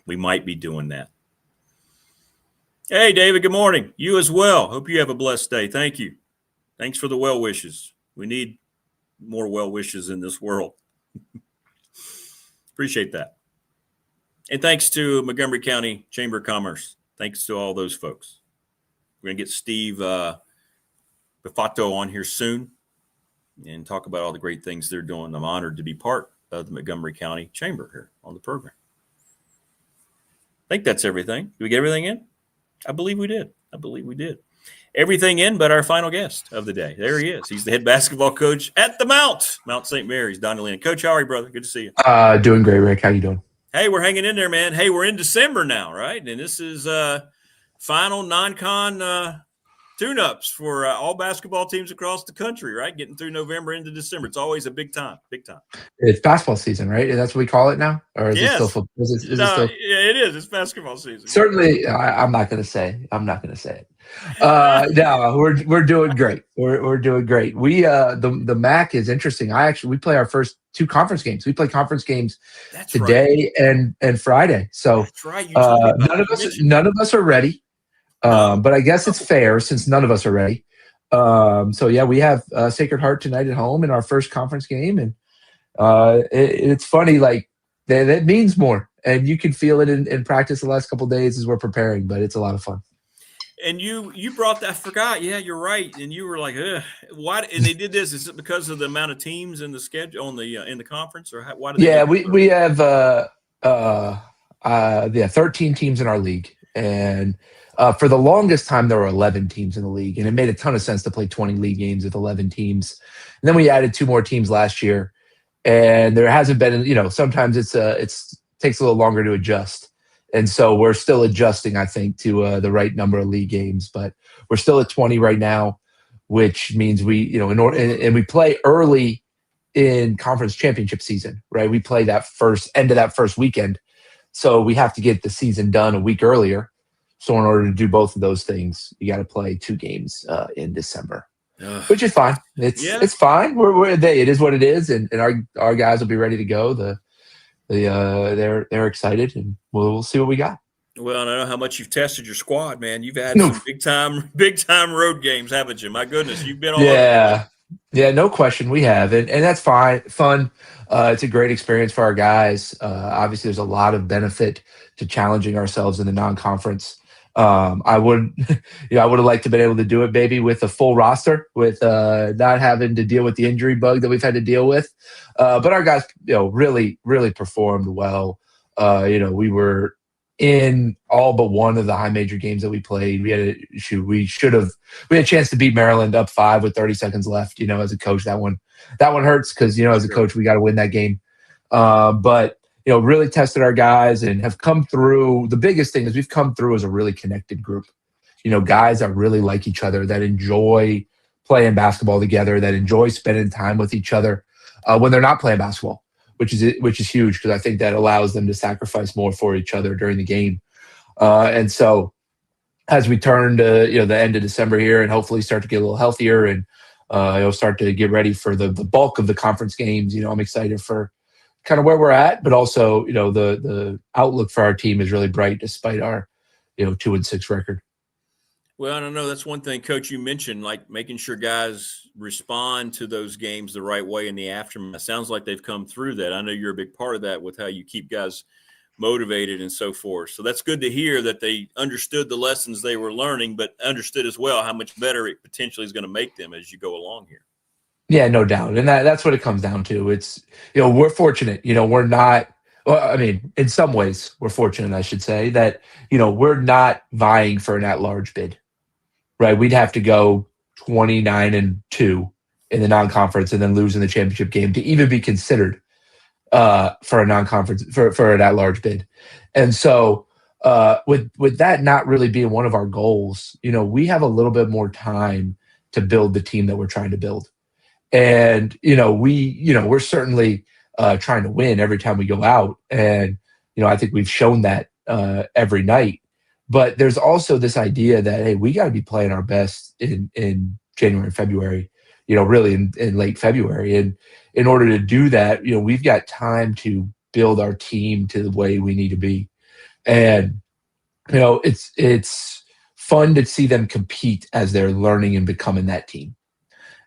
We might be doing that. Hey, David, good morning. You as well. Hope you have a blessed day. Thank you. Thanks for the well wishes. We need more well wishes in this world. Appreciate that. And thanks to Montgomery County Chamber of Commerce. Thanks to all those folks. We're going to get Steve Bifato on here soon and talk about all the great things they're doing. I'm honored to be part of the Montgomery County Chamber here on the program. I think that's everything. Did we get everything in? I believe we did. Everything in but our final guest of the day. There he is. He's the head basketball coach at the Mount St. Mary's, Donny Lind. Coach, how are you, brother? Good to see you. Doing great, Rick. How you doing? Hey, we're hanging in there, man. Hey, we're in December now, right? And this is final non-con tune-ups for all basketball teams across the country, right? Getting through November into December. It's always a big time. It's basketball season, right? That's what we call it now? Or is it still football? Yeah, it is. It's basketball season. Certainly, I'm not going to say it. No, we're doing great. We're doing great. We the MAC is interesting. We play our first 2 conference games. We play conference games today and Friday. So that's right. None of us are ready. But I guess it's fair since none of us are ready. So yeah, we have Sacred Heart tonight at home in our first conference game, and it's funny, like that means more, and you can feel it in practice the last couple of days as we're preparing. But it's a lot of fun. And you brought that. I forgot. Yeah, you're right. And you were like, why? And they did this. Is it because of the amount of teams in the schedule in the conference, or why? We have 13 teams in our league, and for the longest time there were 11 teams in the league, and it made a ton of sense to play 20 league games with 11 teams. And then we added 2 more teams last year, and there hasn't been. Sometimes it takes a little longer to adjust. And so we're still adjusting, I think, to the right number of league games, but we're still at 20 right now, which means we play early in conference championship season, right? We play that end of that first weekend. So we have to get the season done a week earlier. So in order to do both of those things, you got to play 2 games in December, which is fine. It's fine. It is what it is. And our guys will be ready to go. They're excited, and we'll see what we got. Well, I don't know how much you've tested your squad, man. You've had some big time road games, haven't you? My goodness, you've been all over. Yeah, no question, we have, and that's fun. It's a great experience for our guys. Obviously, there's a lot of benefit to challenging ourselves in the non-conference. I would have liked to have been able to do it, baby, with a full roster, with not having to deal with the injury bug that we've had to deal with. But our guys, really, really performed well. We were in all but one of the high major games that we played. We had a chance to beat Maryland up 5 with 30 seconds left. As a coach, that one hurts because as a coach, we got to win that game. But really tested our guys and have come through. The biggest thing is we've come through as a really connected group. Guys that really like each other, that enjoy playing basketball together, that enjoy spending time with each other when they're not playing basketball, which is huge because I think that allows them to sacrifice more for each other during the game. And so as we turn to the end of December here and hopefully start to get a little healthier and start to get ready for the bulk of the conference games, I'm excited for kind of where we're at, but also, the outlook for our team is really bright despite our, 2-6 record. Well, I don't know. That's one thing, Coach, you mentioned, like making sure guys respond to those games the right way in the aftermath. Sounds like they've come through that. I know you're a big part of that with how you keep guys motivated and so forth. So that's good to hear that they understood the lessons they were learning, but understood as well how much better it potentially is going to make them as you go along here. Yeah, no doubt. And that's what it comes down to. It's, we're fortunate, we're not Well, I mean, in some ways, we're fortunate, I should say, that, we're not vying for an at-large bid, right? We'd have to go 29-2 in the non-conference and then lose in the championship game to even be considered for a non-conference, for an at-large bid. And so with that not really being one of our goals, we have a little bit more time to build the team that we're trying to build. And, we're certainly trying to win every time we go out. And, I think we've shown that every night. But there's also this idea that, hey, we got to be playing our best in January and February, really in late February. And in order to do that, we've got time to build our team to the way we need to be. And, it's fun to see them compete as they're learning and becoming that team.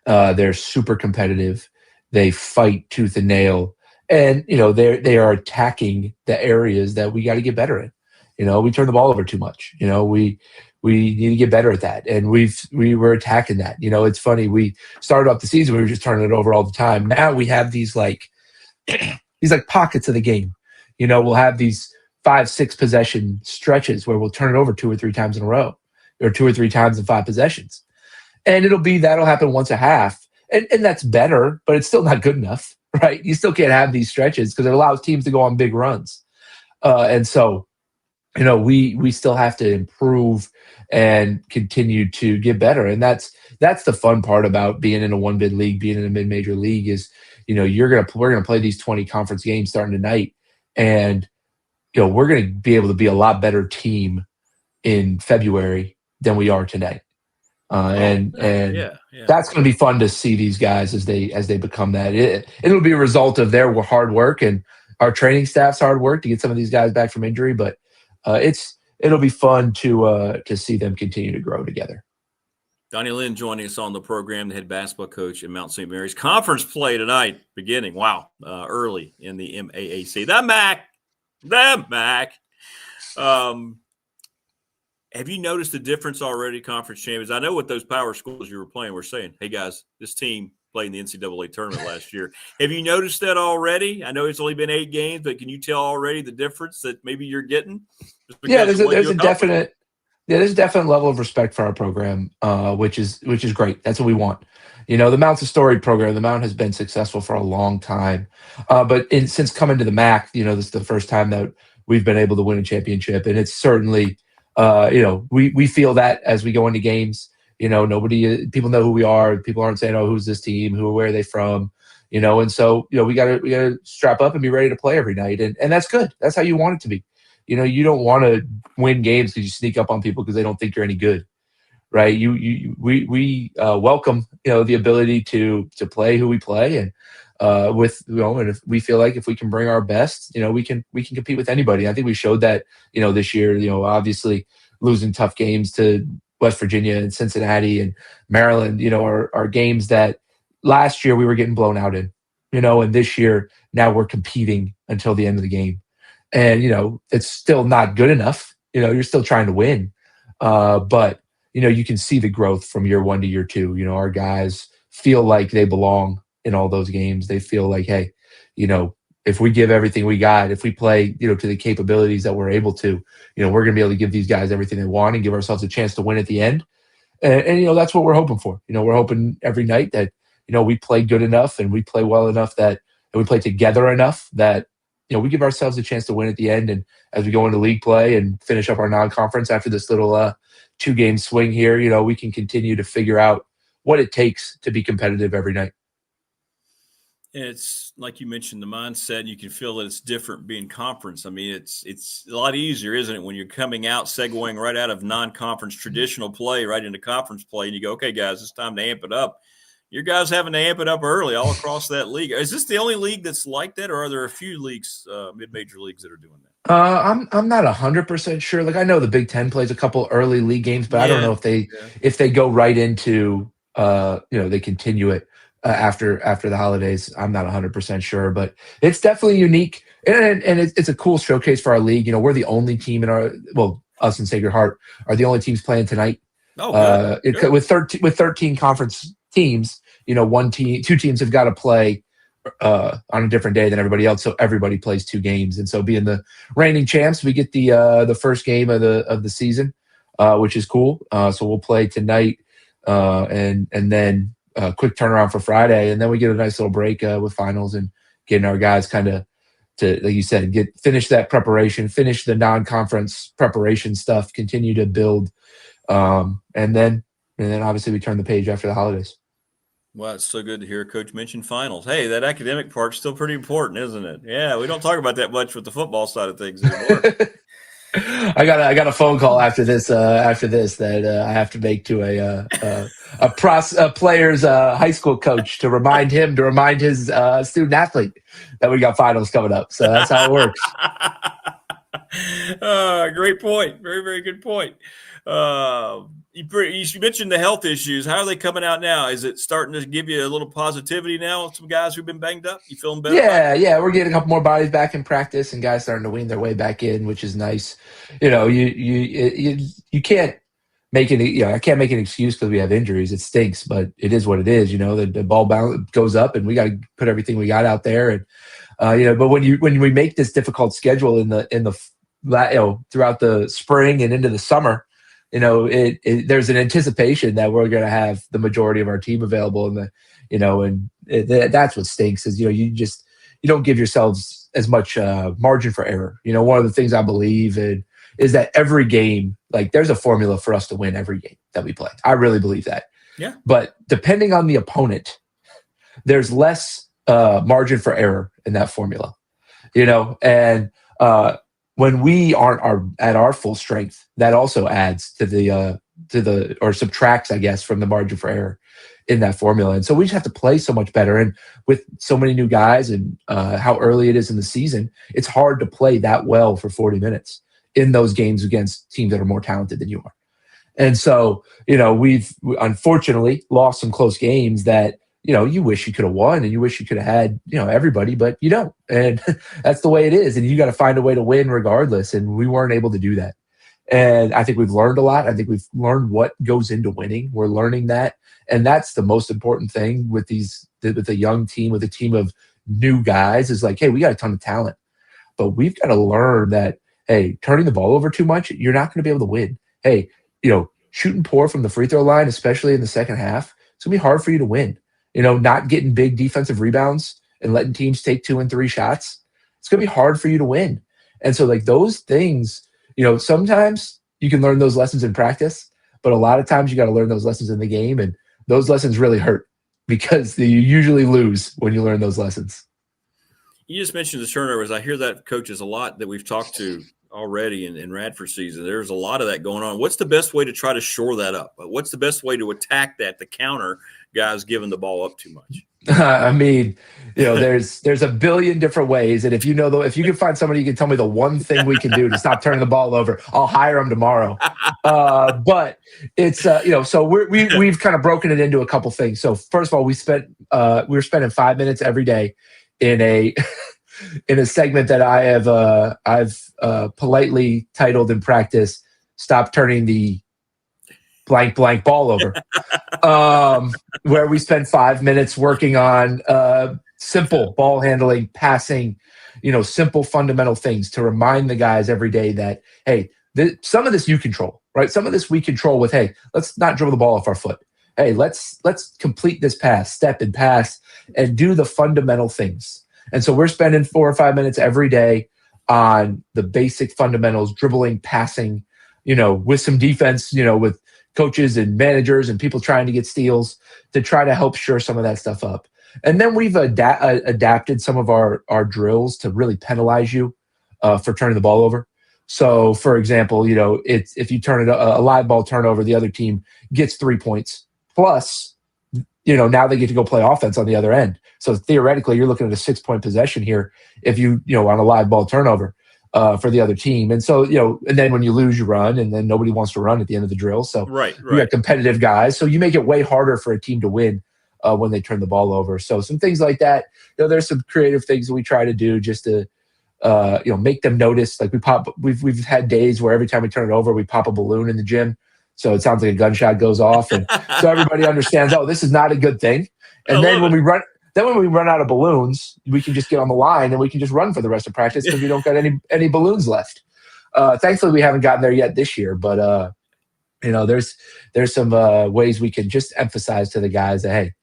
They're super competitive. They fight tooth and nail. And, they are attacking the areas that we got to get better in. We turn the ball over too much. We need to get better at that. And we were attacking that. It's funny. We started off the season, we were just turning it over all the time. Now we have these these pockets of the game. We'll have these 5-6 possession stretches where we'll turn it over 2 or 3 times in a row, or 2 or 3 times in 5 possessions. And that'll happen once a half. And that's better, but it's still not good enough, right? You still can't have these stretches because it allows teams to go on big runs. And so, we still have to improve and continue to get better. And that's the fun part about being in a one-bid league, being in a mid-major league is, we're going to play these 20 conference games starting tonight. And, we're going to be able to be a lot better team in February than we are today. And that's going to be fun to see these guys as they become that. It'll be a result of their hard work and our training staff's hard work to get some of these guys back from injury. But it'll be fun to see them continue to grow together. Donny Lind joining us on the program, the head basketball coach at Mount St. Mary's. Conference play tonight, beginning early in the MAAC. The MAC. Have you noticed the difference already, conference champions? I know what those power schools you were playing were saying. Hey, guys, this team played in the NCAA tournament last year. Have you noticed that already? I know it's only been 8 games, but can you tell already the difference that maybe you're getting? Yeah, there's a definite level of respect for our program, which is great. That's what we want. The Mount's a storied program. The Mount has been successful for a long time, but since coming to the MAC, this is the first time that we've been able to win a championship, and it's certainly. We feel that as we go into games, people know who we are. People aren't saying, oh, who's this team? Where are they from? And so, we gotta strap up and be ready to play every night. And that's good. That's how you want it to be. You don't want to win games because you sneak up on people because they don't think you're any good. Right. We welcome, the ability to play who we play. And, and if we feel like if we can bring our best, we can compete with anybody. I think we showed that, this year, obviously losing tough games to West Virginia and Cincinnati and Maryland, are games that last year we were getting blown out in, and this year now we're competing until the end of the game. And, it's still not good enough. You're still trying to win. But, you can see the growth from year 1 to year 2. Our guys feel like they belong in all those games. They feel like, hey, if we give everything we got, if we play, to the capabilities that we're able to, we're going to be able to give these guys everything they want and give ourselves a chance to win at the end. And that's what we're hoping for. We're hoping every night that, we play good enough and we play well enough and we play together enough that, we give ourselves a chance to win at the end. And as we go into league play and finish up our non-conference after this little 2-game swing here, we can continue to figure out what it takes to be competitive every night. And it's like you mentioned, the mindset, and you can feel that it's different being conference. I mean, it's a lot easier, isn't it, when you're coming out, segueing right out of non-conference traditional play right into conference play, and you go, okay, guys, it's time to amp it up. Your guys having to amp it up early all across that league. Is this the only league that's like that, or are there a few leagues, mid-major leagues, that are doing that? I'm not 100% sure. Like, I know the Big Ten plays a couple early league games, but I don't know if they go right into they continue it after the holidays. I'm not 100% sure, but it's definitely unique, and it's a cool showcase for our league. We're the only team us and Sacred Heart are the only teams playing tonight. Oh, good. With 13 conference teams, 2 teams have got to play on a different day than everybody else, so everybody plays 2 games. And so, being the reigning champs, we get the first game of the season, which is cool. So we'll play tonight, and then quick turnaround for Friday, and then we get a nice little break with finals and getting our guys kind of to, like you said, finish that preparation, finish the non-conference preparation stuff, continue to build, and then obviously we turn the page after the holidays. Well, it's so good to hear Coach mention finals. Hey, that academic part's still pretty important, isn't it? Yeah, we don't talk about that much with the football side of things anymore. I got a phone call after this that I have to make to a player's high school coach to remind his student athlete that we got finals coming up. So that's how it works. Great point. Very, very good point. You mentioned the health issues. How are they coming out now? Is it starting to give you a little positivity now? Some guys who've been banged up, you feeling better? Yeah. We're getting a couple more bodies back in practice, and guys starting to wean their way back in, which is nice. You can't make any. I can't make an excuse because we have injuries. It stinks, but it is what it is. The ball goes up, and we got to put everything we got out there. And but when we make this difficult schedule in the throughout the spring and into the summer, there's an anticipation that we're going to have the majority of our team available, and that's what stinks is you don't give yourselves as much margin for error. One of the things I believe in is that every game, like, there's a formula for us to win every game that we play. I really believe that. Yeah. But depending on the opponent, there's less margin for error in that formula. And when we aren't at our full strength, that also adds to the or subtracts, I guess, from the margin for error in that formula. And so we just have to play so much better. And with so many new guys and how early it is in the season, it's hard to play that well for 40 minutes in those games against teams that are more talented than you are. And so, we've unfortunately lost some close games that, you wish you could have won and you wish you could have had, everybody, but you don't. And that's the way it is. And you got to find a way to win regardless. And we weren't able to do that. And I think we've learned a lot. I think we've learned what goes into winning. We're learning that. And that's the most important thing with a young team, with a team of new guys, is like, hey, we got a ton of talent, but we've got to learn that, hey, turning the ball over too much, you're not going to be able to win. Hey, shooting poor from the free throw line, especially in the second half, it's going to be hard for you to win. Not getting big defensive rebounds and letting teams take 2 and 3 shots, it's going to be hard for you to win. And so, like, those things, sometimes you can learn those lessons in practice, but a lot of times you got to learn those lessons in the game. And those lessons really hurt because you usually lose when you learn those lessons. You just mentioned the turnovers. I hear that coaches a lot that we've talked to already in Radford season. There's a lot of that going on. What's the best way to try to shore that up? What's the best way to attack that, to counter guys giving the ball up too much? I mean, there's a billion different ways. And if you can find somebody who can tell me the one thing we can do to stop turning the ball over, I'll hire them tomorrow. But it's, so we've kind of broken it into a couple things. So first of all, we were spending 5 minutes every day in a segment that I've politely titled in practice, "Stop Turning the blank ball over," where we spend 5 minutes working on simple ball handling, passing, simple fundamental things to remind the guys every day that, hey, some of this you control, right? Some of this we control with, hey, let's not dribble the ball off our foot. Hey, let's complete this pass, step and pass, and do the fundamental things. And so we're spending 4 or 5 minutes every day on the basic fundamentals, dribbling, passing, with some defense, with coaches and managers and people trying to get steals to try to help shore some of that stuff up. And then we've adapted some of our drills to really penalize you for turning the ball over. So, for example, if you turn it a live ball turnover, the other team gets 3 points. Plus, now they get to go play offense on the other end. So theoretically, you're looking at a 6-point possession here if you on a live ball turnover for the other team. And so, and then when you lose, you run, and then nobody wants to run at the end of the drill. So right. You got competitive guys. So you make it way harder for a team to win when they turn the ball over. So some things like that. There's some creative things that we try to do just to make them notice. Like we've had days where every time we turn it over, we pop a balloon in the gym. So it sounds like a gunshot goes off. And so everybody understands, oh, this is not a good thing. And then when we run Then when we run out of balloons, we can just get on the line and we can just run for the rest of practice because we don't got any balloons left. Thankfully, we haven't gotten there yet this year, but there's some ways we can just emphasize to the guys that, hey,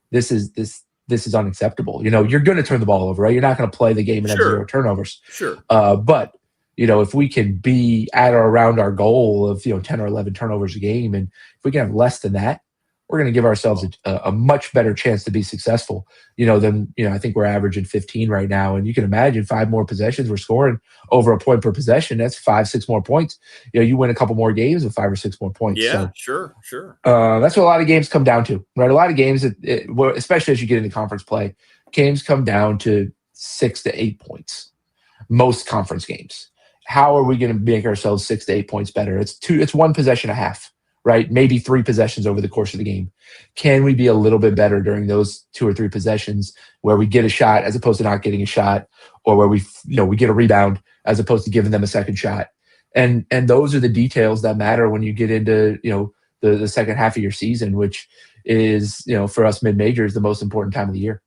this is unacceptable. You're going to turn the ball over, right? You're not going to play the game and have 0 turnovers. Sure. But if we can be at or around our goal of 10 or 11 turnovers a game, and if we can have less than that, we're going to give ourselves a much better chance to be successful. Than I think we're averaging 15 right now, and you can imagine 5 more possessions, we're scoring over a point per possession. That's 5-6 more points. You win a couple more games with 5 or 6 more points. Yeah, so, sure. That's what a lot of games come down to, right? A lot of games, especially as you get into conference play, games come down to 6 to 8 points. Most conference games. How are we going to make ourselves 6 to 8 points better? It's 1 possession a half. Right? Maybe 3 possessions over the course of the game. Can we be a little bit better during those 2 or 3 possessions where we get a shot as opposed to not getting a shot, or where we get a rebound as opposed to giving them a second shot? And those are the details that matter when you get into, the second half of your season, which is, for us mid-majors, the most important time of the year.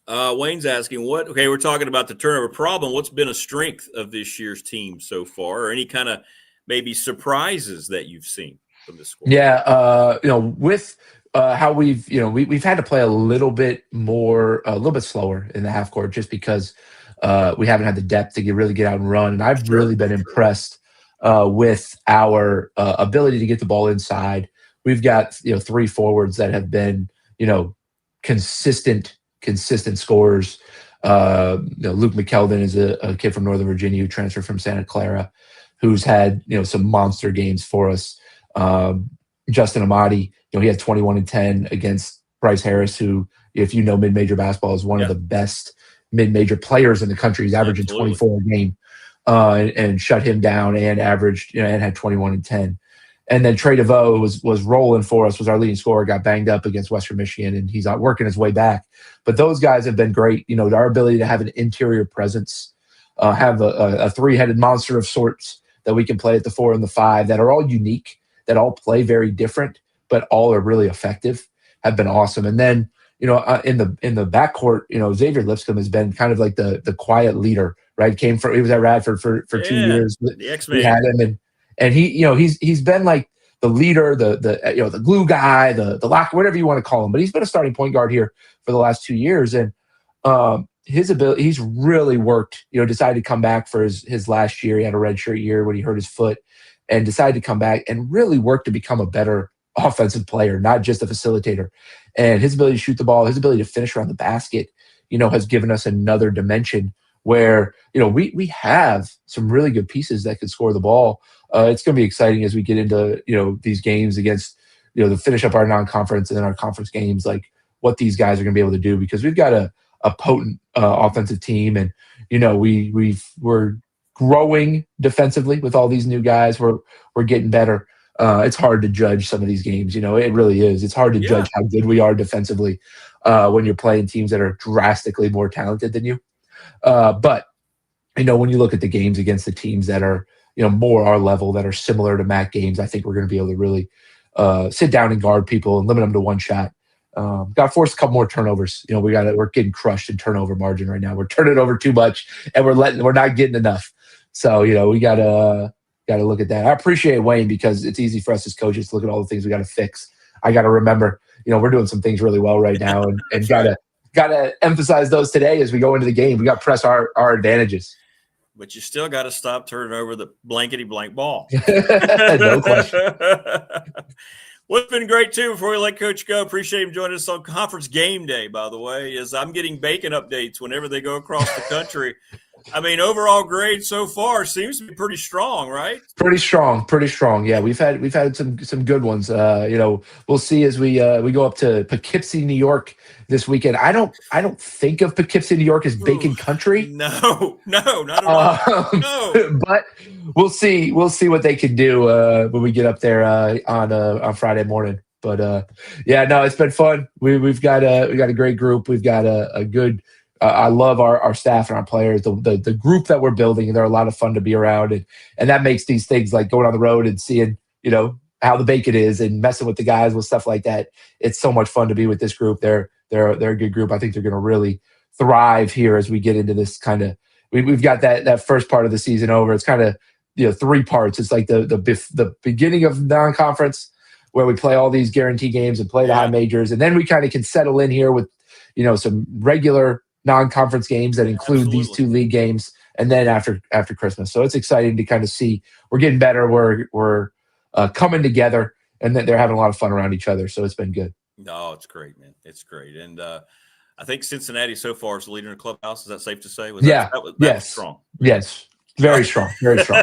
Wayne's asking we're talking about the turnover problem. What's been a strength of this year's team so far, or any kind of maybe surprises that you've seen from the score? Yeah, with how we've had to play a little bit slower in the half court just because we haven't had the depth to really get out and run. And I've really been impressed with our ability to get the ball inside. We've got 3 forwards that have been consistent scorers. Luke McKeldin is a kid from Northern Virginia who transferred from Santa Clara, who's had some monster games for us. Justin Amati, he had 21 and 10 against Bryce Harris, who, if mid-major basketball, is one of the best mid-major players in the country. He's averaging 24 a game, and shut him down and averaged and had 21 and 10. And then Trey DeVoe was rolling for us, was our leading scorer, got banged up against Western Michigan, and he's out working his way back. But those guys have been great. Our ability to have an interior presence, have a 3-headed monster of sorts that we can play at the 4 and the 5 that are all unique, that all play very different, but all are really effective, have been awesome. And then, in the backcourt, Xavier Lipscomb has been kind of like the quiet leader, right? He was at Radford for 2 years. The X-Man. We had him, and he's been like the leader, the glue guy, the lock, whatever you want to call him. But he's been a starting point guard here for the last 2 years, and his ability, he's really worked, decided to come back for his last year. He had a redshirt year when he hurt his foot, and decided to come back and really work to become a better offensive player, not just a facilitator. And his ability to shoot the ball, his ability to finish around the basket, has given us another dimension where, we have some really good pieces that can score the ball. It's going to be exciting as we get into, these games against, to finish up our non-conference and then our conference games, like what these guys are going to be able to do, because we've got a potent offensive team, and we're growing defensively with all these new guys. We're getting better. It's hard to judge some of these games. It really is. It's hard to judge how good we are defensively when you're playing teams that are drastically more talented than you. But when you look at the games against the teams that are more our level, that are similar to MAC games, I think we're going to be able to really sit down and guard people and limit them to one shot. Got to force a couple more turnovers. We're getting crushed in turnover margin right now. We're turning over too much, and we're not getting enough. So we got to look at that. I appreciate Wayne, because it's easy for us as coaches to look at all the things we got to fix. I got to remember, we're doing some things really well right now, and got to emphasize those today as we go into the game. We got to press our advantages. But you still got to stop turning over the blankety blank ball. No question. What's been great, too, before we let Coach go, appreciate him joining us on Conference Game Day, by the way, is I'm getting bacon updates whenever they go across the country. I mean, overall grade so far seems to be pretty strong, right? Pretty strong. Yeah, we've had some good ones. We'll see as we go up to Poughkeepsie, New York this weekend. I don't think of Poughkeepsie, New York as bacon country. No, not at all. No. But we'll see what they can do when we get up there on Friday morning. But it's been fun. We've got a great group. We've got a good. I love our staff and our players, the group that we're building, and they're a lot of fun to be around. And that makes these things like going on the road and seeing, how the bacon is and messing with the guys with stuff like that. It's so much fun to be with this group. They're they're a good group. I think they're going to really thrive here as we get into this kind of. We've got that first part of the season over. It's kind of 3 parts. It's like the beginning of non-conference where we play all these guarantee games and play the high majors, and then we kind of can settle in here with some regular non-conference games that include these 2 league games, and then after Christmas. So it's exciting to kind of see we're getting better. We're coming together, and that they're having a lot of fun around each other. So it's been good. No, it's great, man. It's great. And I think Cincinnati so far is the leader in the clubhouse. Is that safe to say? That was strong. Yes. Very strong. Very strong.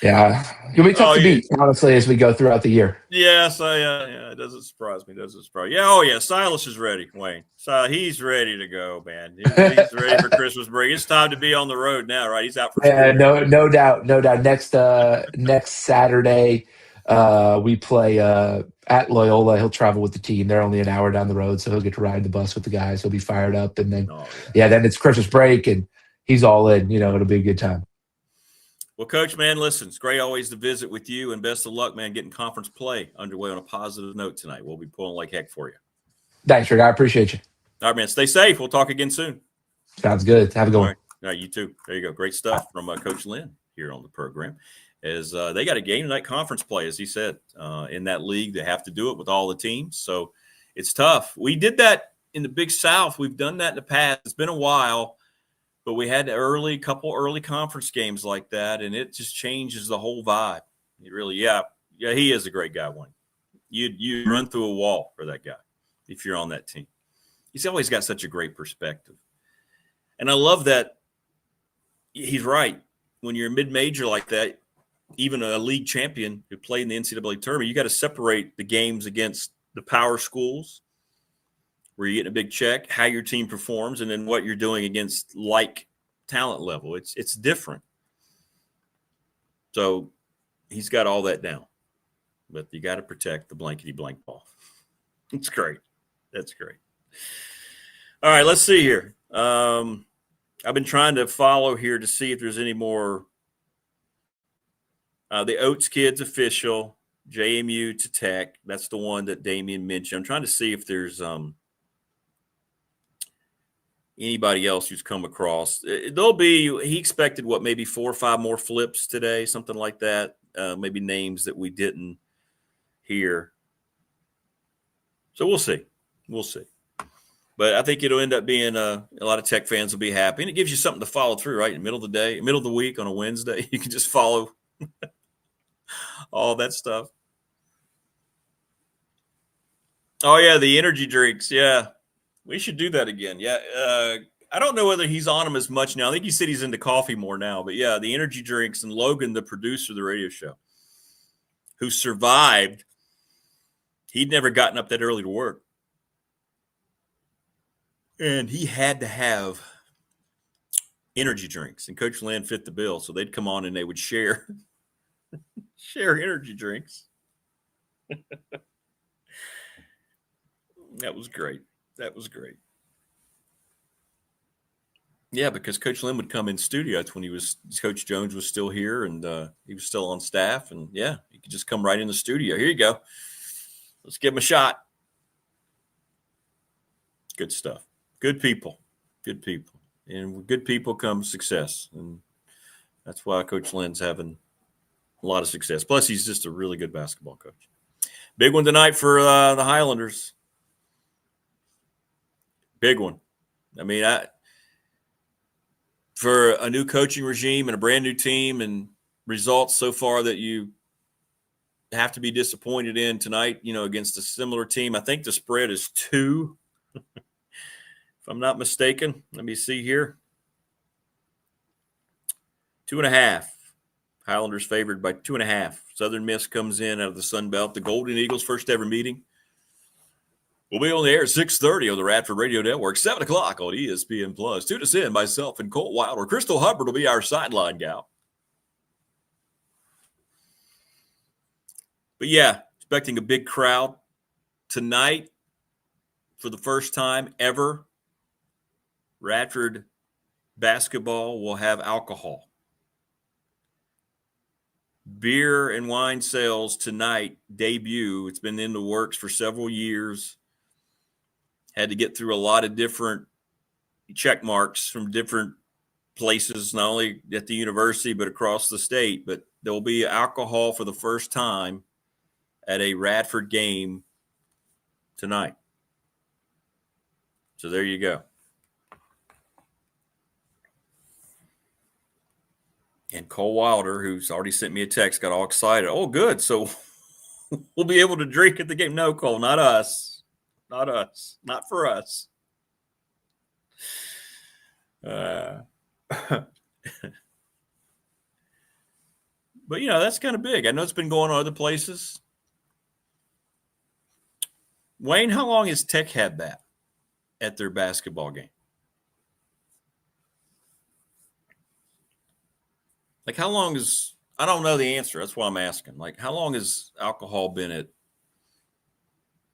Yeah. It'll be tough to beat, honestly, as we go throughout the year. Yes. It doesn't surprise me. Yeah. Oh, yeah. Silas is ready, Wayne. So he's ready to go, man. He's ready for Christmas break. It's time to be on the road now, right? He's out for school. No doubt. Next Saturday, we play at Loyola. He'll travel with the team. They're only an hour down the road, so he'll get to ride the bus with the guys. He'll be fired up, and then then it's Christmas break, and he's all in. It'll be a good time. Well, Coach, man, listen, it's great always to visit with you, and best of luck, man, getting conference play underway on a positive note tonight. We'll be pulling like heck for you. Thanks, Rick. I appreciate you. All right, man. Stay safe. We'll talk again soon. Sounds good. Have a good one. All right, you too. There you go. Great stuff from Coach Lind here on the program. As they got a game tonight conference play, as he said, in that league. They have to do it with all the teams, so it's tough. We did that in the Big South. We've done that in the past. It's been a while. But we had couple early conference games like that, and it just changes the whole vibe. It really, he is a great guy, Wayne. You run through a wall for that guy if you're on that team. He's always got such a great perspective. And I love that he's right. When you're a mid-major like that, even a league champion who played in the NCAA tournament, you got to separate the games against the power schools, where you're getting a big check, how your team performs, and then what you're doing against like talent level. It's different. So he's got all that down. But you got to protect the blankety blank ball. It's great. That's great. All right, let's see here. I've been trying to follow here to see if there's any more. The Oates kids official, JMU to Tech. That's the one that Damien mentioned. I'm trying to see if there's anybody else who's come across. He expected maybe 4 or 5 more flips today, something like that. Maybe names that we didn't hear. So we'll see. But I think it'll end up being a lot of Tech fans will be happy. And it gives you something to follow through, right? In the middle of the day, middle of the week on a Wednesday, you can just follow all that stuff. Oh, yeah, the energy drinks. Yeah. We should do that again. Yeah. I don't know whether he's on them as much now. I think he said he's into coffee more now. But, yeah, the energy drinks, and Logan, the producer of the radio show, who survived, he'd never gotten up that early to work. And he had to have energy drinks. And Coach Lind fit the bill. So they'd come on and they would share energy drinks. That was great. Yeah, because Coach Lind would come in studio. That's when Coach Jones was still here, and he was still on staff. And, yeah, he could just come right in the studio. Here you go. Let's give him a shot. Good stuff. Good people. And with good people comes success. And that's why Coach Lind's having a lot of success. Plus, he's just a really good basketball coach. Big one tonight for the Highlanders. Big one. I mean, for a new coaching regime and a brand new team and results so far that you have to be disappointed in tonight, against a similar team. I think the spread is 2. If I'm not mistaken, let me see here. 2.5. Highlanders favored by 2.5. Southern Miss comes in out of the Sun Belt. The Golden Eagles' first ever meeting will be on the air at 6:30 on the Radford Radio Network, 7 o'clock on ESPN Plus. Tune us in, myself and Colt Wilder. Crystal Hubbard will be our sideline gal. But, yeah, expecting a big crowd tonight for the first time ever. Radford basketball will have alcohol. Beer and wine sales tonight debut. It's been in the works for several years. Had to get through a lot of different check marks from different places, not only at the university, but across the state. But there will be alcohol for the first time at a Radford game tonight. So there you go. And Cole Wilder, who's already sent me a text, got all excited. Oh, good. So we'll be able to drink at the game. No, Cole, not us. Not us. Not for us. But, that's kind of big. I know it's been going on other places. Wayne, how long has Tech had that at their basketball game? Like, how long is – I don't know the answer. That's why I'm asking. Like, how long has alcohol been at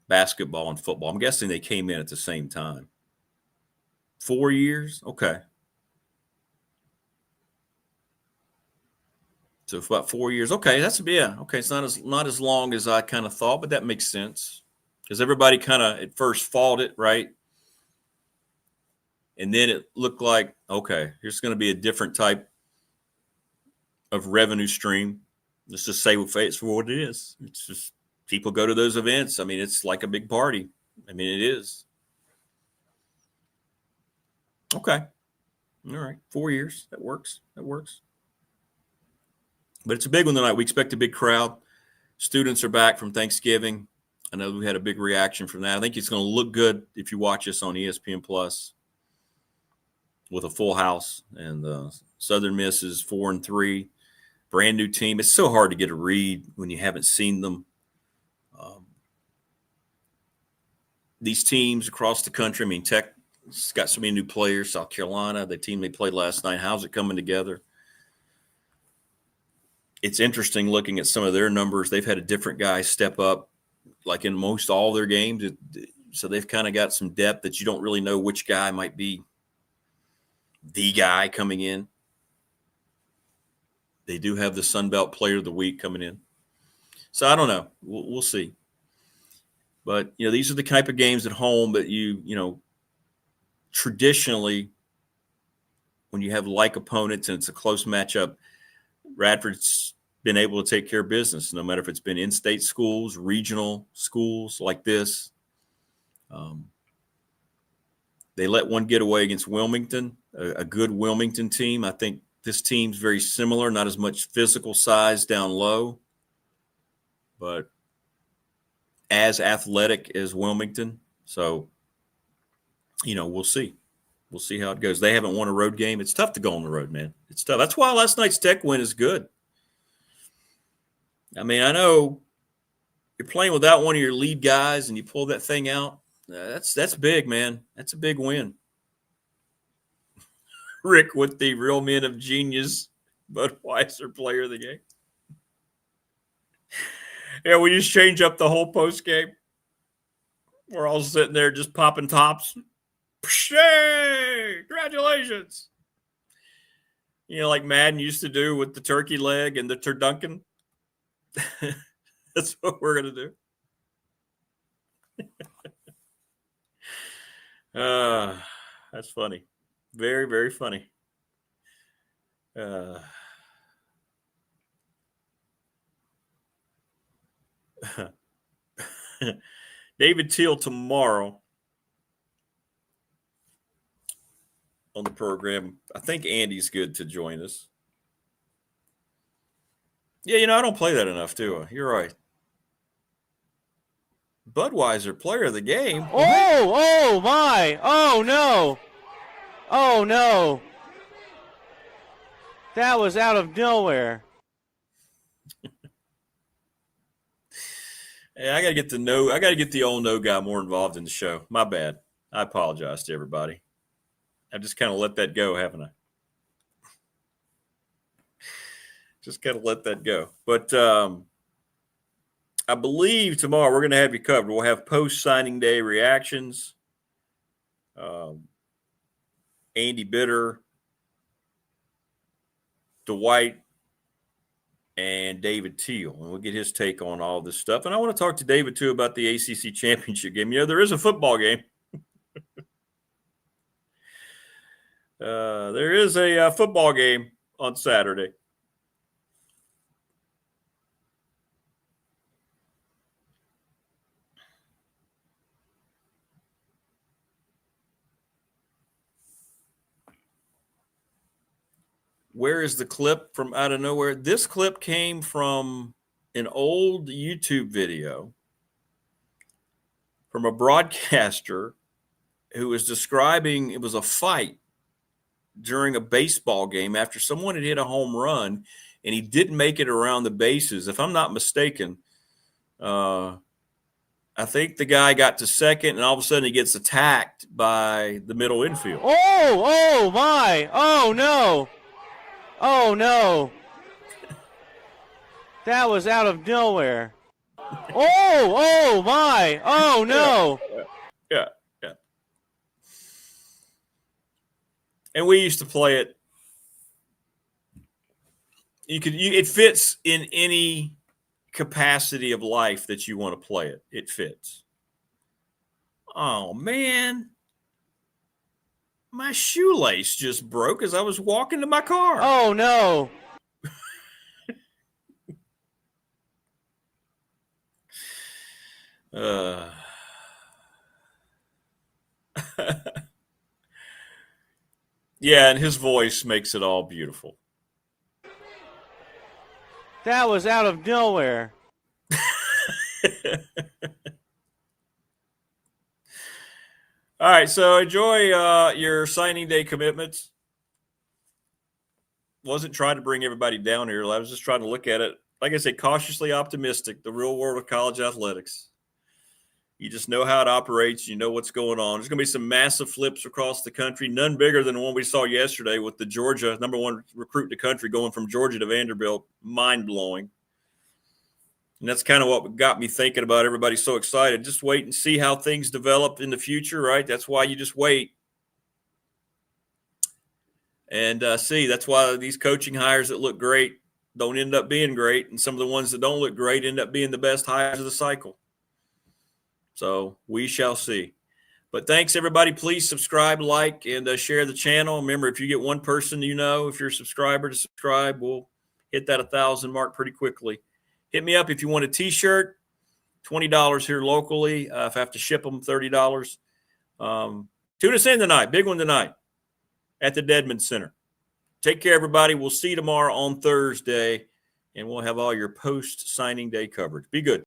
basketball and football? I'm guessing they came in at the same time. 4 years? Okay. So for about 4 years. Okay, okay, it's not as long as I kind of thought, but that makes sense. Because everybody kind of at first fought it, right? And then it looked like, okay, here's going to be a different type of revenue stream. Let's just say it's for what it is. It's just people go to those events. I mean, it's like a big party. I mean, it is. Okay. All right. 4 years. That works. But it's a big one tonight. We expect a big crowd. Students are back from Thanksgiving. I know we had a big reaction from that. I think it's going to look good if you watch us on ESPN Plus with a full house. And Southern Miss is 4-3, brand new team. It's so hard to get a read when you haven't seen them. These teams across the country, I mean, Tech's got so many new players. South Carolina, the team they played last night, how's it coming together? It's interesting looking at some of their numbers. They've had a different guy step up, like in most all their games. So they've kind of got some depth that you don't really know which guy might be the guy coming in. They do have the Sun Belt Player of the Week coming in. So I don't know. We'll see. But, these are the type of games at home that traditionally, when you have like opponents and it's a close matchup, Radford's been able to take care of business, no matter if it's been in-state schools, regional schools like this. They let one get away against Wilmington, a good Wilmington team. I think this team's very similar, not as much physical size down low, but as athletic as Wilmington. So, we'll see. We'll see how it goes. They haven't won a road game. It's tough to go on the road, man. It's tough. That's why last night's Tech win is good. I mean, I know you're playing without one of your lead guys and you pull that thing out. That's big, man. That's a big win. Rick with the Real Men of Genius Budweiser Player of the Game. Yeah, we just change up the whole post game. We're all sitting there just popping tops. Hey, congratulations. Like Madden used to do with the turkey leg and the turducken. That's what we're going to do. That's funny. Very, very funny. David Teal tomorrow on the program. I think Andy's good to join us. Yeah, I don't play that enough, do I? You're right. Budweiser Player of the Game. Oh my. Oh, no. Oh, no. That was out of nowhere. Hey, I got to get the old no guy more involved in the show. My bad. I apologize to everybody. I just kind of let that go, haven't I? Just kind of let that go. But I believe tomorrow we're going to have you covered. We'll have post-signing day reactions. Andy Bitter, Dwight, and David Teal. And we'll get his take on all this stuff. And I want to talk to David, too, about the ACC championship game. There is a football game. There is a football game on Saturday. Where is the clip from out of nowhere? This clip came from an old YouTube video from a broadcaster who was describing it was a fight during a baseball game after someone had hit a home run and he didn't make it around the bases. If I'm not mistaken, I think the guy got to second and all of a sudden he gets attacked by the middle infield. Oh my. Oh, no. Oh, no. That was out of nowhere. Oh my. Oh, no. Yeah. And we used to play it. It fits in any capacity of life that you want to play it. It fits. Oh, man. My shoelace just broke as I was walking to my car. Oh, no. Yeah, and his voice makes it all beautiful. That was out of nowhere. All right, so enjoy your signing day commitments. Wasn't trying to bring everybody down here. I was just trying to look at it, like I said, cautiously optimistic, the real world of college athletics. You just know how it operates. You know what's going on. There's going to be some massive flips across the country, none bigger than the one we saw yesterday with the Georgia #1 recruit in the country going from Georgia to Vanderbilt. Mind-blowing. And that's kind of what got me thinking about everybody so excited. Just wait and see how things develop in the future, right? That's why you just wait. And see, that's why these coaching hires that look great don't end up being great. And some of the ones that don't look great end up being the best hires of the cycle. So we shall see. But thanks, everybody. Please subscribe, like, and share the channel. Remember, if you get one person if you're a subscriber to subscribe, we'll hit that 1,000 mark pretty quickly. Hit me up if you want a T-shirt, $20 here locally. If I have to ship them, $30. Tune us in tonight. Big one tonight at the Dedman Center. Take care, everybody. We'll see you tomorrow on Thursday, and we'll have all your post-signing day coverage. Be good.